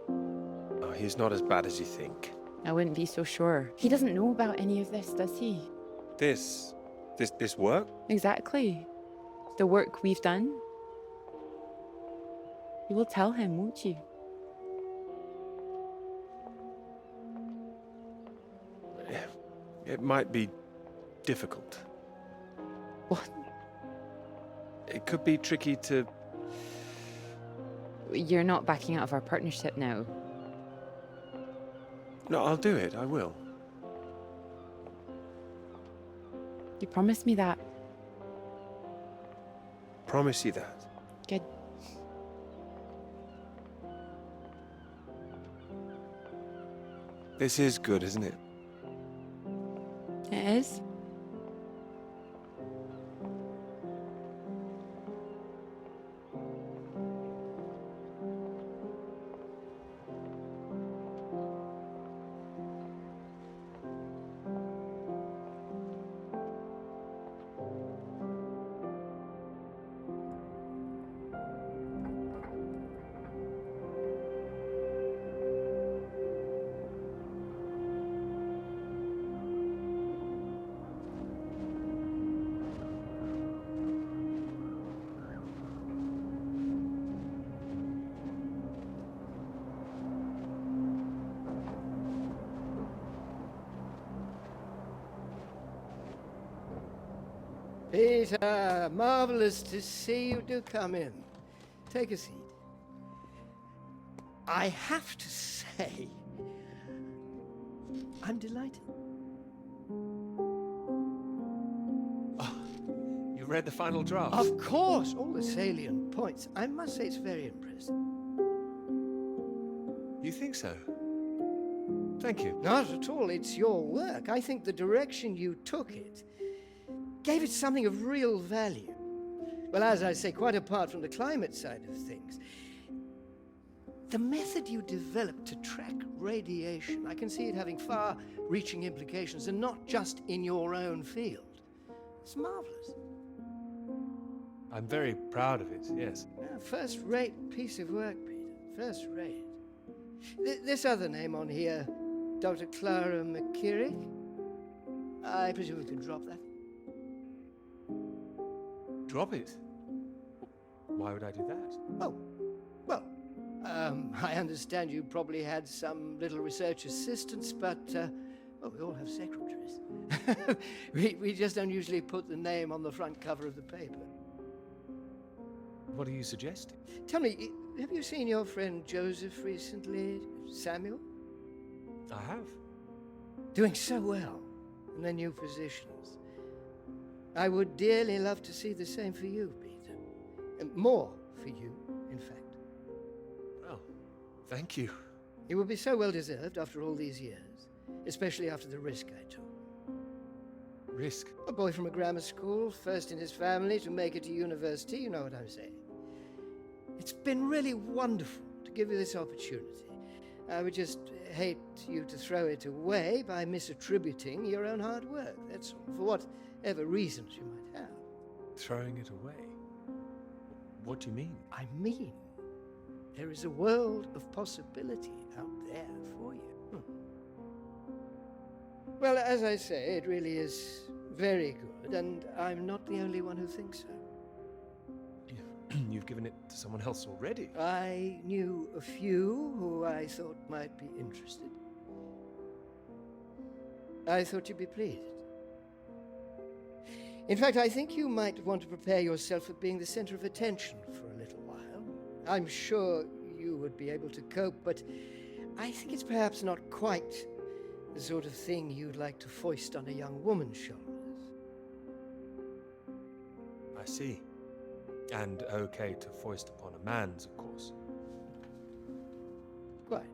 Oh, he's not as bad as you think. I wouldn't be so sure. He doesn't know about any of this, does he? This work? Exactly. The work we've done. You will tell him, won't you? It might be difficult. What? It could be tricky to... You're not backing out of our partnership now. No, I'll do it. I will. You promised me that. Promise you that. Good. This is good, isn't it? It is. Peter, marvelous to see you. Do come in. Take a seat. I have to say, I'm delighted. You read the final draft? Of course, all the salient points. I must say it's very impressive. You think so? Thank you. Not at all. It's your work. I think the direction you took it gave it something of real value. Well, as I say, quite apart from the climate side of things, the method you developed to track radiation, I can see it having far-reaching implications, and not just in your own field. It's marvelous. I'm very proud of it, yes. Yeah, first-rate piece of work, Peter. First-rate. This other name on here, Dr. Clara McKirrick, I presume we can drop that. Drop it? Why would I do that? Oh, well, I understand you probably had some little research assistants, but, well, we all have secretaries. we just don't usually put the name on the front cover of the paper. What are you suggesting? Tell me, have you seen your friend Joseph recently, Samuel? I have. Doing so well in their new positions. I would dearly love to see the same for you, Peter. And more for you, in fact. Well, thank you. It would be so well deserved after all these years, especially after the risk I took. Risk? A boy from a grammar school, first in his family to make it to university, you know what I'm saying. It's been really wonderful to give you this opportunity. I would just hate you to throw it away by misattributing your own hard work, that's all, for whatever reasons you might have. Throwing it away? What do you mean? I mean, there is a world of possibility out there for you. Well, as I say, it really is very good, and I'm not the only one who thinks so. You've given it to someone else already. I knew a few who I thought might be interested. I thought you'd be pleased. In fact, I think you might want to prepare yourself for being the center of attention for a little while. I'm sure you would be able to cope, but I think it's perhaps not quite the sort of thing you'd like to foist on a young woman's shoulders. I see. And okay to foist upon a man's, of course. Quite.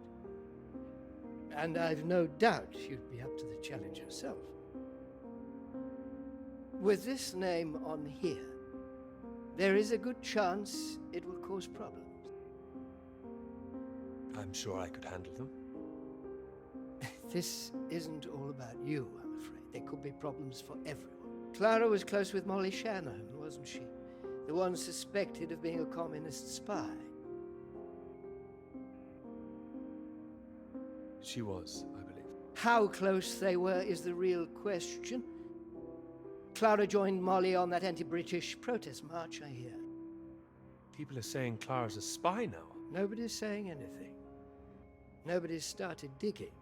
And I've no doubt you'd be up to the challenge yourself. With this name on here, there is a good chance it will cause problems. I'm sure I could handle them. This isn't all about you, I'm afraid. There could be problems for everyone. Clara was close with Molly Shanahan, wasn't she? The one suspected of being a communist spy. She was, I believe. How close they were is the real question. Clara joined Molly on that anti-British protest march, I hear. People are saying Clara's a spy now. Nobody's saying anything. Nobody's started digging.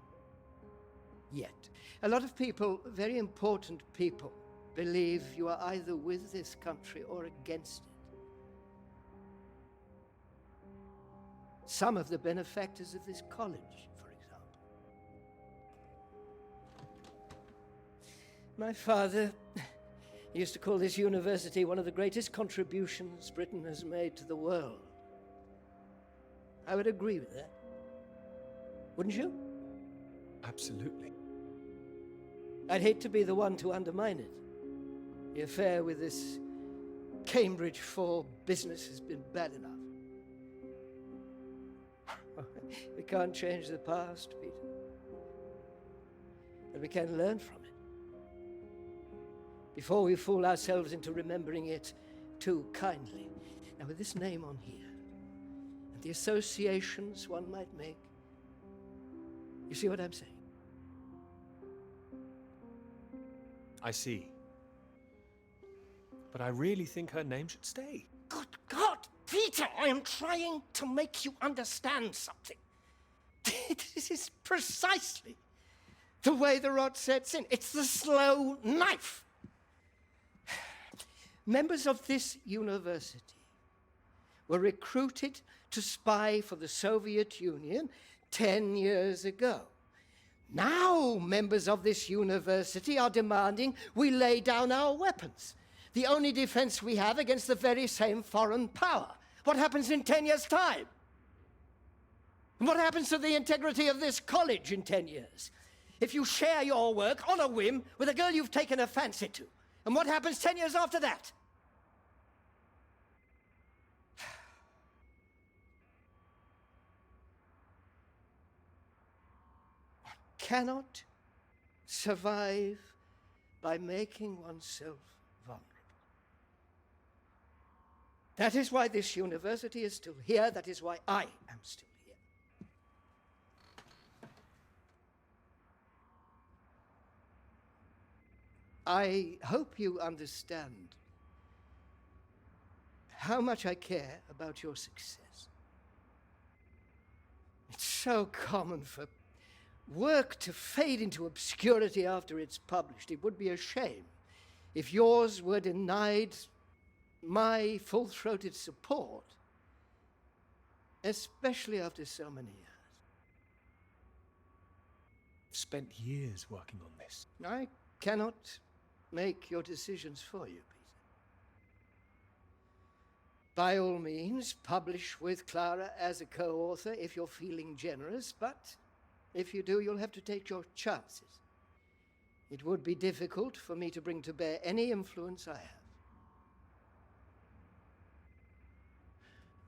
Yet. A lot of people, very important people, believe you are either with this country or against it. Some of the benefactors of this college, for example. My father used to call this university one of the greatest contributions Britain has made to the world. I would agree with that. Wouldn't you? Absolutely. I'd hate to be the one to undermine it. The affair with this Cambridge 4 business has been bad enough. We can't change the past, Peter. But we can learn from it. Before we fool ourselves into remembering it too kindly. Now, with this name on here, and the associations one might make, you see what I'm saying? I see. But I really think her name should stay. Good God, Peter, I am trying to make you understand something. This is precisely the way the rot sets in. It's the slow knife. Members of this university were recruited to spy for the Soviet Union 10 years ago. Now members of this university are demanding we lay down our weapons. The only defense we have against the very same foreign power. What happens in 10 years' time? And what happens to the integrity of this college in 10 years? If you share your work on a whim with a girl you've taken a fancy to, and what happens 10 years after that? One cannot survive by making oneself vulnerable. That is why this university is still here. That is why I am still here. I hope you understand how much I care about your success. It's so common for work to fade into obscurity after it's published. It would be a shame if yours were denied my full-throated support, especially after so many years. I've spent years working on this. I cannot make your decisions for you, Peter. By all means, publish with Clara as a co-author if you're feeling generous, but if you do, you'll have to take your chances. It would be difficult for me to bring to bear any influence I have.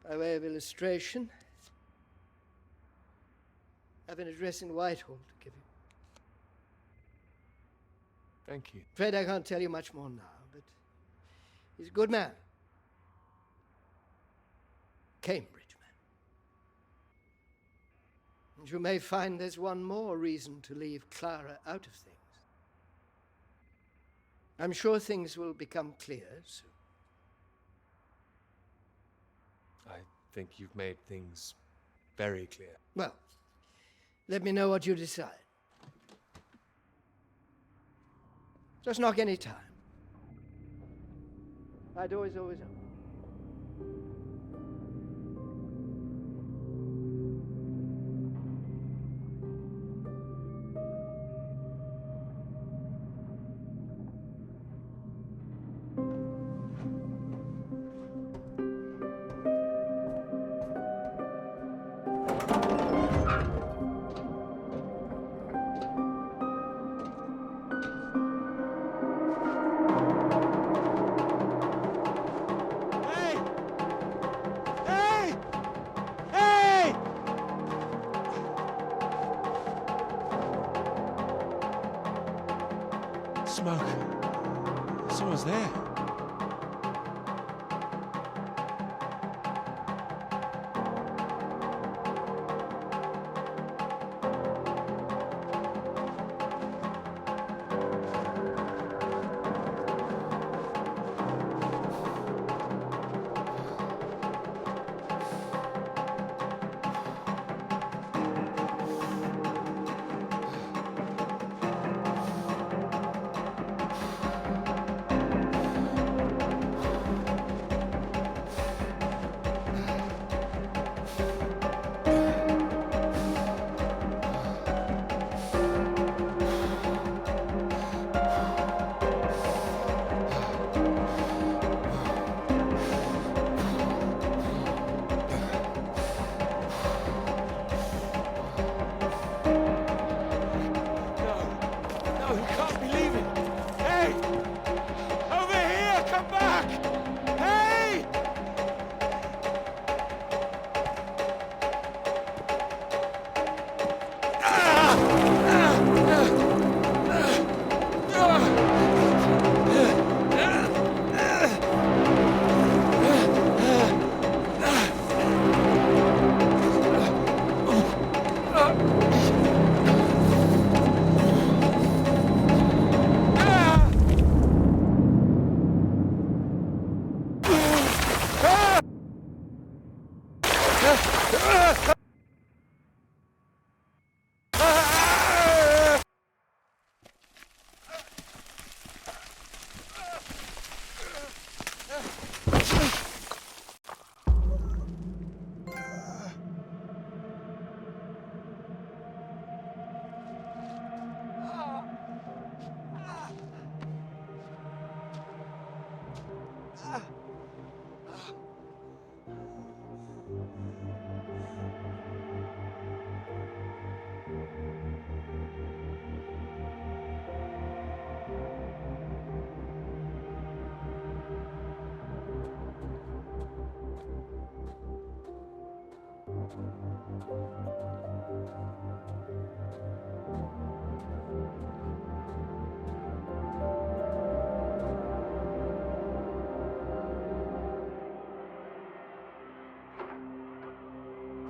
By way of illustration, I have an address in Whitehall to give you. Thank you. Afraid I can't tell you much more now, but he's a good man. Cambridge man. And you may find there's one more reason to leave Clara out of things. I'm sure things will become clear soon. I think you've made things very clear. Well, let me know what you decide. Just knock any time. My door is always open. Someone's there. No, you can't be leaving. Hey! Over here! Come back! Hey!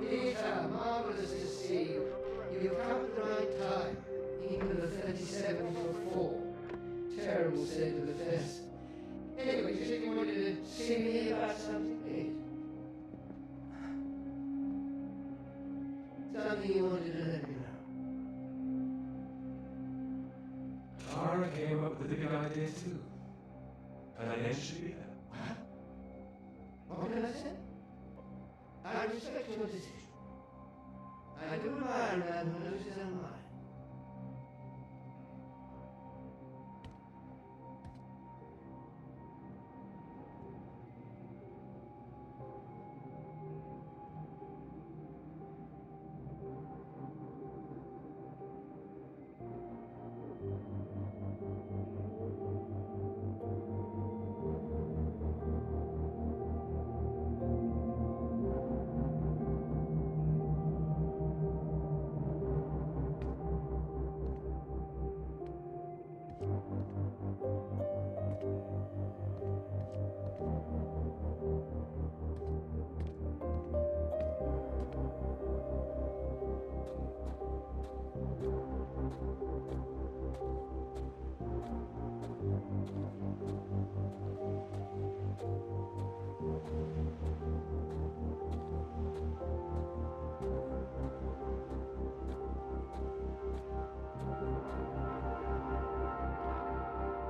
Peter, marvelous to see you. You've come at the right time. England are 37 for 4. Terrible state of affairs. Anyway, you said you wanted to see me about something, please? Something you wanted to let me know. Tara came up with a big idea too. And I should be there. What can I say? I respect your decision. I do admire a man who knows his own mind.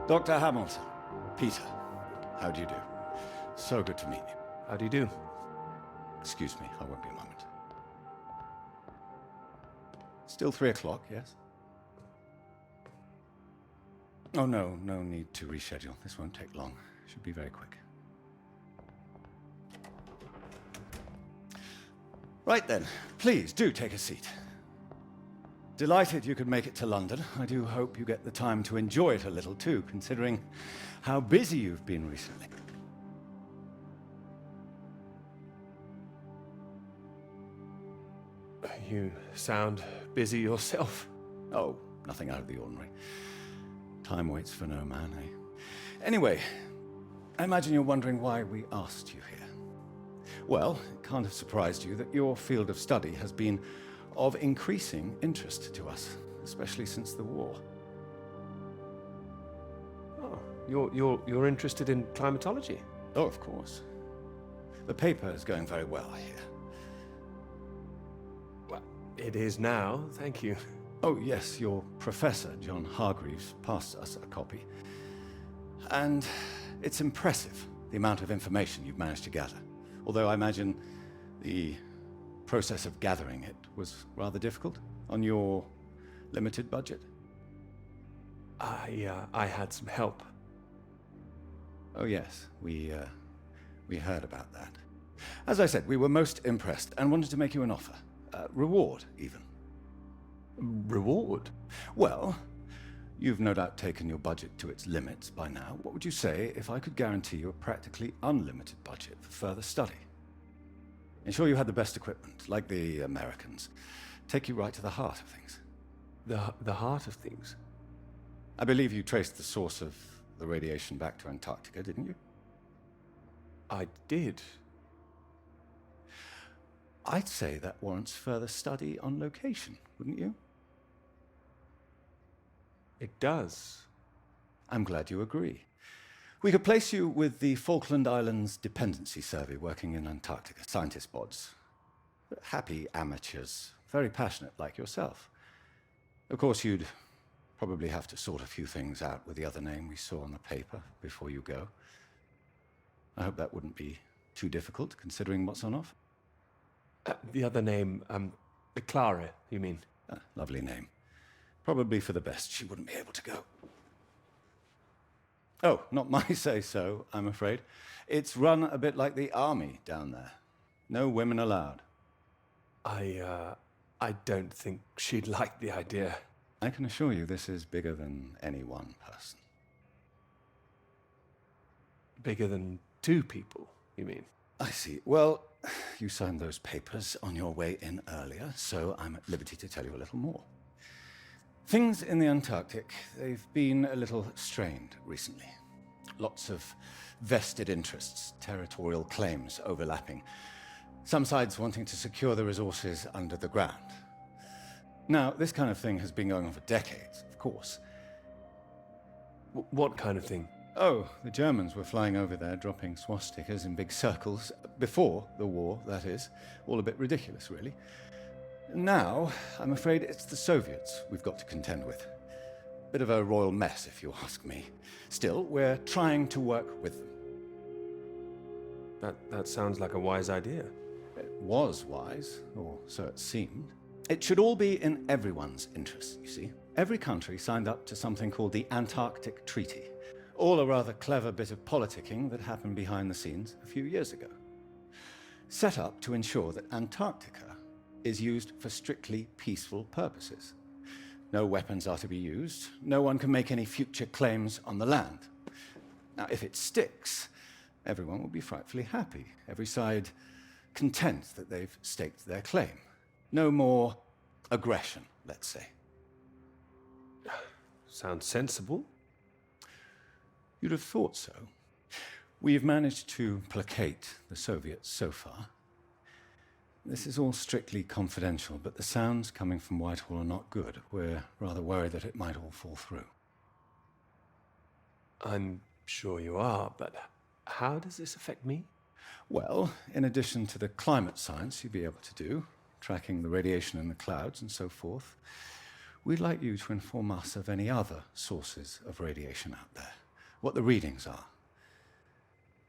Dr. Hamilton. Peter. How do you do? So good to meet you. How do you do? Excuse me, I won't be a moment. Still 3 o'clock, yes? Oh, no need to reschedule. This won't take long. Should be very quick. Right then, please do take a seat. Delighted you could make it to London. I do hope you get the time to enjoy it a little too, considering how busy you've been recently. You sound busy yourself. Oh, nothing out of the ordinary. Time waits for no man, eh? Anyway, I imagine you're wondering why we asked you here. Well, it can't have surprised you that your field of study has been of increasing interest to us, especially since the war. Oh, you're interested in climatology? Oh, of course. The paper is going very well, I hear. Well, it is now, thank you. Oh, yes, your professor, John Hargreaves, passed us a copy. And it's impressive, the amount of information you've managed to gather. Although I imagine the process of gathering it was rather difficult on your limited budget. I had some help. Oh, yes, we heard about that. As I said, we were most impressed and wanted to make you an offer. Reward, even. Reward? Well, you've no doubt taken your budget to its limits by now. What would you say if I could guarantee you a practically unlimited budget for further study? Ensure you had the best equipment, like the Americans. Take you right to the heart of things. The heart of things? I believe you traced the source of the radiation back to Antarctica, didn't you? I did. I'd say that warrants further study on location, wouldn't you? It does. I'm glad you agree. We could place you with the Falkland Islands Dependency Survey working in Antarctica, scientist bods. Happy amateurs, very passionate like yourself. Of course, you'd probably have to sort a few things out with the other name we saw on the paper before you go. I hope that wouldn't be too difficult, considering what's on offer. The other name, Clara, you mean? Lovely name. Probably for the best she wouldn't be able to go. Oh, not my say-so, I'm afraid. It's run a bit like the army down there. No women allowed. I don't think she'd like the idea. I can assure you this is bigger than any one person. Bigger than two people, you mean? I see. Well, you signed those papers on your way in earlier, so I'm at liberty to tell you a little more. Things in the Antarctic, they've been a little strained recently. Lots of vested interests, territorial claims overlapping. Some sides wanting to secure the resources under the ground. Now, this kind of thing has been going on for decades, of course. What kind of thing? Oh, the Germans were flying over there, dropping swastikas in big circles. Before the war, that is. All a bit ridiculous, really. Now, I'm afraid it's the Soviets we've got to contend with. Bit of a royal mess, if you ask me. Still, we're trying to work with them. That sounds like a wise idea. It was wise, or so it seemed. It should all be in everyone's interest, you see. Every country signed up to something called the Antarctic Treaty. All a rather clever bit of politicking that happened behind the scenes a few years ago. Set up to ensure that Antarctica is used for strictly peaceful purposes. No weapons are to be used. No one can make any future claims on the land. Now, if it sticks, everyone will be frightfully happy. Every side content that they've staked their claim. No more aggression, let's say. Sounds sensible. You'd have thought so. We've managed to placate the Soviets so far. This is all strictly confidential, but the sounds coming from Whitehall are not good. We're rather worried that it might all fall through. I'm sure you are, but how does this affect me? Well, in addition to the climate science you'd be able to do, tracking the radiation in the clouds and so forth, we'd like you to inform us of any other sources of radiation out there, what the readings are.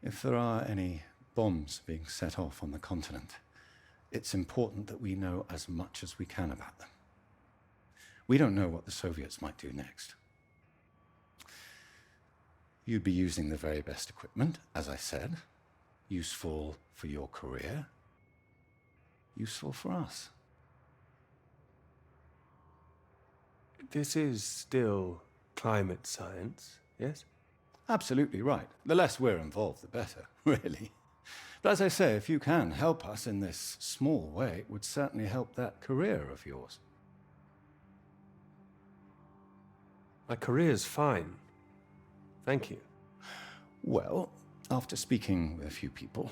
If there are any bombs being set off on the continent, it's important that we know as much as we can about them. We don't know what the Soviets might do next. You'd be using the very best equipment, as I said. Useful for your career. Useful for us. This is still climate science, yes? Absolutely right. The less we're involved, the better, really. But as I say, if you can help us in this small way, it would certainly help that career of yours. My career's fine. Thank you. Well, after speaking with a few people,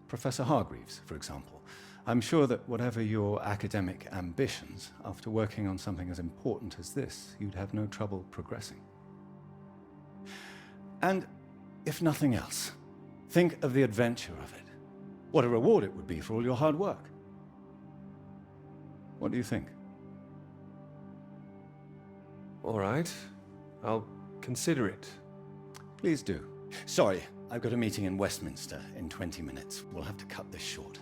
Professor Hargreaves, for example, I'm sure that whatever your academic ambitions, after working on something as important as this, you'd have no trouble progressing. And if nothing else, think of the adventure of it. What a reward it would be for all your hard work. What do you think? All right. I'll consider it. Please do. Sorry, I've got a meeting in Westminster in 20 minutes. We'll have to cut this short.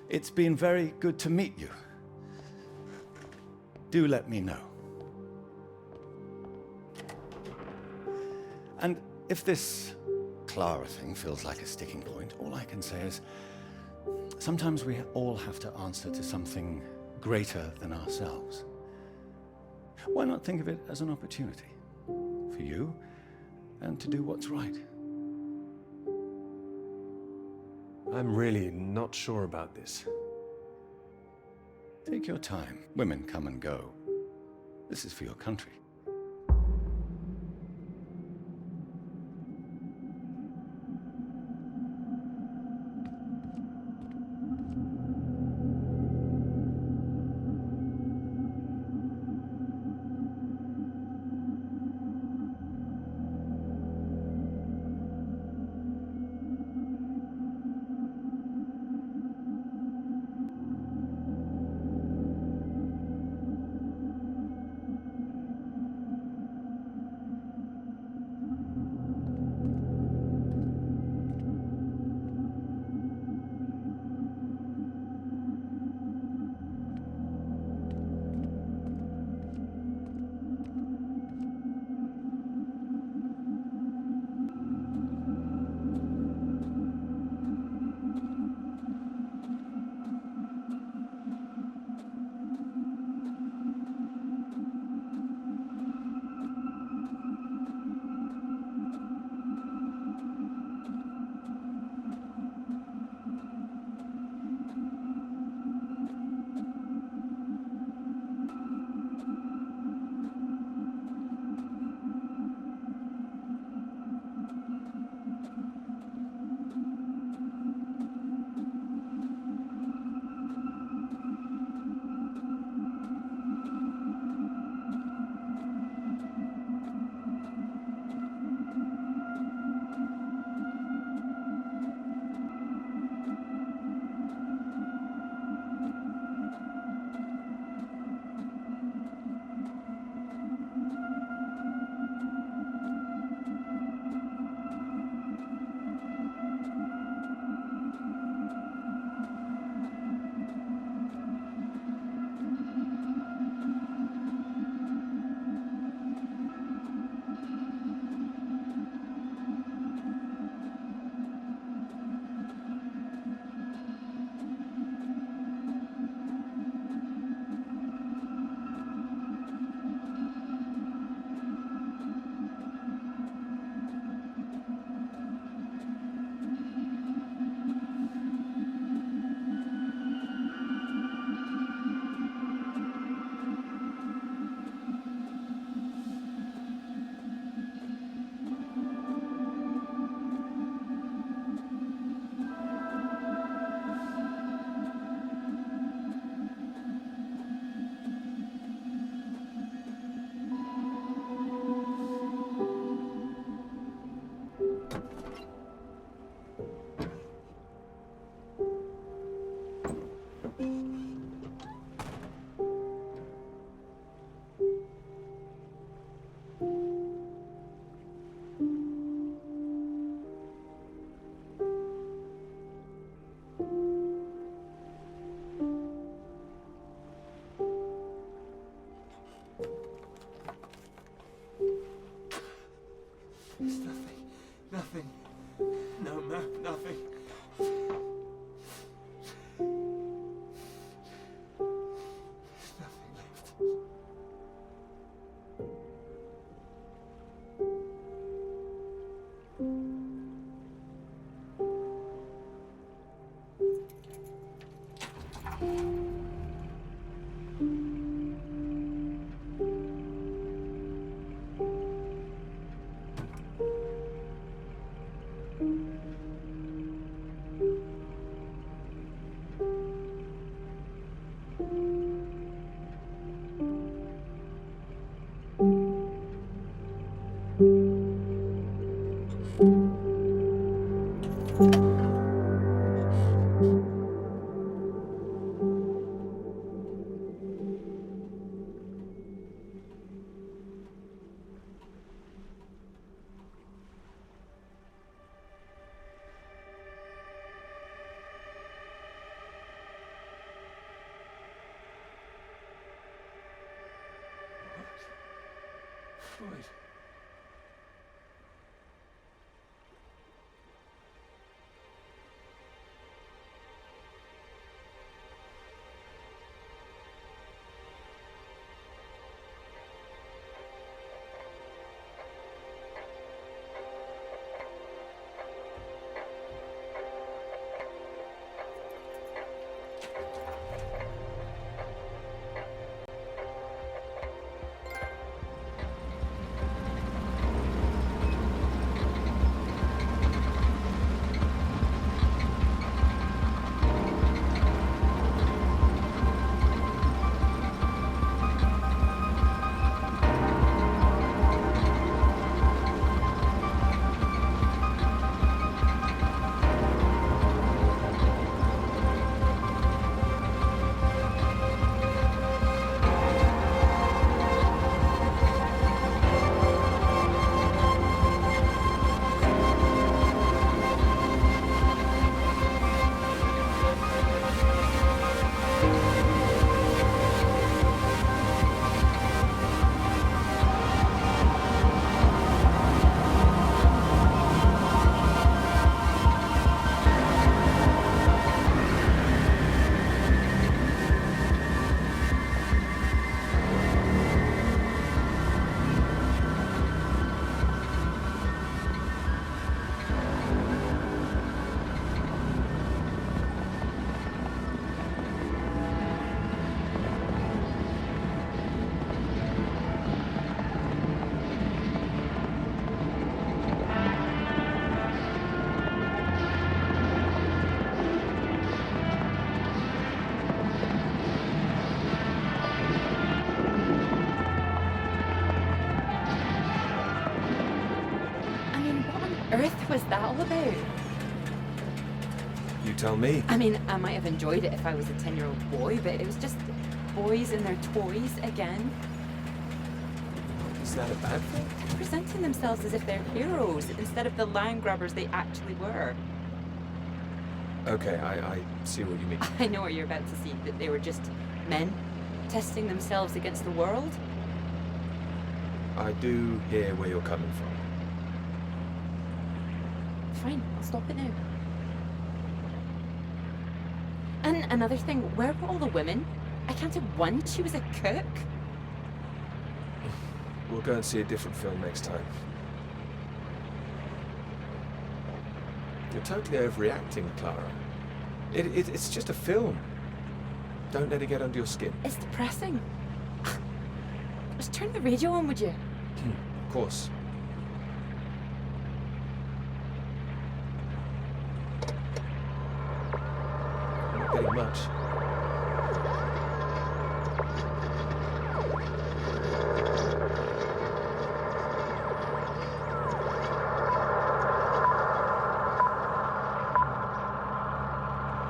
It's been very good to meet you. Do let me know. And if this Clara thing feels like a sticking point, all I can say is sometimes we all have to answer to something greater than ourselves. Why not think of it as an opportunity for you and to do what's right? I'm really not sure about this. Take your time. Women come and go. This is for your country. There's nothing. Nothing. No, nothing. There's nothing left. Right. Earth was that all about? You tell me. I mean, I might have enjoyed it if I was a 10-year-old boy, but it was just boys and their toys again. Is that a bad thing? Presenting themselves as if they're heroes instead of the land grabbers they actually were. Okay, I see what you mean. I know what you're about to see, that they were just men testing themselves against the world. I do hear where you're coming from. Fine, I'll stop it now. And another thing, where were all the women? I counted one, she was a cook. We'll go and see a different film next time. You're totally overreacting, Clara. It's just a film. Don't let it get under your skin. It's depressing. Just turn the radio on, would you? Of course. Not getting much.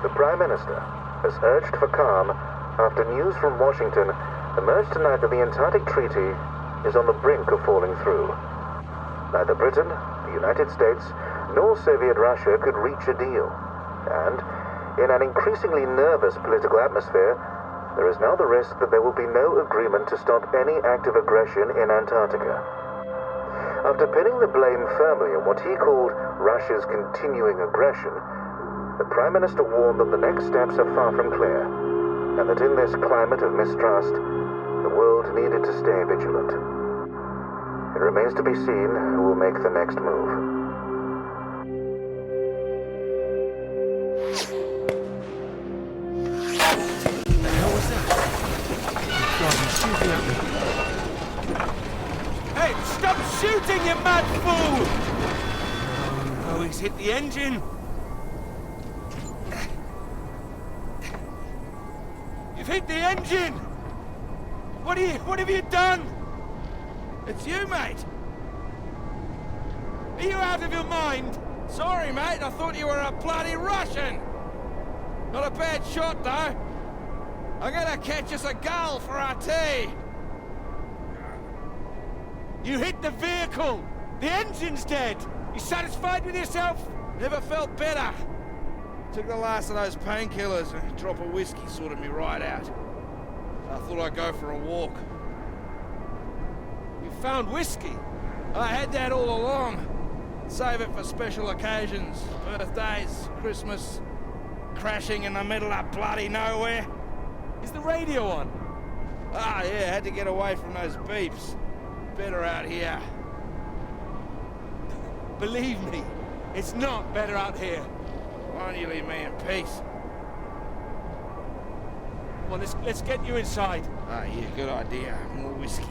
The Prime Minister has urged for calm after news from Washington emerged tonight that the Antarctic Treaty is on the brink of falling through. Neither Britain, the United States, nor Soviet Russia could reach a deal. And, in an increasingly nervous political atmosphere, there is now the risk that there will be no agreement to stop any active aggression in Antarctica. After pinning the blame firmly on what he called Russia's continuing aggression, the Prime Minister warned that the next steps are far from clear, and that in this climate of mistrust, the world needed to stay vigilant. It remains to be seen who will make the next move. The hell was that? God, he's shooting at me. Hey, stop shooting, you mad fool! Oh, he's hit the engine. You've hit the engine! What have you done? It's you, mate! Are you out of your mind? Sorry, mate. I thought you were a bloody Russian. Not a bad shot, though. I'm gonna catch us a gull for our tea. You hit the vehicle! The engine's dead! You satisfied with yourself? Never felt better. Took the last of those painkillers and a drop of whiskey sorted me right out. I thought I'd go for a walk. You found whiskey? I had that all along. Save it for special occasions. Birthdays, Christmas. Crashing in the middle of bloody nowhere. Is the radio on? Ah, yeah, had to get away from those beeps. Better out here. Believe me, it's not better out here. Why don't you leave me in peace? Well, let's get you inside. Ah, yeah, good idea. More whiskey.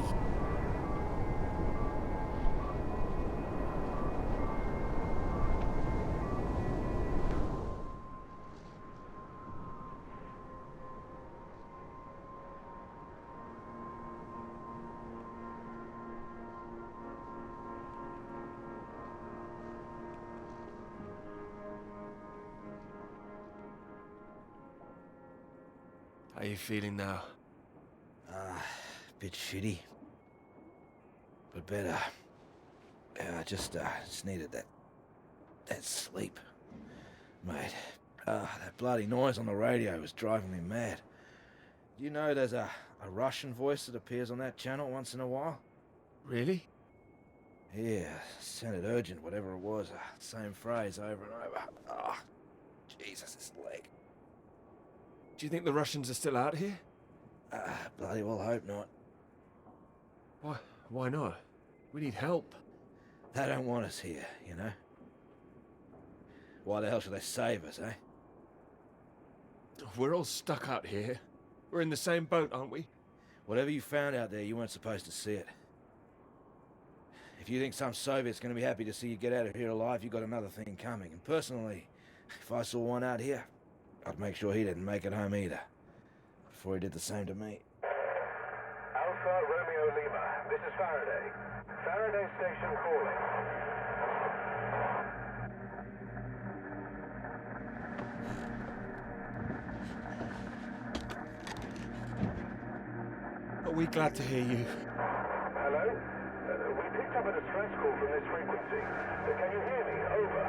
How are you feeling now? Bit shitty. But better. Yeah, I just needed that sleep. Mate, that bloody noise on the radio was driving me mad. Do you know there's a Russian voice that appears on that channel once in a while? Really? Yeah, sounded urgent, whatever it was. Same phrase over and over. Ah, Jesus, this leg. Do you think the Russians are still out here? Bloody well hope not. Why not? We need help. They don't want us here, you know? Why the hell should they save us, eh? We're all stuck out here. We're in the same boat, aren't we? Whatever you found out there, you weren't supposed to see it. If you think some Soviet's gonna be happy to see you get out of here alive, you got another thing coming. And personally, if I saw one out here, I'd make sure he didn't make it home either. Before he did the same to me. Alpha Romeo Lima, this is Faraday. Faraday Station calling. Are we glad to hear you? Hello? We picked up a distress call from this frequency. Can you hear me? Over.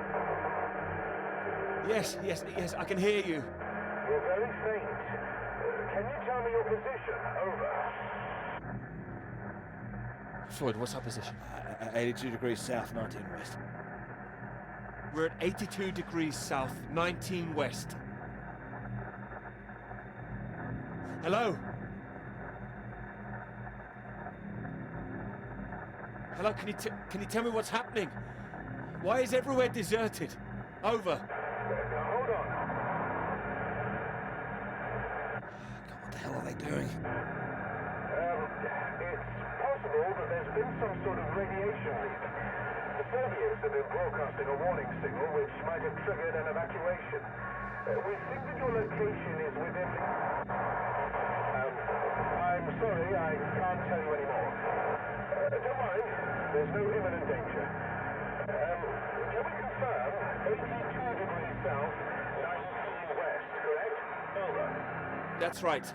Yes, I can hear you. You're very faint. Can you tell me your position? Over. Floyd, what's our position? 82 degrees south, 19 west. We're at 82 degrees south, 19 west. Hello? Hello, can you tell me what's happening? Why is everywhere deserted? Over. Hold on. God, what the hell are they doing? It's possible that there's been some sort of radiation leak. The Soviets have been broadcasting a warning signal which might have triggered an evacuation. We think that your location is within the... I'm sorry, I can't tell you anymore. Don't worry, there's no imminent danger. Can we confirm 82 degrees south, 19 west, correct? Over. That's right.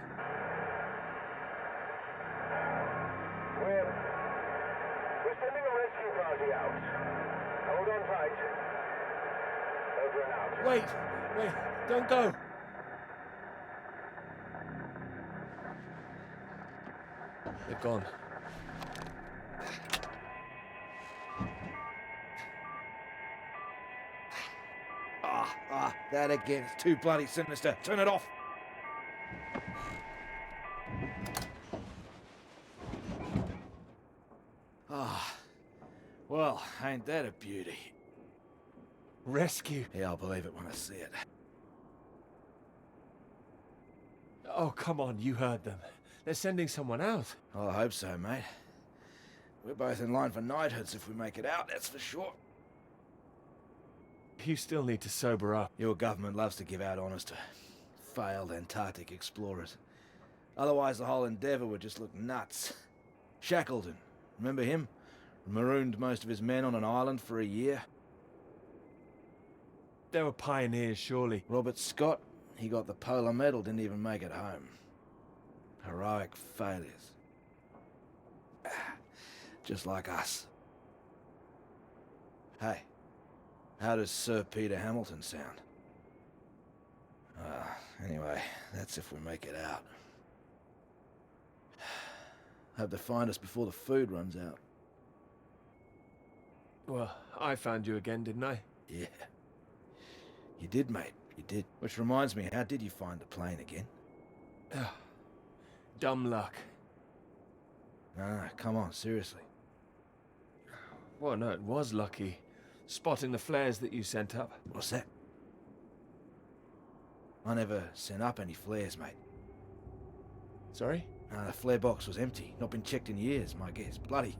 We're sending a rescue party out. Hold on tight. Over and out. Wait, don't go. They're gone. That again. It's too bloody sinister. Turn it off. Well, ain't that a beauty? Rescue? Yeah, I'll believe it when I see it. Oh, come on, you heard them. They're sending someone out. Well, I hope so, mate. We're both in line for knighthoods if we make it out, that's for sure. You still need to sober up. Your government loves to give out honours to failed Antarctic explorers. Otherwise, the whole endeavour would just look nuts. Shackleton, remember him? Marooned most of his men on an island for a year. They were pioneers, surely. Robert Scott, he got the Polar Medal, didn't even make it home. Heroic failures. Just like us. Hey, how does Sir Peter Hamilton sound? Anyway, that's if we make it out. Hope they find us before the food runs out. Well, I found you again, didn't I? Yeah. You did, mate. You did. Which reminds me, how did you find the plane again? Dumb luck. No, come on, seriously. Well, no, it was lucky. Spotting the flares that you sent up. What's that? I never sent up any flares, mate. Sorry? The flare box was empty. Not been checked in years, my guess. Bloody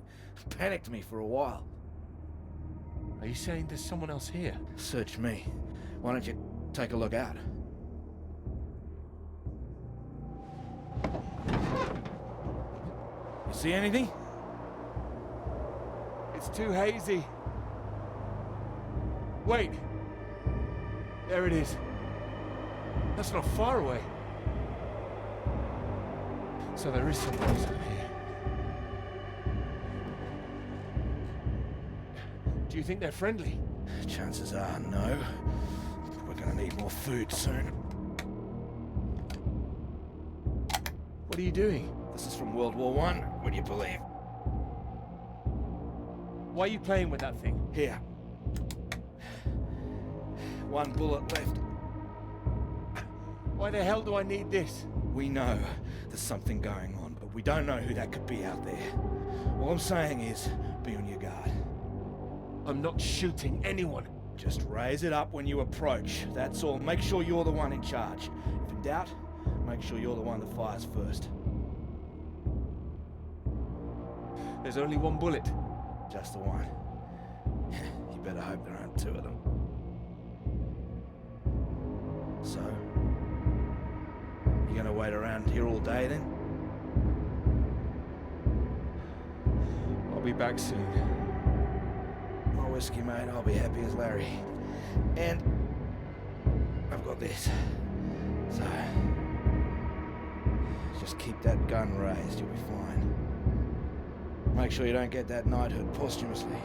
panicked me for a while. Are you saying there's someone else here? Search me. Why don't you take a look out? You see anything? It's too hazy. Wait. There it is. That's not far away. So there is someone else out here. Do you think they're friendly? Chances are no. We're gonna need more food soon. What are you doing? This is from World War I, would you believe? Why are you playing with that thing? Here. One bullet left. Why the hell do I need this? We know there's something going on, but we don't know who that could be out there. All I'm saying is, be on your guard. I'm not shooting anyone. Just raise it up when you approach. That's all. Make sure you're the one in charge. If in doubt, make sure you're the one that fires first. There's only one bullet. Just the one. You better hope there aren't two of them. So, you gonna wait around here all day then? I'll be back soon. More whiskey, mate. I'll be happy as Larry. And I've got this. So, just keep that gun raised. You'll be fine. Make sure you don't get that knighthood posthumously.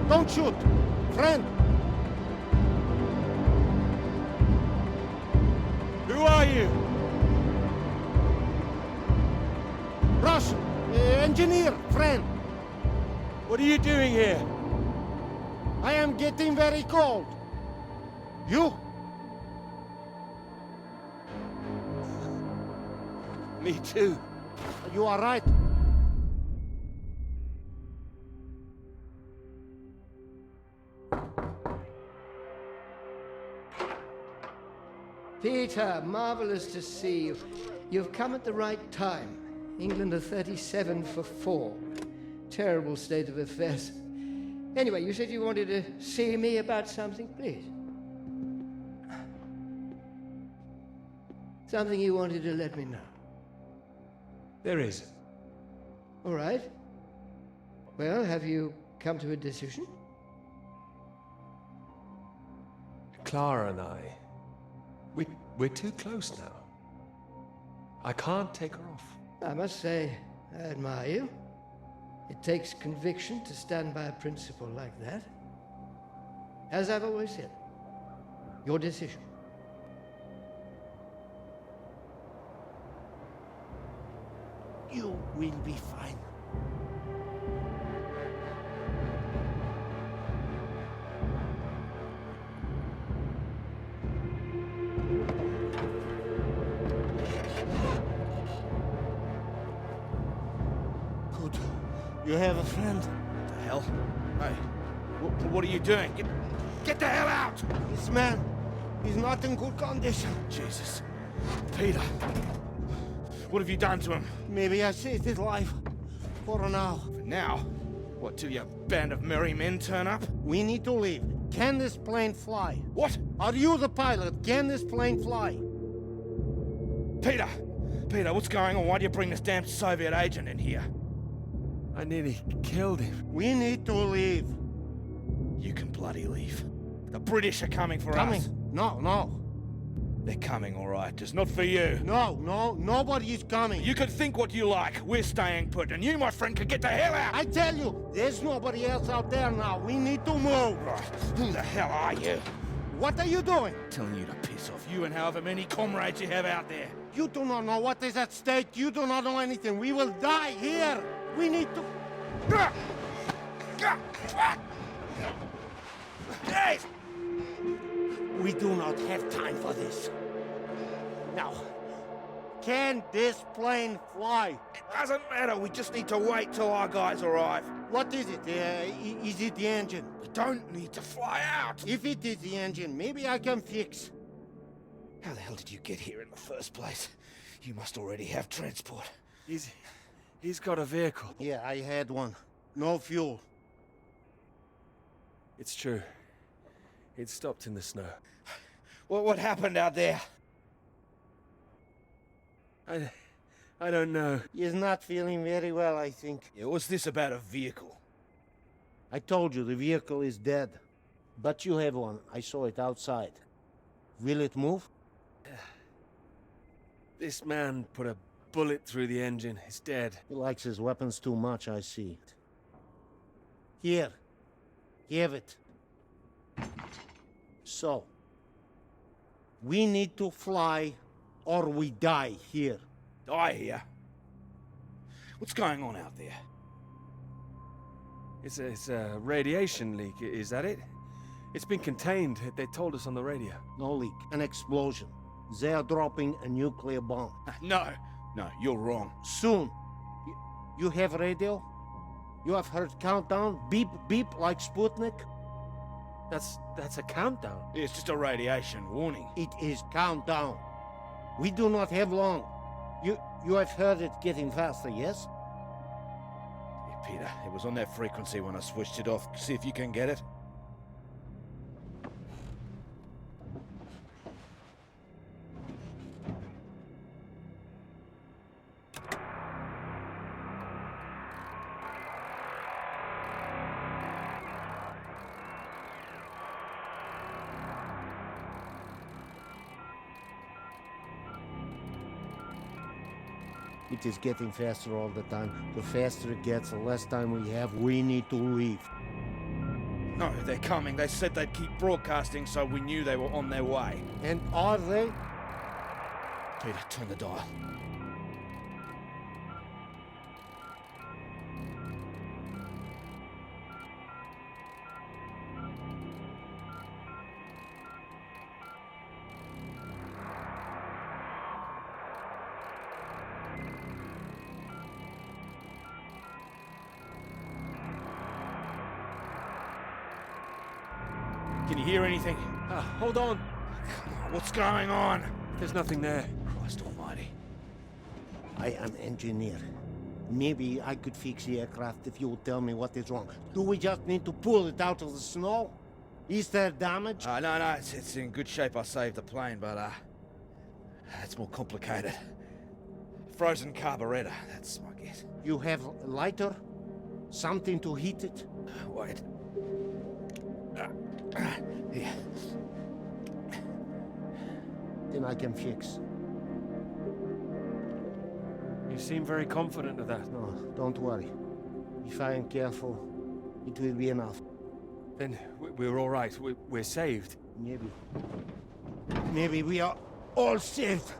Don't shoot! Friend! Who are you? Engineer, friend, What are you doing here? I am getting very cold. You? Me too. You are right. Peter, marvelous to see you. You've come at the right time. England are 37 for 4. Terrible state of affairs. Anyway, you said you wanted to see me about something, please. Something you wanted to let me know. There is. All right. Well, have you come to a decision? Clara and I, we're too close now. I can't take her off. I must say, I admire you. It takes conviction to stand by a principle like that. As I've always said, your decision. You will be fine. Good. You have a friend. The hell? Hey, what are you doing? Get the hell out! This man is not in good condition. Jesus. Peter. What have you done to him? Maybe I saved his life. For now. For now? What, till your band of merry men turn up? We need to leave. Can this plane fly? What? Are you the pilot? Can this plane fly? Peter! Peter, what's going on? Why do you bring this damn Soviet agent in here? I nearly killed him. We need to leave. You can bloody leave. The British are coming for Coming? us. No. They're coming, all right. Just not for you. No, nobody is coming. You can think what you like. We're staying put, and you, my friend, can get the hell out. I tell you, there's nobody else out there now. We need to move. Right. Who the hell are you? What are you doing? Telling you to piss off. You and however many comrades you have out there. You do not know what is at stake. You do not know anything. We will die here. We need to... Hey! We do not have time for this. Now, can this plane fly? It doesn't matter. We just need to wait till our guys arrive. What is it? Is it the engine? We don't need to fly out. If it is the engine, maybe I can fix. How the hell did you get here in the first place? You must already have transport. He's got a vehicle. Yeah, I had one. No fuel. It's true. It stopped in the snow. Well, what happened out there? I don't know. He's not feeling very well, I think. Yeah, what's this about a vehicle? I told you the vehicle is dead. But you have one. I saw it outside. Will it move? This man put a bullet through the engine. He's dead. He likes his weapons too much, I see. Here. Have it. So, we need to fly or we die here. Die here? What's going on out there? It's a radiation leak, is that it? It's been contained. They told us on the radio. No leak. An explosion. They are dropping a nuclear bomb. No, you're wrong. Soon. You have radio? You have heard countdown? Beep, beep, like Sputnik? That's a countdown. It's just a radiation warning. It is countdown. We do not have long. You have heard it getting faster, yes? Yeah, Peter, it was on that frequency when I switched it off. See if you can get it. It is getting faster all the time. The faster it gets, the less time we have. We need to leave. No, they're coming. They said they'd keep broadcasting, so we knew they were on their way. And are they? Peter, turn the dial. Can you hear anything? Hold on. What's going on? There's nothing there. Christ almighty. I am engineer. Maybe I could fix the aircraft if you would tell me what is wrong. Do we just need to pull it out of the snow? Is there damage? No, it's in good shape. I saved the plane, but it's more complicated. Frozen carburetor, that's my guess. You have a lighter? Something to heat it? Wait. Here. Then I can fix. You seem very confident of that. No, don't worry. If I am careful, it will be enough. Then we're all right. We're saved. Maybe. Maybe we are all saved.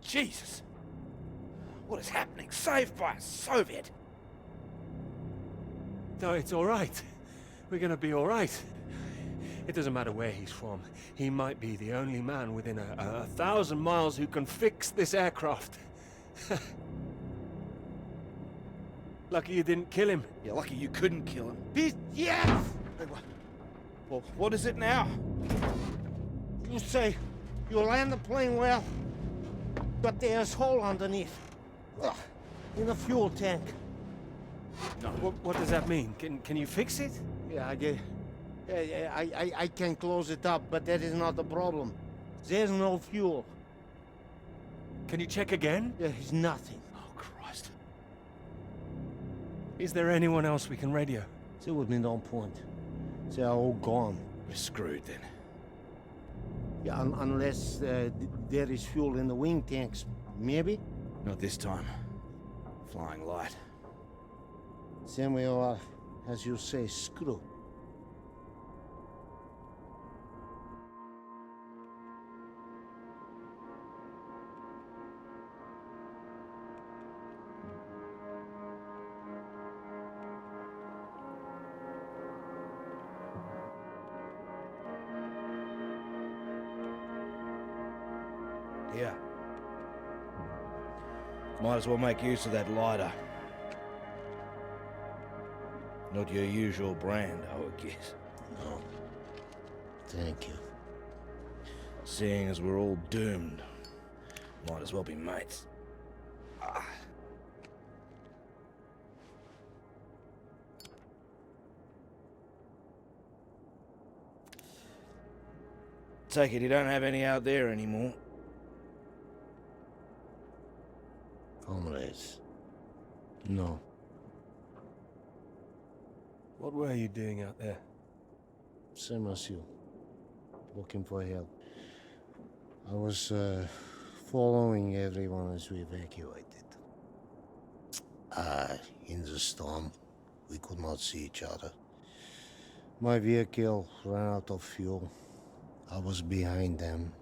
Jesus! What is happening? Saved by a Soviet! No, it's all right. We're gonna be all right. It doesn't matter where he's from. He might be the only man within a 1,000 miles who can fix this aircraft. Lucky you didn't kill him. Yeah, lucky you couldn't kill him. Yes! Well, what is it now? You say you land the plane well, but there's a hole underneath. Ugh, in the fuel tank. What does that mean? Can you fix it? Yeah, I did. I can close it up, but that is not the problem. There's no fuel. Can you check again? There is nothing. Oh, Christ. Is there anyone else we can radio? There would be no point. They are all gone. We're screwed then. Yeah, unless there is fuel in the wing tanks, maybe? Not this time. Flying light. Then we are, as you say, screwed. Here. Might as well make use of that lighter. Not your usual brand, I would guess. No. Thank you. Seeing as we're all doomed, might as well be mates. Take it you don't have any out there anymore. Comrades. No. What were you doing out there? Same as you. Looking for help. I was following everyone as we evacuated. In the storm, we could not see each other. My vehicle ran out of fuel. I was behind them.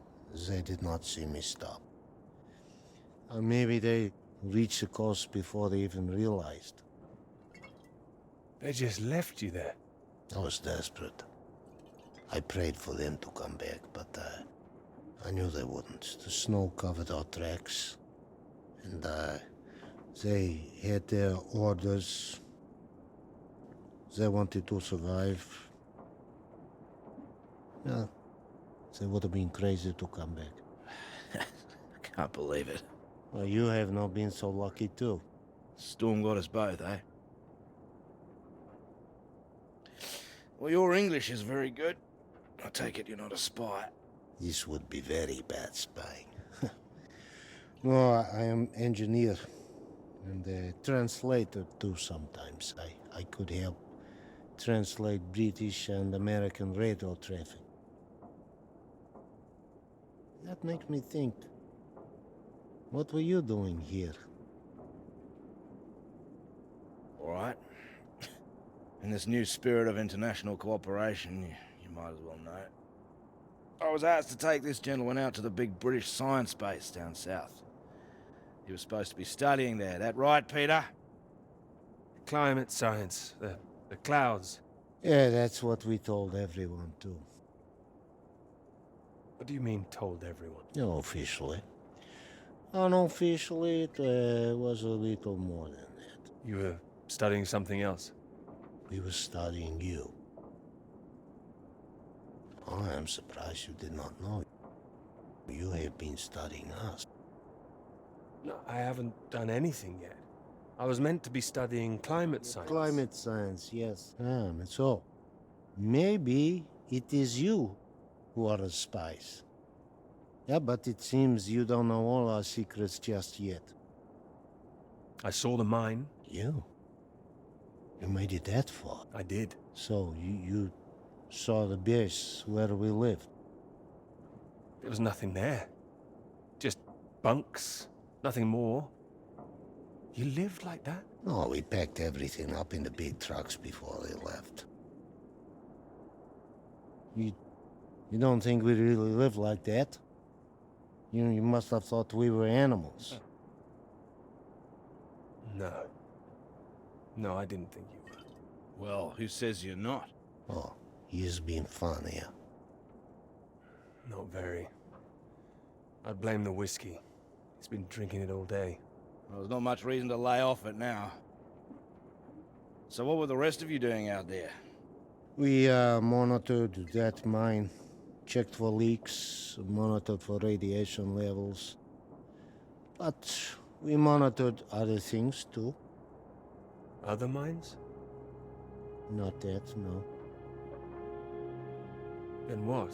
They did not see me stop. Maybe they reached the coast before they even realized. They just left you there. I was desperate. I prayed for them to come back, but I knew they wouldn't. The snow covered our tracks, and they had their orders. They wanted to survive. Yeah, they would have been crazy to come back. I can't believe it. Well, you have not been so lucky too. Storm got us both, eh? Well, your English is very good. I take it you're not a spy. This would be very bad spying. No, I am engineer and a translator too sometimes. I could help translate British and American radio traffic. That makes me think. What were you doing here? All right. In this new spirit of international cooperation, you might as well know. I was asked to take this gentleman out to the big British science base down south. He was supposed to be studying there. That right, Peter? Climate science, the clouds. Yeah, that's what we told everyone too. What do you mean, told everyone? No, officially. Unofficially, it was a little more than that. You were studying something else? We were studying you. I am surprised you did not know. You have been studying us. No, I haven't done anything yet. I was meant to be studying climate science. Climate science, yes. So, maybe it is you who are the spies. Yeah, but it seems you don't know all our secrets just yet. I saw the mine. You? You made it that far? I did. So, you saw the base where we lived? There was nothing there. Just bunks. Nothing more. You lived like that? No, we packed everything up in the big trucks before they left. You don't think we really lived like that? You must have thought we were animals. No. No, I didn't think you were. Well, who says you're not? Oh, he's been fun here. Not very. I'd blame the whiskey. He's been drinking it all day. Well, there's not much reason to lay off it now. So what were the rest of you doing out there? We monitored that mine, checked for leaks, monitored for radiation levels. But we monitored other things too. Other mines? Not that, no. Then what?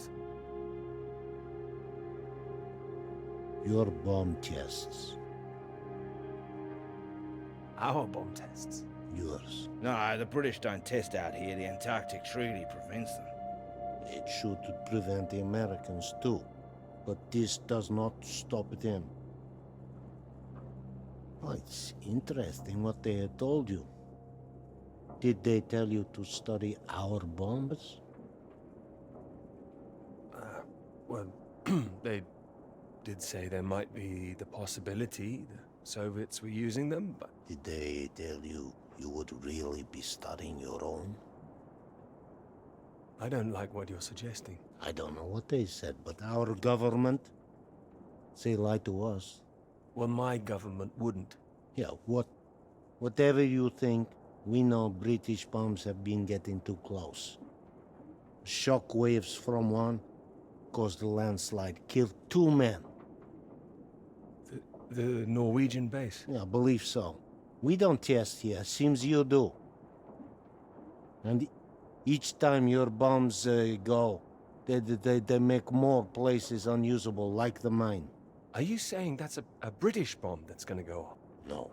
Your bomb tests. Our bomb tests? Yours. No, the British don't test out here. The Antarctic Treaty prevents them. It should prevent the Americans too. But this does not stop them. Oh, it's interesting what they had told you. Did they tell you to study our bombs? Well, they did say there might be the possibility the Soviets were using them, but... Did they tell you you would really be studying your own? I don't like what you're suggesting. I don't know what they said, but our government, they lied to us. Well, my government wouldn't. Yeah, whatever you think, we know British bombs have been getting too close. Shock waves from one caused a landslide, killed 2 men. The Norwegian base? Yeah, I believe so. We don't test here, seems you do. And each time your bombs go, they make more places unusable, like the mine. Are you saying that's a British bomb that's gonna go off? No.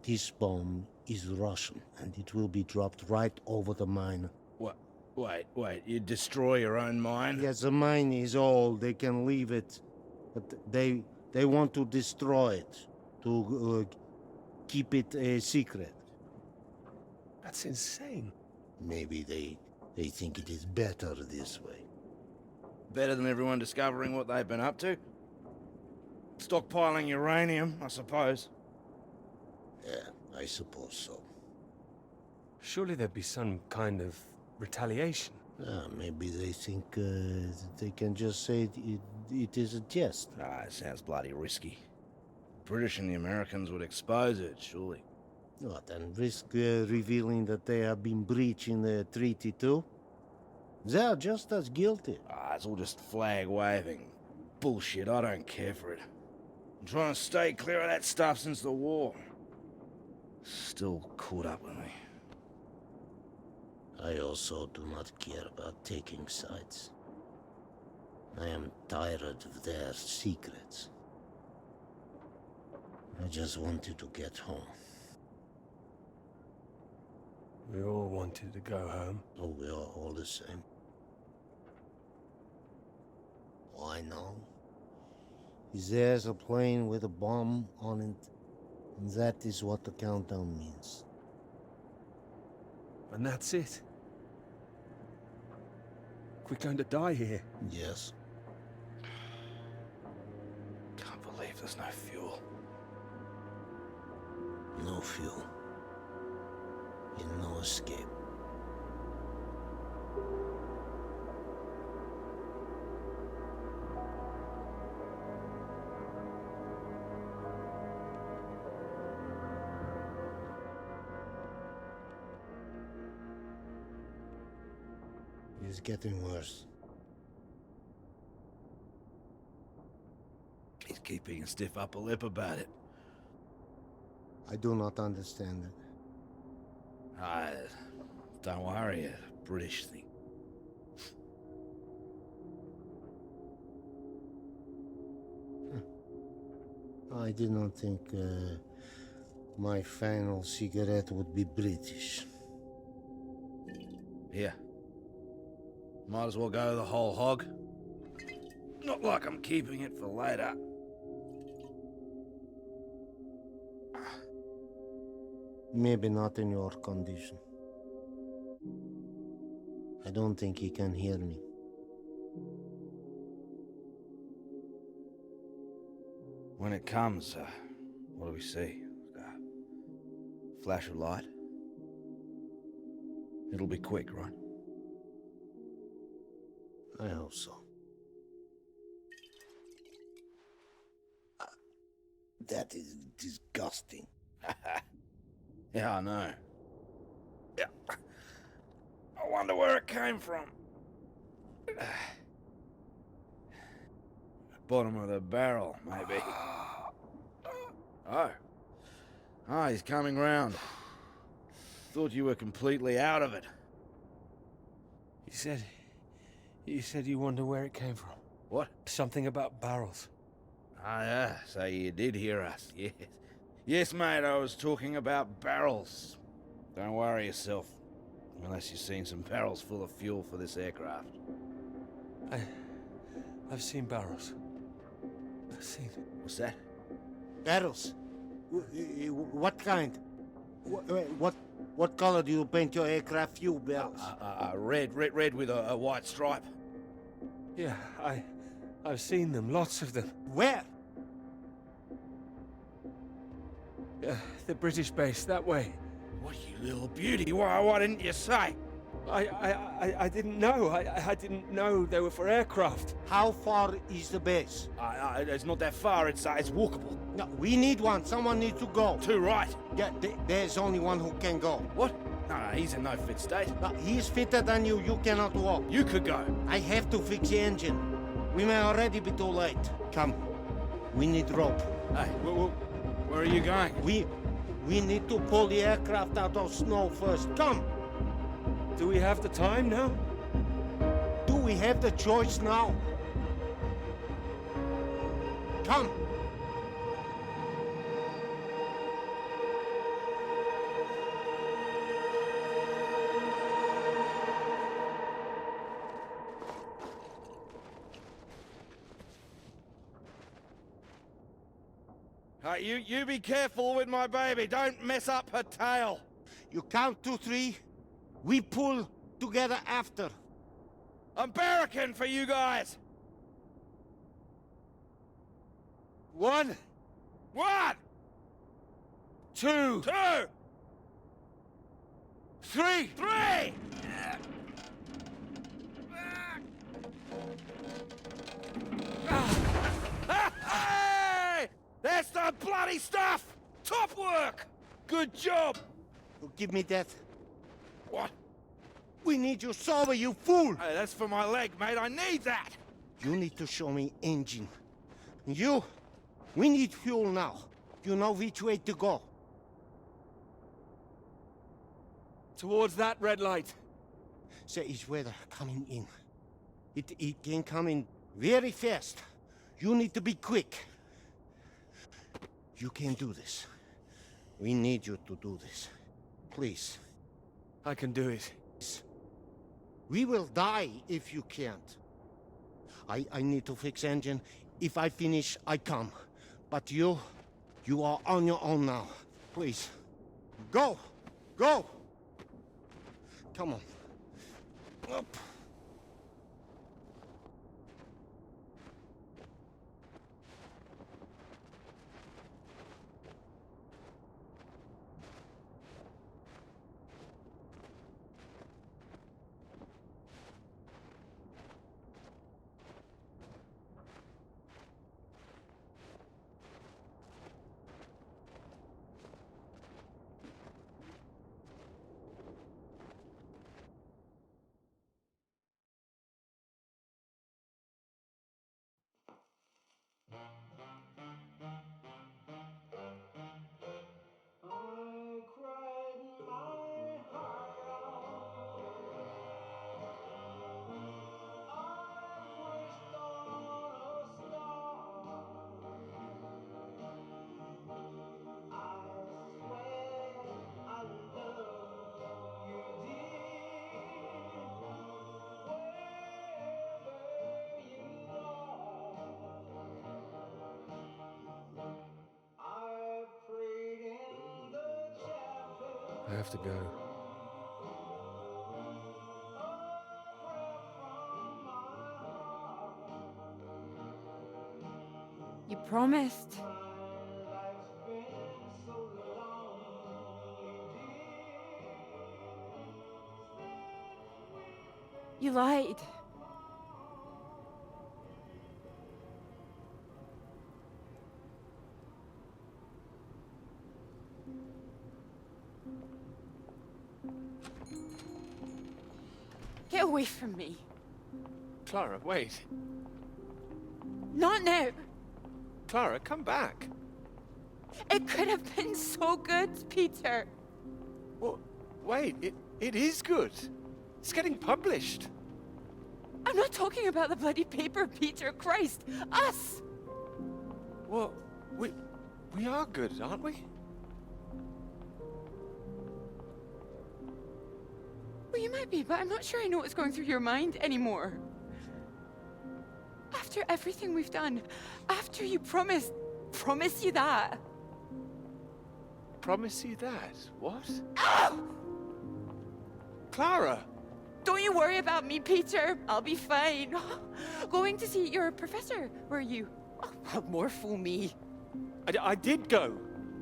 This bomb is Russian, and it will be dropped right over the mine. What? Wait, you destroy your own mine? Yes, the mine is old, they can leave it. But they want to destroy it, to keep it a secret. That's insane. Maybe they think it is better this way. Better than everyone discovering what they've been up to? Stockpiling uranium, I suppose. Yeah, I suppose so. Surely there'd be some kind of retaliation. Maybe they think they can just say it is a jest. It sounds bloody risky. British and the Americans would expose it, surely. What, and risk revealing that they have been breaching the treaty too? They are just as guilty. It's all just flag waving. Bullshit, I don't care for it. I'm trying to stay clear of that stuff since the war. Still caught up with me. I also do not care about taking sides. I am tired of their secrets. I just wanted to get home. We all wanted to go home. Oh, we are all the same. Why now? Is there's a plane with a bomb on it, and that is what the countdown means. And that's it. We're going to die here. Yes. Can't believe there's no fuel. No fuel. And no escape. is getting worse. He's keeping a stiff upper lip about it. I do not understand it. Don't worry, a British thing. I did not think my final cigarette would be British. Here. Might as well go the whole hog. Not like I'm keeping it for later. Maybe not in your condition. I don't think he can hear me. When it comes, what do we see? Flash of light? It'll be quick, right? I hope so. That is disgusting. Yeah, I know. Yeah. I wonder where it came from. Bottom of the barrel, maybe. Oh. Ah, he's coming round. Thought you were completely out of it. You said you wonder where it came from. What? Something about barrels. Ah, yeah, so you did hear us, yes. Yes, mate, I was talking about barrels. Don't worry yourself. Unless you've seen some barrels full of fuel for this aircraft. I've seen barrels. I've seen... What's that? Barrels? What kind? What color do you paint your aircraft fuel barrels? Red with a white stripe. Yeah, I've seen them, lots of them. Where? The British base, that way. What, you little beauty? Why didn't you say? I didn't know. I didn't know they were for aircraft. How far is the base? It's not that far. It's walkable. No, we need one. Someone needs to go. Too right. Yeah, there's only one who can go. What? No, he's in no fit state. No, he's fitter than you. You cannot walk. You could go. I have to fix the engine. We may already be too late. Come. We need rope. Hey, where are you going? We need to pull the aircraft out of snow first. Come. Do we have the time now? Do we have the choice now? Come. You be careful with my baby. Don't mess up her tail. You count to 3. We pull together after. I'm barricading for you guys. 1. 1, 2. 2, 3. 3. Hey! That's the bloody stuff! Top work! Good job! Give me that. What? We need your sober, you fool! Hey, that's for my leg, mate. I need that! You need to show me engine. We need fuel now. You know which way to go. Towards that red light. There is weather coming in. It can come in very fast. You need to be quick. You can do this. We need you to do this. Please. I can do it. We will die if you can't. I need to fix engine. If I finish, I come. But you are on your own now. Please. Go! Go! Come on. Up. I have to go. You promised. You lied. Get away from me. Clara, wait. Not now. Clara, come back. It could have been so good, Peter. Well, wait, it is good. It's getting published. I'm not talking about the bloody paper, Peter. Christ. Us. Well, we are good, aren't we? Well, you might be, but I'm not sure I know what's going through your mind anymore. After everything we've done, after you promise you that. Promise you that? What? Ow! Clara! Don't you worry about me, Peter. I'll be fine. Going to see your professor, were you? Oh, well, more fool me. I did go.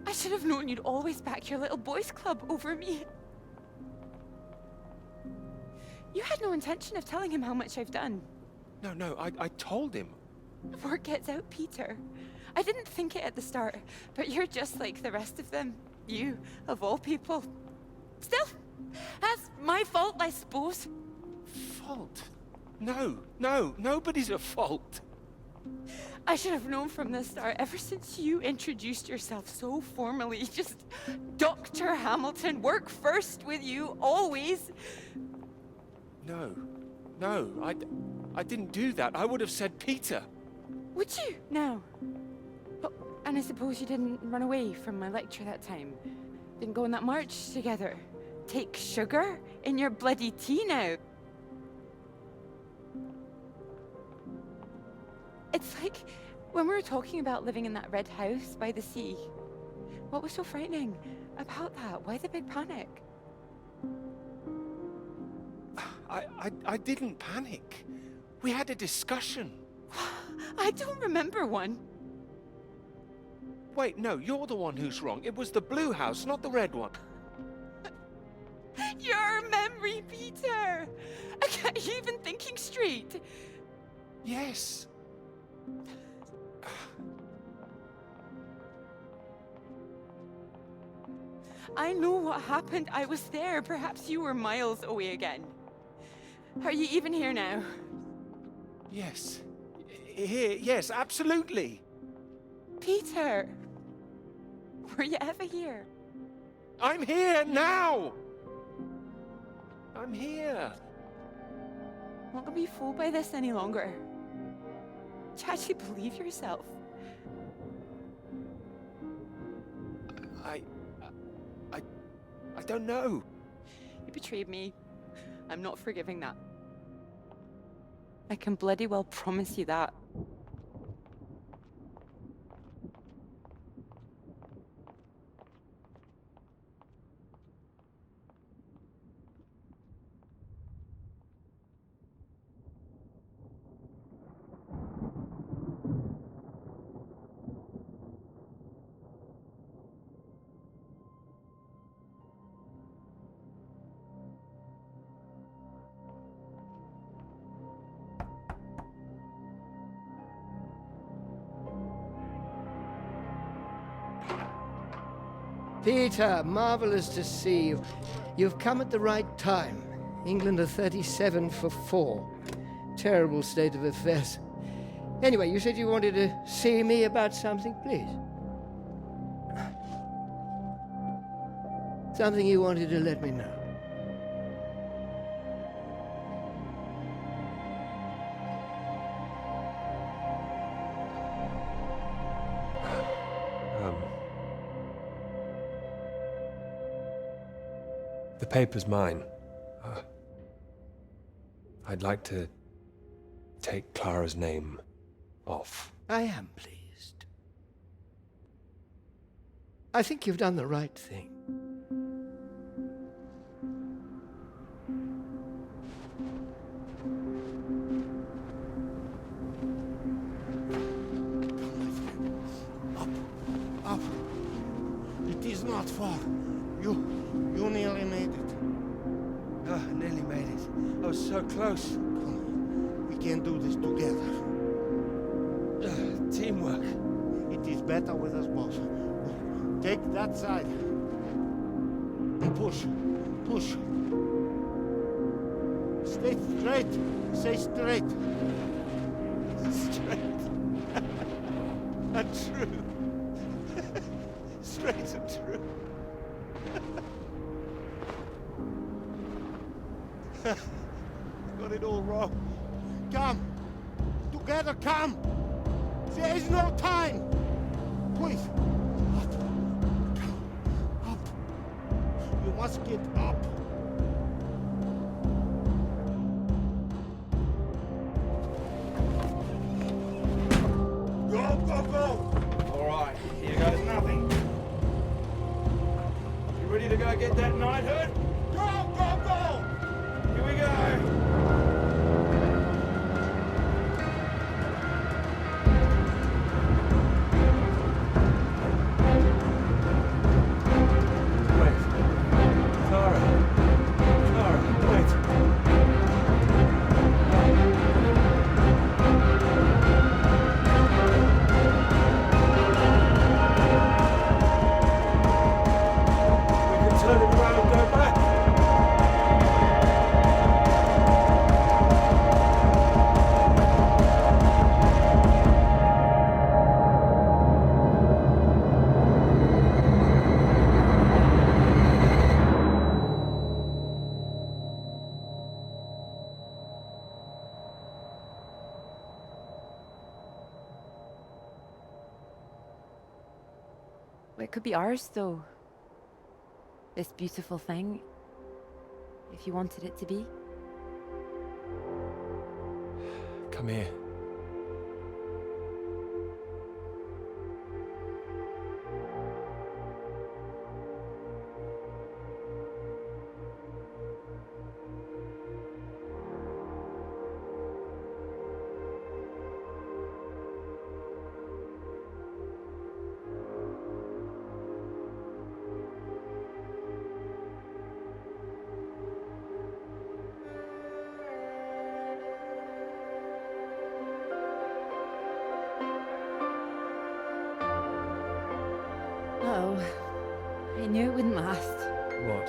I should have known you'd always back your little boys club over me. You had no intention of telling him how much I've done. No, I told him. Word gets out, Peter. I didn't think it at the start, but you're just like the rest of them. You, of all people. Still, that's my fault, I suppose. Fault? No, nobody's at fault. I should have known from the start, ever since you introduced yourself so formally. Just Dr. Hamilton, work first with you, always. No, I didn't do that. I would have said Peter. Would you? No. Oh, and I suppose you didn't run away from my lecture that time. Didn't go on that march together. Take sugar in your bloody tea now. It's like when we were talking about living in that red house by the sea. What was so frightening about that? Why the big panic? I didn't panic. We had a discussion. I don't remember one. Wait, no, you're the one who's wrong. It was the blue house, not the red one. Your memory, Peter! Are you even thinking straight? Yes. I know what happened. I was there. Perhaps you were miles away again. Are you even here now? Yes. Here, yes, absolutely. Peter! Were you ever here? I'm here now! I'm here. I'm not gonna be fooled by this any longer. Do you actually believe yourself? I don't know. You betrayed me. I'm not forgiving that. I can bloody well promise you that. Peter, marvelous to see you. You've come at the right time. England are 37 for 4. Terrible state of affairs. Anyway, you said you wanted to see me about something, please. Something you wanted to let me know. The paper's mine. I'd like to take Clara's name off. I am pleased. I think you've done the right thing. Up. It is not far. You nearly made it. I nearly made it. I was so close. Come, we can do this together. Teamwork. It is better with us both. Take that side. And push. Push. Stay straight. Stay straight. Straight. And true. Straight and true. Got it all wrong. Come. Together, come. There is no time. Please. Up. Come. Up. You must get up. Go, go, go. All right, here goes nothing. You ready to go get that knighthood? Go, go, go. Here we go. Well, it could be ours, though. This beautiful thing. If you wanted it to be. Come here. Oh, I knew it wouldn't last. What?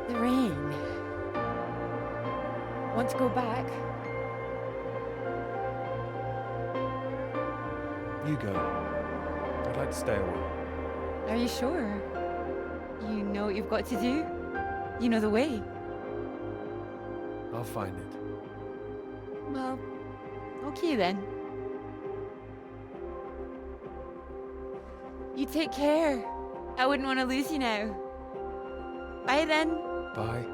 The rain. Want to go back? You go. I'd like to stay a while. Are you sure? You know what you've got to do? You know the way? I'll find it. Well, okay then. You take care. I wouldn't want to lose you now. Bye then. Bye.